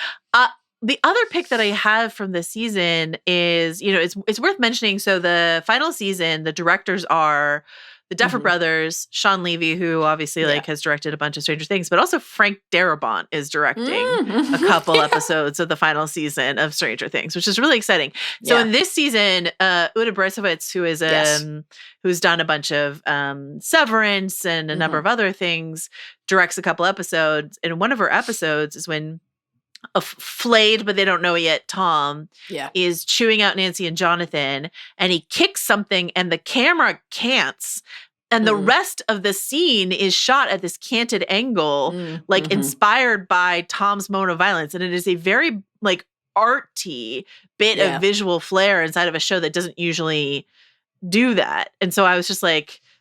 The other pick that I have from this season is, it's worth mentioning. So the final season, the directors are the Duffer Brothers, Sean Levy, who obviously has directed a bunch of Stranger Things, but also Frank Darabont is directing a couple episodes of the final season of Stranger Things, which is really exciting. So in this season, Uda Bresowitz, who is who's done a bunch of Severance and a number of other things, directs a couple episodes. And one of her episodes is when a flayed, but they don't know it yet, Tom is chewing out Nancy and Jonathan, and he kicks something and the camera cants. And the rest of the scene is shot at this canted angle, inspired by Tom's moment of violence. And it is a very arty bit of visual flair inside of a show that doesn't usually do that. And so I was just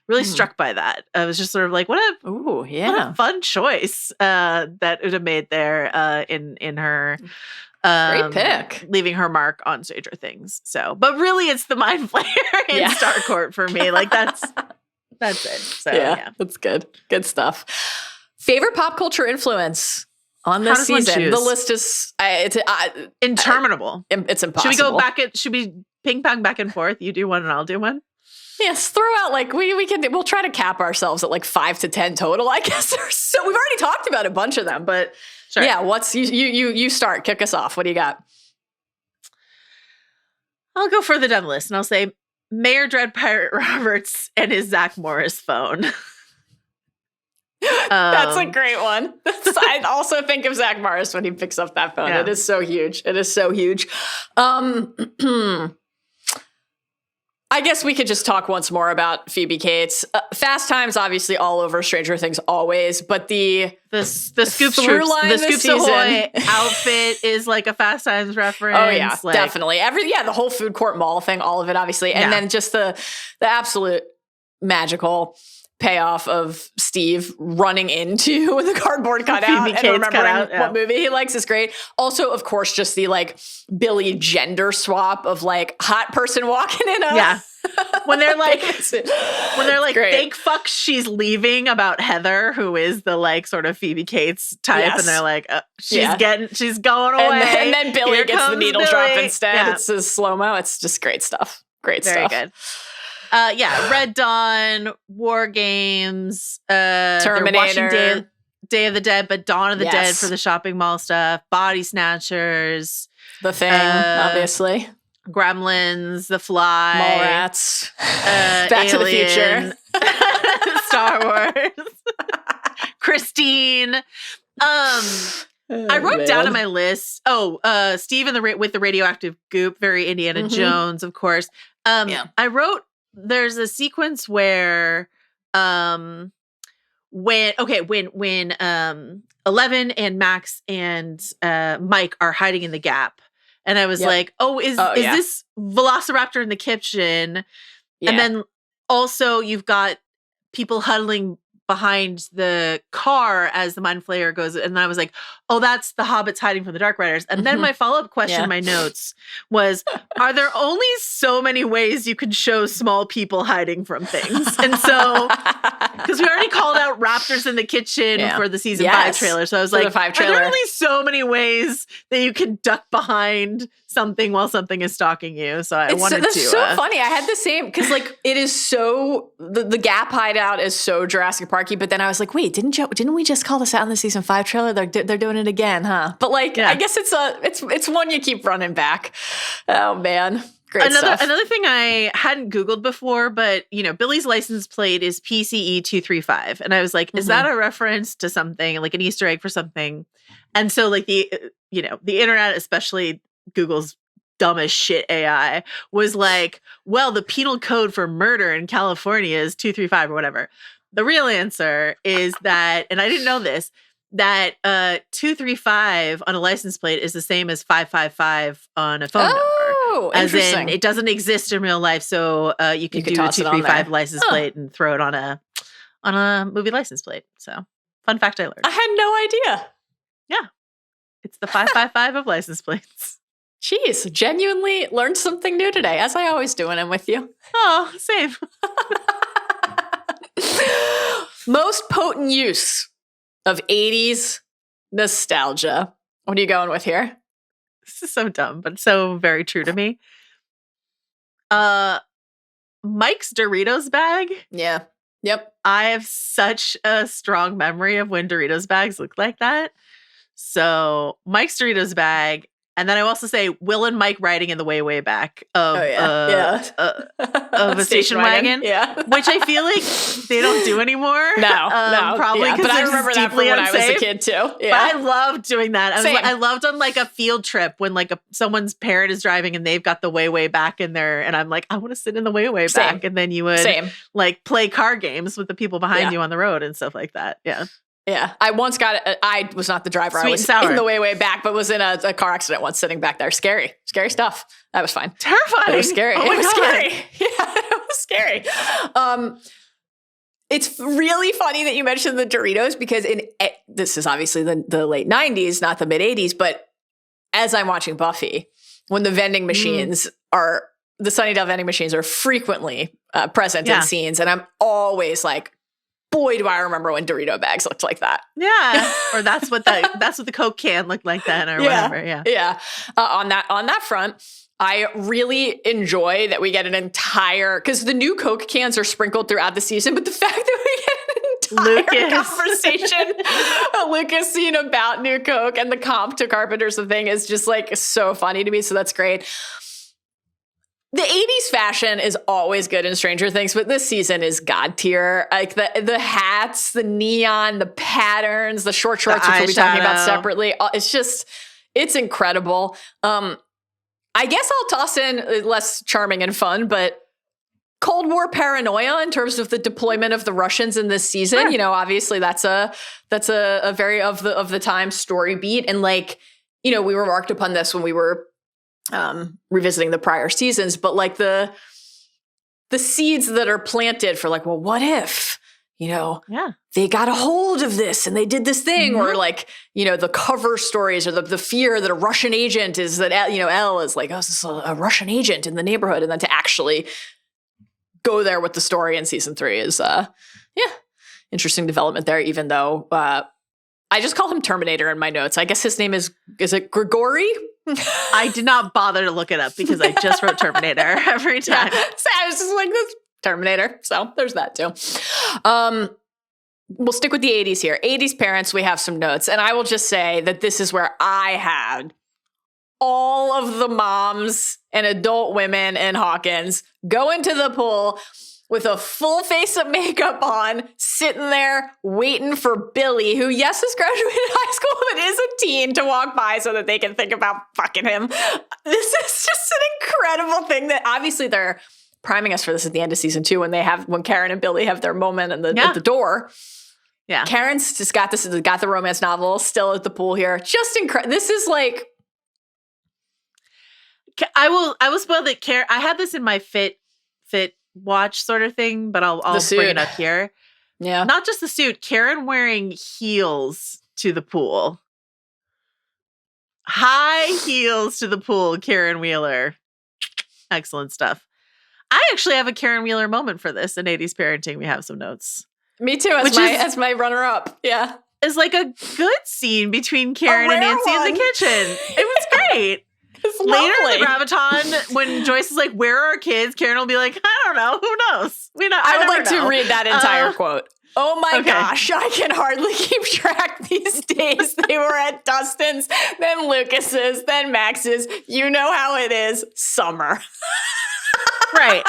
really struck by that. I was just sort of what a fun choice that Uda made there in her great pick, leaving her mark on Stranger Things. So, but really, it's the mind flayer in Starcourt for me. That's it. So that's good. Good stuff. Favorite pop culture influence on this season? The list is interminable. It's impossible. Should we go back? Should we ping pong back and forth? You do one and I'll do one. Yes, throw out we'll try to cap ourselves at 5 to 10 total, I guess. So we've already talked about a bunch of them, but what's you start, kick us off. What do you got? I'll go further down the list and I'll say Mayor Dread Pirate Roberts and his Zach Morris phone. That's a great one. I also think of Zach Morris when he picks up that phone. It is so huge. I guess we could just talk once more about Phoebe Cates. Fast Times, obviously, all over Stranger Things, always. But the Scoops Ahoy outfit is a Fast Times reference. Oh yeah, definitely. The whole food court mall thing, all of it, obviously, and then just the absolute magical payoff of Steve running into the cardboard cutout and remembering what movie he likes is great. Also, of course, just the Billy gender swap of hot person walking in. When they're fake fuck, she's leaving about Heather, who is the sort of Phoebe Cates type, and they're she's going away, and then Billy gets the needle drop instead. Yeah. It's a slow mo. It's just great stuff. Very good. Red Dawn, War Games, Terminator, Day of the Dead, but Dawn of the Dead for the shopping mall stuff, Body Snatchers, The Thing, obviously, Gremlins, The Fly, Mallrats, Back Alien, to the Future, Star Wars, Christine. I wrote down on my list. Steve with the radioactive goop, very Indiana Jones, of course. I wrote. There's a sequence where when 11 and Max and Mike are hiding in the Gap, and I was is this Velociraptor in the kitchen? And then also you've got people huddling behind the car as the mind flayer goes, and I was like, oh, that's the hobbits hiding from the Dark Riders. And then my follow-up question in my notes was, are there only so many ways you can show small people hiding from things? And so, because we already called out raptors in the kitchen for the season 5 trailer, so I was like, are there only so many ways that you can duck behind something while something is stalking you? So I wanted to. That's so funny. I had the same, because it is so, the Gap hideout is so Jurassic Parky, but then I was like, wait, didn't we just call this out in the season 5 trailer? They're doing it again, huh? But I guess it's one you keep running back. Oh man. Great stuff. Another thing I hadn't Googled before, but Billy's license plate is PCE 235. And I was like, is that a reference to something, an Easter egg for something? And so the internet, especially Google's dumb as shit AI, was like, well, the penal code for murder in California is 235 or whatever. The real answer is that, and I didn't know this, that 235 on a license plate is the same as 555 on a phone number. As in, it doesn't exist in real life, so you can do a 235 license plate and throw it on a movie license plate. So, fun fact I learned. I had no idea. Yeah. It's the 555 of license plates. Jeez, genuinely learned something new today, as I always do when I'm with you. Oh, same. Most potent use of 80s nostalgia. What are you going with here? This is so dumb, but so very true to me. Mike's Doritos bag. Yeah. Yep. I have such a strong memory of when Doritos bags looked like that. So Mike's Doritos bag. And then I also say Will and Mike riding in the way back of a station wagon, which I feel like they don't do anymore. No, probably because but I remember that from when I was a kid too. Yeah. But I loved doing that. I loved on like a field trip when like someone's parent is driving and they've got the way back in there, and I'm like, I want to sit in the way back, and then you would like play car games with the people behind you on the road and stuff like that. Yeah. Yeah, I once got it. I was not the driver. I was in the way back, but was in a car accident once, sitting back there. Scary stuff. That was fine. Terrifying. It was scary. Oh it was God. scary. Yeah, it was scary. It's really funny that you mentioned the Doritos because this is obviously the late 90s, not the mid 80s. But as I'm watching Buffy, when the vending machines the Sunnydale vending machines are frequently present in scenes, and I'm always like, boy, do I remember when Dorito bags looked like that. Yeah. Or that's what the Coke can looked like then or whatever. Yeah. Yeah. On that front, I really enjoy that we get an entire, because the new Coke cans are sprinkled throughout the season, but the fact that we get an entire conversation, a Lucas scene about new Coke and the comp to Carpenter's the thing is just like so funny to me. So that's great. The 80s fashion is always good in Stranger Things, but this season is god tier. Like the hats, the neon, the patterns, the short shorts, which we'll be talking about separately. It's incredible. I guess I'll toss in less charming and fun, but Cold War paranoia in terms of the deployment of the Russians in this season. Sure. You know, obviously that's a very of the time story beat. And like, you know, we remarked upon this when we were revisiting the prior seasons, but like the seeds that are planted for like, well, what if, you know, they got a hold of this and they did this thing, or like, you know, the cover stories or the fear that a Russian agent is that, you know, Elle is like, oh, this is a Russian agent in the neighborhood. And then to actually go there with the story in season 3 is, interesting development there, even though, I just call him Terminator in my notes. I guess his name is it Grigori? I did not bother to look it up because I just wrote Terminator every time. Yeah. So I was just like, this Terminator. So there's that too. We'll stick with the 80s here. 80s parents, we have some notes. And I will just say that this is where I had all of the moms and adult women in Hawkins go into the pool with a full face of makeup on, sitting there waiting for Billy, who, yes, has graduated high school, but is a teen, to walk by so that they can think about fucking him. This is just an incredible thing that obviously they're priming us for this at the end of season 2 when Karen and Billy have their moment at the door. Yeah. Karen's just got the romance novel still at the pool here. Just incredible. This is like, I will spoil that Karen, I had this in my fit watch sort of thing, but I'll bring it up here. Yeah. Not just the suit, Karen wearing heels to the pool. High heels to the pool, Karen Wheeler. Excellent stuff. I actually have a Karen Wheeler moment for this in 80s parenting. We have some notes. Me too, as my runner-up. Yeah. It's like a good scene between Karen and Nancy in the kitchen. It was great. Later in the Graviton, when Joyce is like, where are our kids? Karen will be like, I don't know. Who knows? I would like to read that entire quote. Oh my gosh, I can hardly keep track these days. They were at Dustin's, then Lucas's, then Max's. You know how it is. Summer. Right.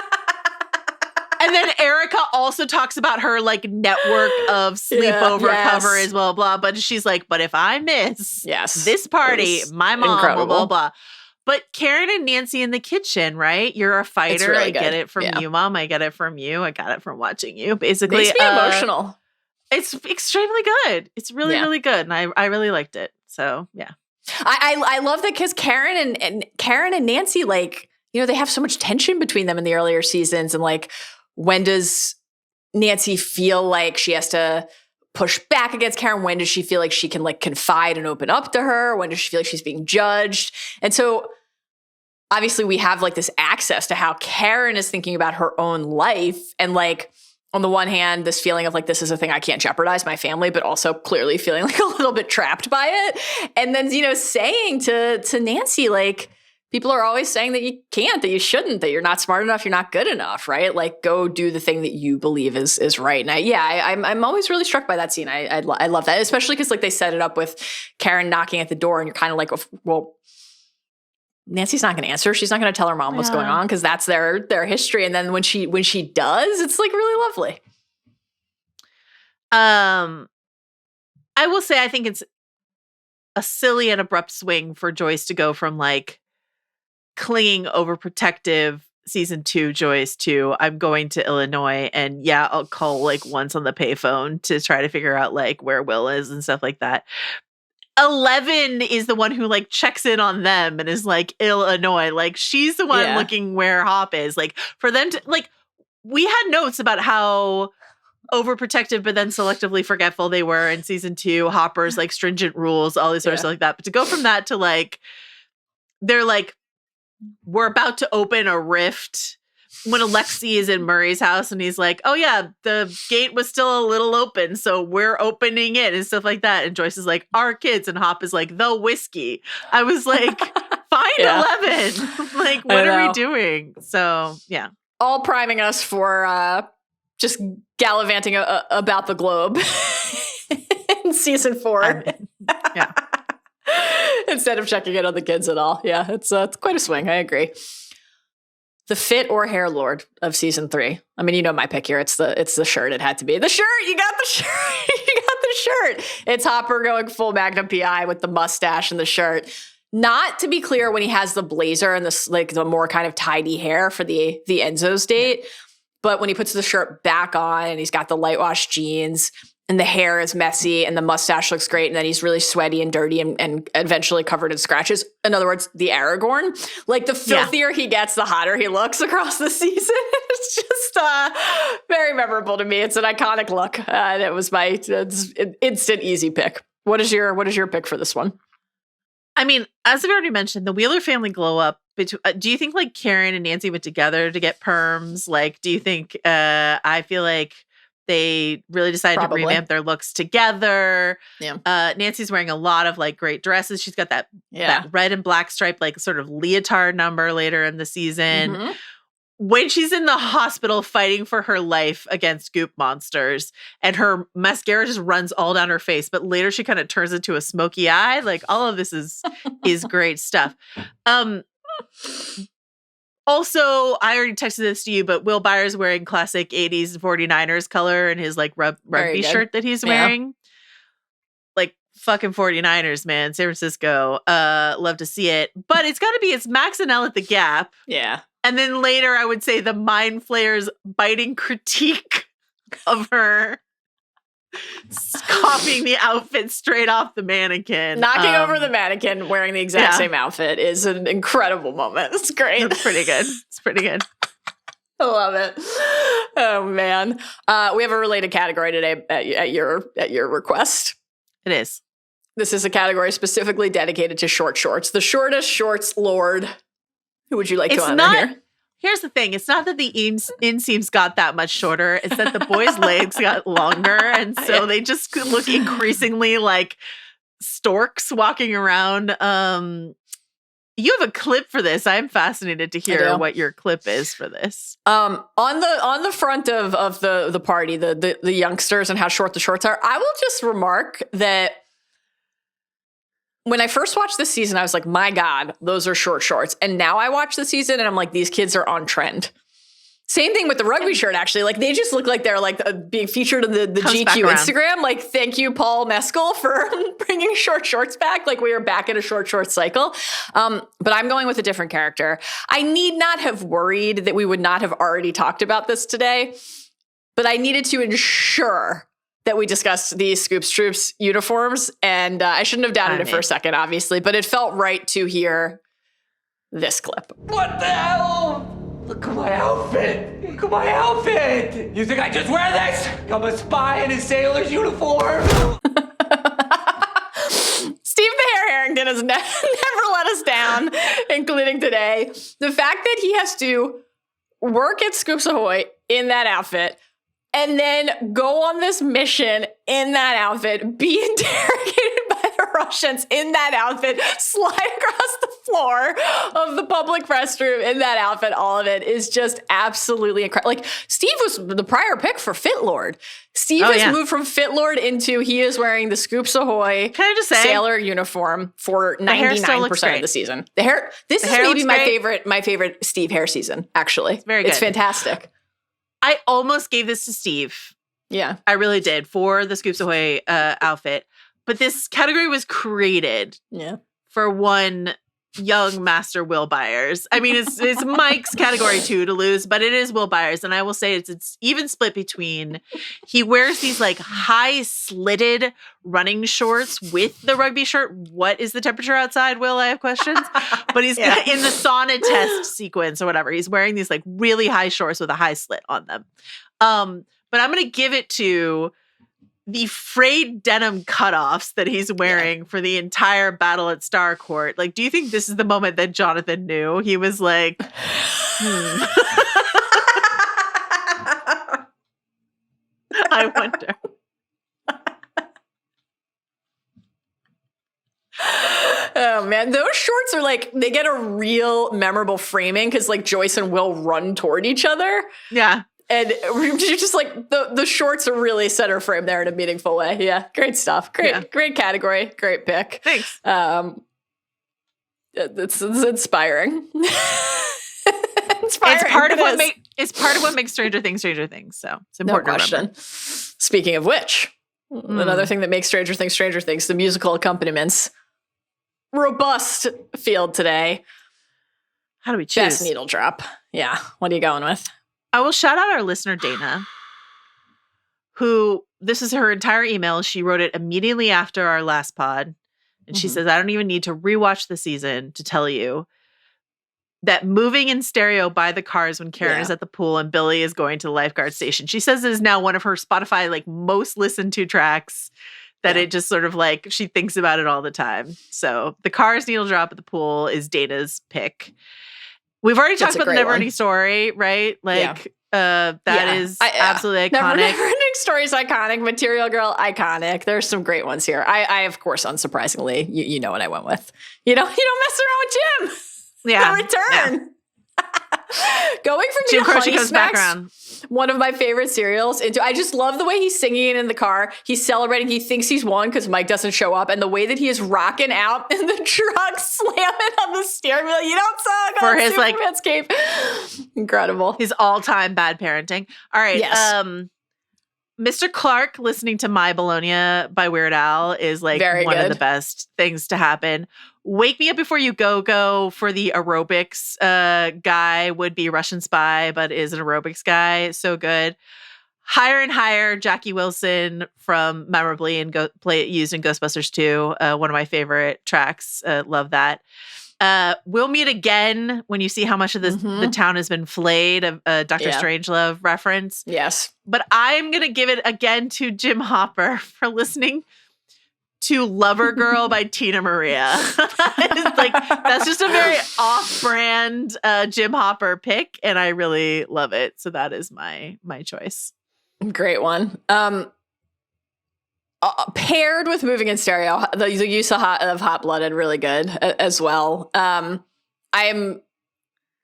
And then Erica also talks about her like network of sleepover coverage, blah, blah, but she's like, but if I miss this party, my mom, blah, blah, blah. But Karen and Nancy in the kitchen, right? You're a fighter. Really I get it from you, Mom. I get it from you. I got it from watching you. Basically, makes me emotional. It's extremely good. It's really, really good. And I really liked it. So, yeah. I love that because Karen and Nancy, like, you know, they have so much tension between them in the earlier seasons. And like, when does Nancy feel like she has to push back against Karen? When does she feel like she can like confide and open up to her? When does she feel like she's being judged? And so obviously we have like this access to how Karen is thinking about her own life. And like, on the one hand, this feeling of like, this is a thing I can't jeopardize my family, but also clearly feeling like a little bit trapped by it. And then, you know, saying to Nancy, like, people are always saying that you can't, that you shouldn't, that you're not smart enough, you're not good enough, right? Like, go do the thing that you believe is right. And I'm always really struck by that scene. I love that, especially because like they set it up with Karen knocking at the door, and you're kind of like, well, Nancy's not going to answer. She's not going to tell her mom what's going on because that's their history. And then when she does, it's like really lovely. I will say I think it's a silly and abrupt swing for Joyce to go from like clinging overprotective season 2 Joyce to I'm going to Illinois and I'll call like once on the payphone to try to figure out like where Will is and stuff like that. 11 is the one who like checks in on them and is like Illinois. Like she's the one looking where Hop is. Like for them to like, we had notes about how overprotective but then selectively forgetful they were in season 2. Hopper's like stringent rules, all these sort of stuff like that. But to go from that to like, they're like, we're about to open a rift when Alexi is in Murray's house and he's like, oh yeah, the gate was still a little open, so we're opening it and stuff like that. And Joyce is like, our kids, and Hop is like, the whiskey. I was like, find 11. Like, what are we doing? So, yeah. All priming us for just gallivanting about the globe in season 4. Yeah. Instead of checking in on the kids at all. Yeah, it's quite a swing. I agree. The fit or hair lord of season 3. I mean, you know my pick here. It's the shirt. It had to be the shirt. You got the shirt. You got the shirt. It's Hopper going full Magnum PI with the mustache and the shirt. Not to be clear when he has the blazer and this like the more kind of tidy hair for the Enzo's date, but when he puts the shirt back on and he's got the light wash jeans and the hair is messy and the mustache looks great and then he's really sweaty and dirty and eventually covered in scratches. In other words, the Aragorn. Like the filthier he gets, the hotter he looks across the season. It's just very memorable to me. It's an iconic look. And it was my instant easy pick. What is your pick for this one? I mean, as I've already mentioned, the Wheeler family glow up. Do you think like Karen and Nancy went together to get perms? Like, do you think, I feel like they really decided to revamp their looks together. Yeah. Nancy's wearing a lot of like great dresses. She's got that red and black striped like sort of leotard number later in the season. Mm-hmm. When she's in the hospital fighting for her life against goop monsters and her mascara just runs all down her face, but later she kind of turns into a smoky eye. Like all of this is great stuff. Also, I already texted this to you, but Will Byers wearing classic 80s 49ers color in his like rugby shirt that he's wearing. Like fucking 49ers, man. San Francisco. Love to see it. But it's got to be it's Max and Elle at the Gap. Yeah. And then later I would say the Mind Flayer's biting critique of her copying the outfit straight off the mannequin. Knocking over the mannequin wearing the exact same outfit is an incredible moment. It's great. It's pretty good. It's pretty good. I love it. Oh, man. We have a related category today at your request. It is. This is a category specifically dedicated to short shorts. The shortest shorts lord. Who would you like to honor here? Here's the thing. It's not that the inseams got that much shorter. It's that the boys' legs got longer. And so they just look increasingly like storks walking around. You have a clip for this. I'm fascinated to hear what your clip is for this. On the front of the party, the youngsters and how short the shorts are, I will just remark that when I first watched this season, I was like, my God, those are short shorts. And now I watch the season and I'm like, these kids are on trend. Same thing with the rugby shirt, actually. Like, they just look like they're like being featured in the GQ Instagram. Like, thank you, Paul Mescal, for bringing short shorts back. Like, we are back at a short short cycle. But I'm going with a different character. I need not have worried that we would not have already talked about this today, but I needed to ensure that we discussed the Scoops Troops uniforms, and I shouldn't have doubted it for a second, obviously, but it felt right to hear this clip. What the hell? Look at my outfit. Look at my outfit. You think I just wear this? I'm a spy in a sailor's uniform. Steve the Hair Harrington has never let us down, including today. The fact that he has to work at Scoops Ahoy in that outfit and then go on this mission in that outfit, be interrogated by the Russians in that outfit, slide across the floor of the public restroom in that outfit, all of it is just absolutely incredible. Like, Steve was the prior pick for Fit Lord. Steve has moved from Fit Lord into he is wearing the Scoops Ahoy Can I just say, sailor uniform for 99% of the season. This is maybe my favorite Steve Hair season, actually. It's very good. It's fantastic. I almost gave this to Steve. Yeah. I really did for the Scoops Ahoy outfit. But this category was created for one young master Will Byers. I mean, it's Mike's category too to lose, but it is Will Byers. And I will say it's even split between, he wears these like high slitted running shorts with the rugby shirt. What is the temperature outside, Will? I have questions. But he's in the sauna test sequence or whatever. He's wearing these like really high shorts with a high slit on them. But I'm going to give it to the frayed denim cutoffs that he's wearing for the entire battle at Starcourt. Like, do you think this is the moment that Jonathan knew? He was like, I wonder. Oh man, those shorts are like, they get a real memorable framing because like Joyce and Will run toward each other. Yeah. And you're just like, the shorts are really center frame there in a meaningful way. Yeah, great stuff. Great category. Great pick. Thanks. It's inspiring. It's part of what makes Stranger Things Stranger Things. So it's important no question. to remember. Speaking of which, another thing that makes Stranger Things, the musical accompaniments. Robust field today. How do we choose? Best needle drop. Yeah. What are you going with? I will shout out our listener, Dana, who, this is her entire email. She wrote it immediately after our last pod. And she says, I don't even need to rewatch the season to tell you that moving in stereo by the cars when Karen is at the pool and Billy is going to the lifeguard station. She says it is now one of her Spotify, like, most listened to tracks, that it just sort of like, she thinks about it all the time. So the Cars needle drop at the pool is Dana's pick. We've already talked about the Never Ending Story, right? Like, that is absolutely iconic. Never Ending Story is iconic. Material Girl, iconic. There's some great ones here. I of course, unsurprisingly, you know what I went with. You don't mess around with Jim. Yeah. The return. Yeah. Going from Jim Croce Honey comes back Smacks, around. one of my favorite cereals, into I just love the way he's singing it in the car. He's celebrating. He thinks he's won because Mike doesn't show up, and the way that he is rocking out in the truck, slamming on the steering wheel. You don't suck for on his Superman's cape. Incredible. His all-time bad parenting. All right. Yes. Mr. Clark listening to My Bologna by Weird Al is like one of the best things to happen. Wake Me Up Before You Go for the aerobics guy, would be Russian Spy, but is an aerobics guy. So good. Higher and Higher, Jackie Wilson from Memorably and used in Ghostbusters 2. One of my favorite tracks. Love that. We'll Meet Again, when you see how much of this the town has been flayed, a Dr. Strangelove reference. Yes. But I'm going to give it again to Jim Hopper for listening to Lover Girl by Tina Maria. That's just a very off-brand Jim Hopper pick, and I really love it. So that is my choice. Great one. Paired with Moving in Stereo, the use of Hot Blooded, really good as well. I'm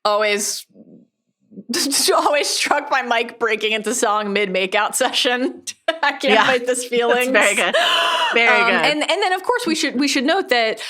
always struck by Mike breaking into song mid-makeout session. I can't fight this feeling. Very good. Very good. And then of course we should note that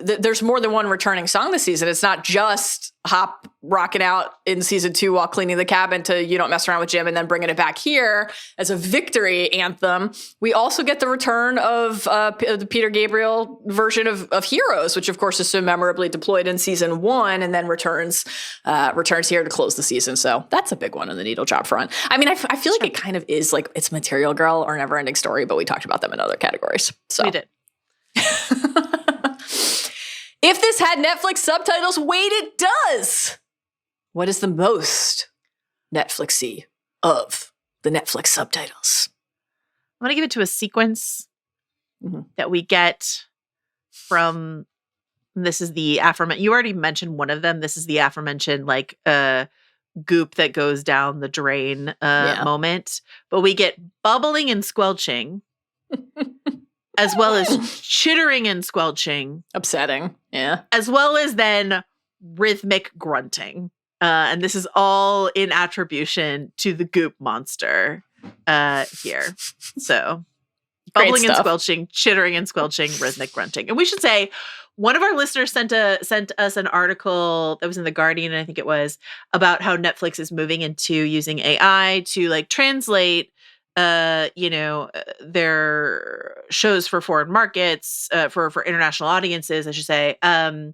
there's more than one returning song this season. It's not just Hop rocking out in season 2 while cleaning the cabin to You Don't Mess Around with Jim and then bringing it back here as a victory anthem. We also get the return of the Peter Gabriel version of Heroes, which of course is so memorably deployed in season 1 and then returns here to close the season. So that's a big one on the needle drop front. I mean, I feel like it kind of is is like it's Material Girl or Never Ending Story, but we talked about them in other categories. So We did. If this had Netflix subtitles, wait, it does. What is the most Netflixy of the Netflix subtitles? I'm going to give it to a sequence that we get from, this is the aforementioned, you already mentioned one of them. This is the aforementioned like goop that goes down the drain moment. But we get bubbling and squelching as well as chittering and squelching. Upsetting. Yeah. As well as then rhythmic grunting. And this is all in attribution to the goop monster here. So bubbling and squelching, chittering and squelching, rhythmic grunting. And we should say, one of our listeners sent us an article that was in The Guardian, and I think it was, about how Netflix is moving into using AI to like translate their shows for foreign markets, for international audiences, I should say. But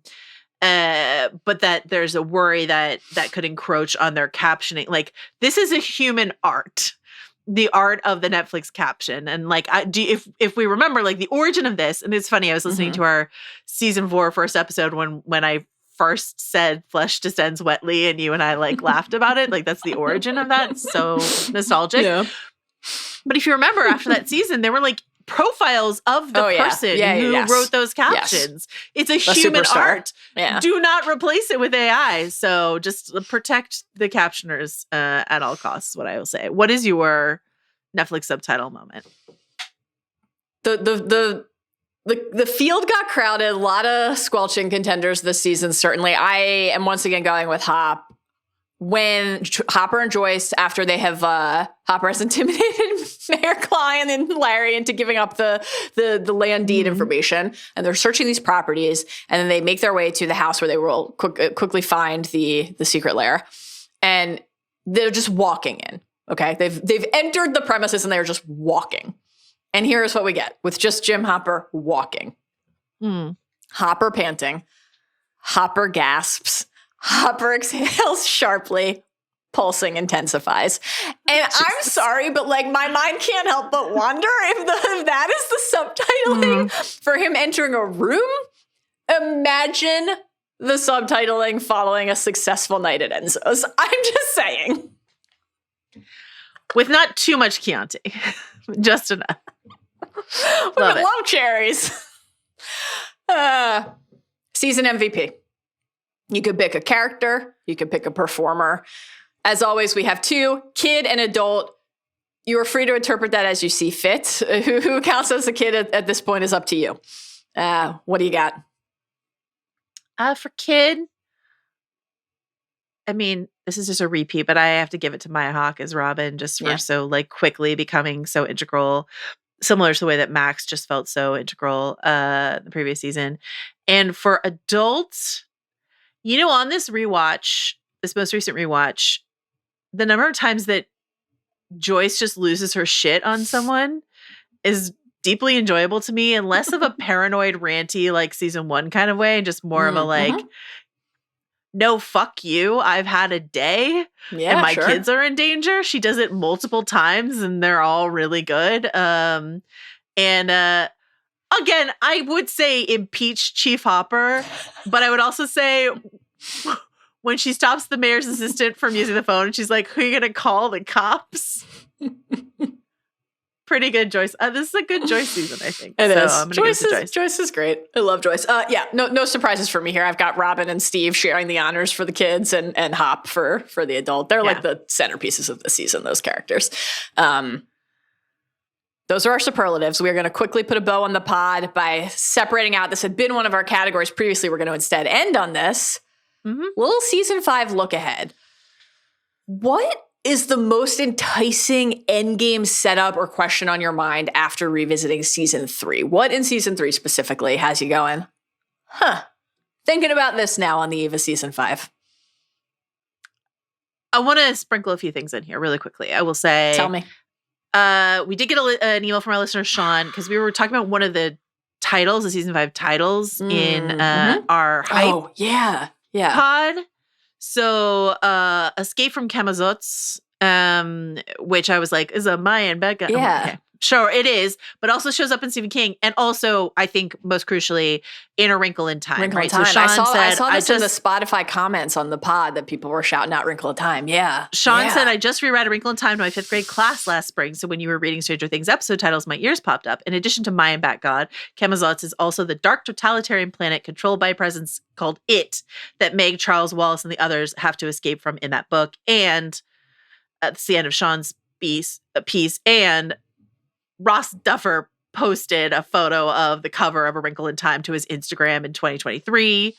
that there's a worry that could encroach on their captioning. Like, this is a human art, the art of the Netflix caption. And like, if we remember, like the origin of this, and it's funny, I was listening to our season 4 first episode when I first said flesh descends wetly, and you and I like laughed about it. Like, that's the origin of that. It's so nostalgic. Yeah. But if you remember, after that season, there were like profiles of the person who wrote those captions. Yes. It's a human art. Yeah. Do not replace it with AI. So just protect the captioners at all costs, is what I will say. What is your Netflix subtitle moment? The field got crowded. A lot of squelching contenders this season, certainly. I am once again going with Hop. When Hopper and Joyce, after they have Hopper has intimidated Mayor Klein and Larry into giving up the land deed information, and they're searching these properties, and then they make their way to the house where they will quickly find the secret lair, and they're just walking in. Okay, they've entered the premises and they're just walking, and here's what we get with just Jim Hopper walking, Hopper panting, Hopper gasps. Hopper exhales sharply, pulsing intensifies. And I'm sorry, but like my mind can't help but wonder if that is the subtitling for him entering a room. Imagine the subtitling following a successful night at Enzo's. I'm just saying. With not too much Chianti. Just enough. Love cherries. Season MVP. You could pick a character. You could pick a performer. As always, we have 2, kid and adult. You are free to interpret that as you see fit. Who counts as a kid at this point is up to you. What do you got? For kid, I mean, this is just a repeat, but I have to give it to Maya Hawke as Robin, just for so like quickly becoming so integral, similar to the way that Max just felt so integral the previous season. And for adults, on this rewatch, this most recent rewatch, the number of times that Joyce just loses her shit on someone is deeply enjoyable to me, and less of a paranoid, ranty, like season 1 kind of way, and just more of a like, no, fuck you. I've had a day and my kids are in danger. She does it multiple times and they're all really good. Again, I would say impeach Chief Hopper, but I would also say when she stops the mayor's assistant from using the phone, she's like, who are you going to call? The cops? Pretty good, Joyce. This is a good Joyce season, I think. It is. Joyce is great. I love Joyce. No surprises for me here. I've got Robin and Steve sharing the honors for the kids and Hop for the adult. They're like the centerpieces of the season, those characters. Those are our superlatives. We are going to quickly put a bow on the pod by separating out. This had been one of our categories previously. We're going to instead end on this. Little season 5 look ahead. What is the most enticing endgame setup or question on your mind after revisiting season 3? What in season 3 specifically has you going, thinking about this now on the eve of season 5? I want to sprinkle a few things in here really quickly. I will say, tell me. We did get an email from our listener, Sean, because we were talking about one of the titles, the season 5 titles in our hype pod. So Escape from Camazotz which I was like, is a Mayan Becca. Yeah. Okay. Sure, it is, but also shows up in Stephen King, and also I think most crucially in A Wrinkle in Time. Wrinkle right? in Time. So Sean I saw this in the just Spotify comments on the pod that people were shouting out Wrinkle in Time. Yeah. Sean said, I just reread A Wrinkle in Time to my 5th grade class last spring. So when you were reading Stranger Things episode titles, my ears popped up. In addition to Mayan Bat God, Camazotz is also the dark totalitarian planet controlled by a presence called It that Meg, Charles, Wallace, and the others have to escape from in that book. And that's the end of Sean's piece. And Ross Duffer posted a photo of the cover of A Wrinkle in Time to his Instagram in 2023.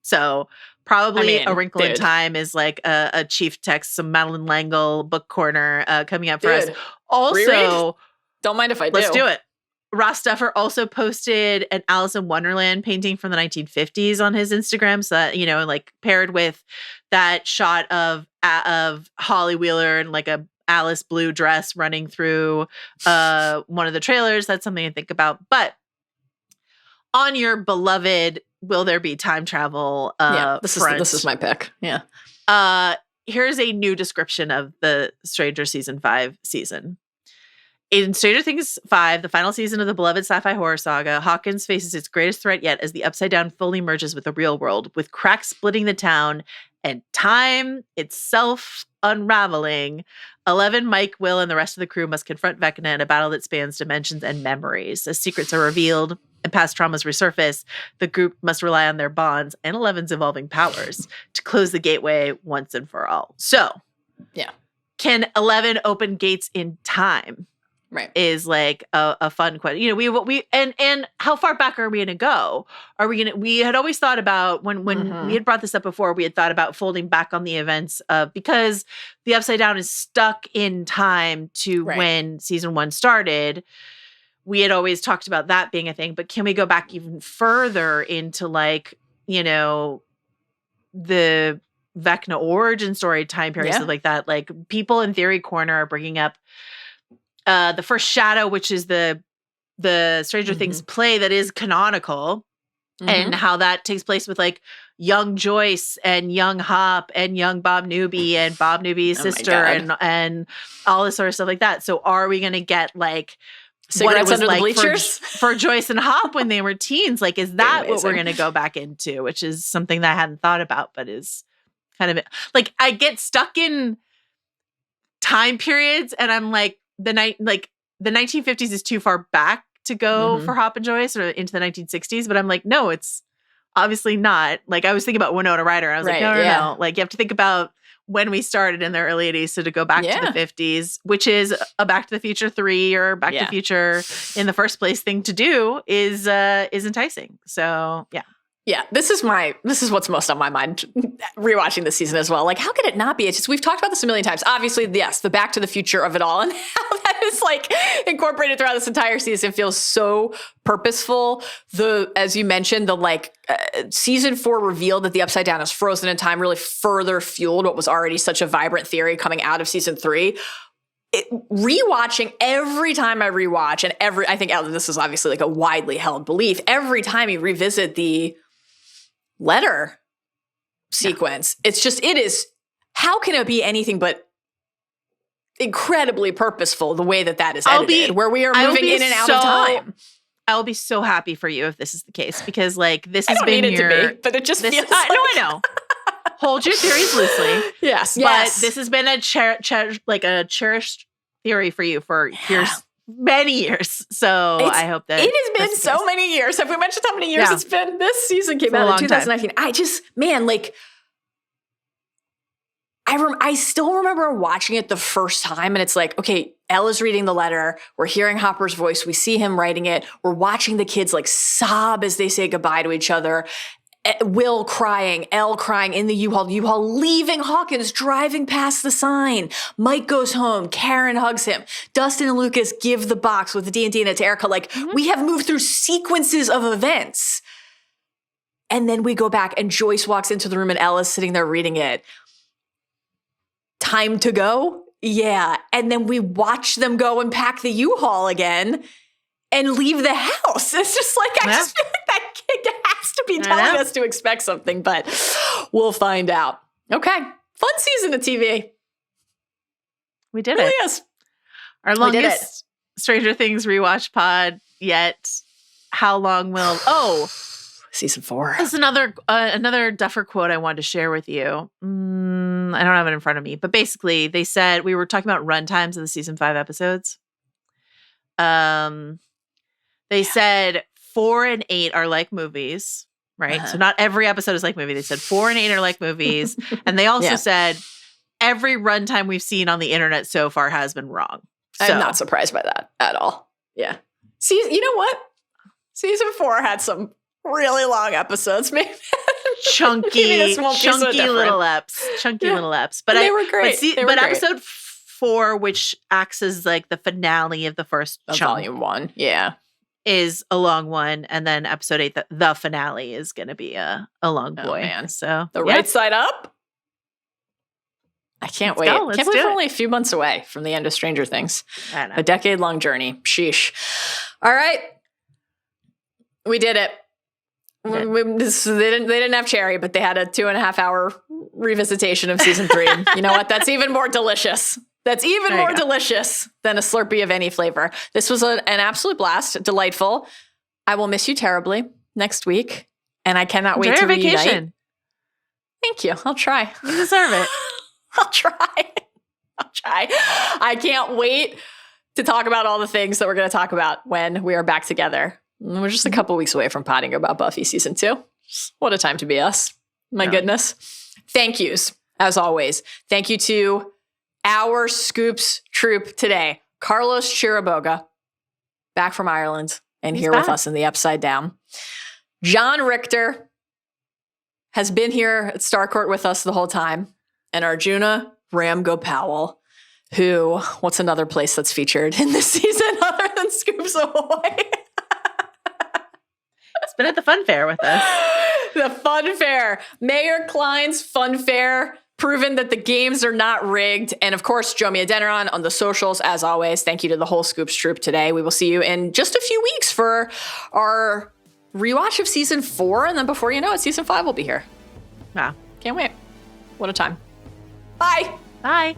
So probably A Wrinkle in Time is like a chief text, some Madeline L'Engle book corner coming up for us. Also, reread? Don't mind if I do. Let's do it. Ross Duffer also posted an Alice in Wonderland painting from the 1950s on his Instagram. So that, like paired with that shot of Holly Wheeler and like a Alice blue dress running through one of the trailers. That's something to think about. But on your beloved will there be time travel this is my pick. Yeah. Here's a new description of the Stranger Season 5 season. In Stranger Things 5, the final season of the beloved sci-fi horror saga, Hawkins faces its greatest threat yet as the Upside Down fully merges with the real world, with cracks splitting the town and time itself unraveling. 11, Mike, Will, and the rest of the crew must confront Vecna in a battle that spans dimensions and memories. As secrets are revealed and past traumas resurface, the group must rely on their bonds and 11's evolving powers to close the gateway once and for all. So, can 11 open gates in time? Right. Is like a fun question. We and how far back are we going to go? We had always thought about when we had brought this up before, we had thought about folding back on the events of, because the Upside Down is stuck in time to when season 1 started. We had always talked about that being a thing, but can we go back even further into the Vecna origin story time period, stuff like that? Like people in Theory Corner are bringing up the first Shadow, which is the Stranger Things play that is canonical, and how that takes place with like young Joyce and young Hop and young Bob Newby and Bob Newby's sister and all this sort of stuff like that. So are we going to get like cigarettes what it was under like the bleachers for Joyce and Hop when they were teens? Like, is that what we're going to go back into? Which is something that I hadn't thought about, but is kind of like I get stuck in time periods, and I'm like, the 1950s is too far back to go for Hop and Joyce, or into the 1960s. But I'm like, no, it's obviously not. Like I was thinking about Winona Ryder. And I was like, no. Like you have to think about when we started in the early 80s. So to go back to the 50s, which is a Back to the Future 3 or Back to the Future in the first place thing to do is enticing. So yeah. Yeah, this is what's most on my mind rewatching this season as well. Like, how could it not be? It's just, we've talked about this a million times. Obviously, yes, the Back to the Future of it all, and how that is like incorporated throughout this entire season feels so purposeful. As you mentioned, season 4 reveal that the Upside Down is frozen in time really further fueled what was already such a vibrant theory coming out of season 3. Rewatching, every time I rewatch, and I think this is obviously like a widely held belief, every time you revisit the letter sequence, it is, how can it be anything but incredibly purposeful the way that is edited, where we are moving in and out of time. I'll be so happy for you if this is the case, because like this has I don't been need it to be, but it just feels like... No, I know. Hold your theories loosely. Yes. But this has been a cherished theory for you for years. Many years. So I hope that it has been so many years. Have we mentioned how many years it's been? This season came out in 2019. I still remember watching it the first time, and it's like, okay, Ella's reading the letter. We're hearing Hopper's voice. We see him writing it. We're watching the kids like sob as they say goodbye to each other. Will crying, Elle crying in the U-Haul leaving Hawkins, driving past the sign. Mike goes home. Karen hugs him. Dustin and Lucas give the box with the D&D in it to Erica. Like, we have moved through sequences of events. And then we go back and Joyce walks into the room and Ella's sitting there reading it. Time to go? Yeah. And then we watch them go and pack the U-Haul again and leave the house. It's just like, I just feel like that kid has to be telling us to expect something, but we'll find out. Okay. Fun season of TV. We did Really it. is. Our We did it. longest Stranger Things rewatch pod yet. How long will... Oh, season 4. This is another Duffer quote I wanted to share with you. I don't have it in front of me, but basically they said, we were talking about run times of the season 5 episodes. They said 4 and 8 are like movies, right? So not every episode is like movie. They said 4 and 8 are like movies. And they also said every runtime we've seen on the internet so far has been wrong. So, I'm not surprised by that at all. Yeah. See, you know what? Season 4 had some really long episodes. Maybe chunky little eps. Chunky little eps. But they were great. But episode 4, which acts as like the finale of the first volume 1. Yeah. Is a long one. And then episode 8, the finale is gonna be a long boy. Man. So the right side up. I can't wait. Go. Can't believe we're only a few months away from the end of Stranger Things. I know. A decade-long journey. Sheesh. All right. We did it. They didn't have Cherry, but they had a 2.5-hour revisitation of season 3. And you know what? That's even more delicious. That's even more delicious than a Slurpee of any flavor. This was an absolute blast. Delightful. I will miss you terribly next week. And I cannot wait to reunite. Vacation. Thank you. I'll try. You deserve it. I'll try. I can't wait to talk about all the things that we're going to talk about when we are back together. We're just a couple weeks away from potting about Buffy season 2. What a time to be us. My goodness. Thank yous, as always. Thank you to our Scoops troupe today. Carlos Chiriboga, back from Ireland and here with us in the Upside Down. John Richter has been here at Starcourt with us the whole time. And Arjuna Ramgopal, who, what's another place that's featured in this season other than Scoops Ahoy? It's been at the fun fair with us. The fun fair. Mayor Klein's fun fair, proven that the games are not rigged. And of course, Jomia Deneron on the socials, as always. Thank you to the whole Scoops troupe today. We will see you in just a few weeks for our rewatch of season 4. And then before you know it, season 5 will be here. Wow. Can't wait. What a time. Bye. Bye.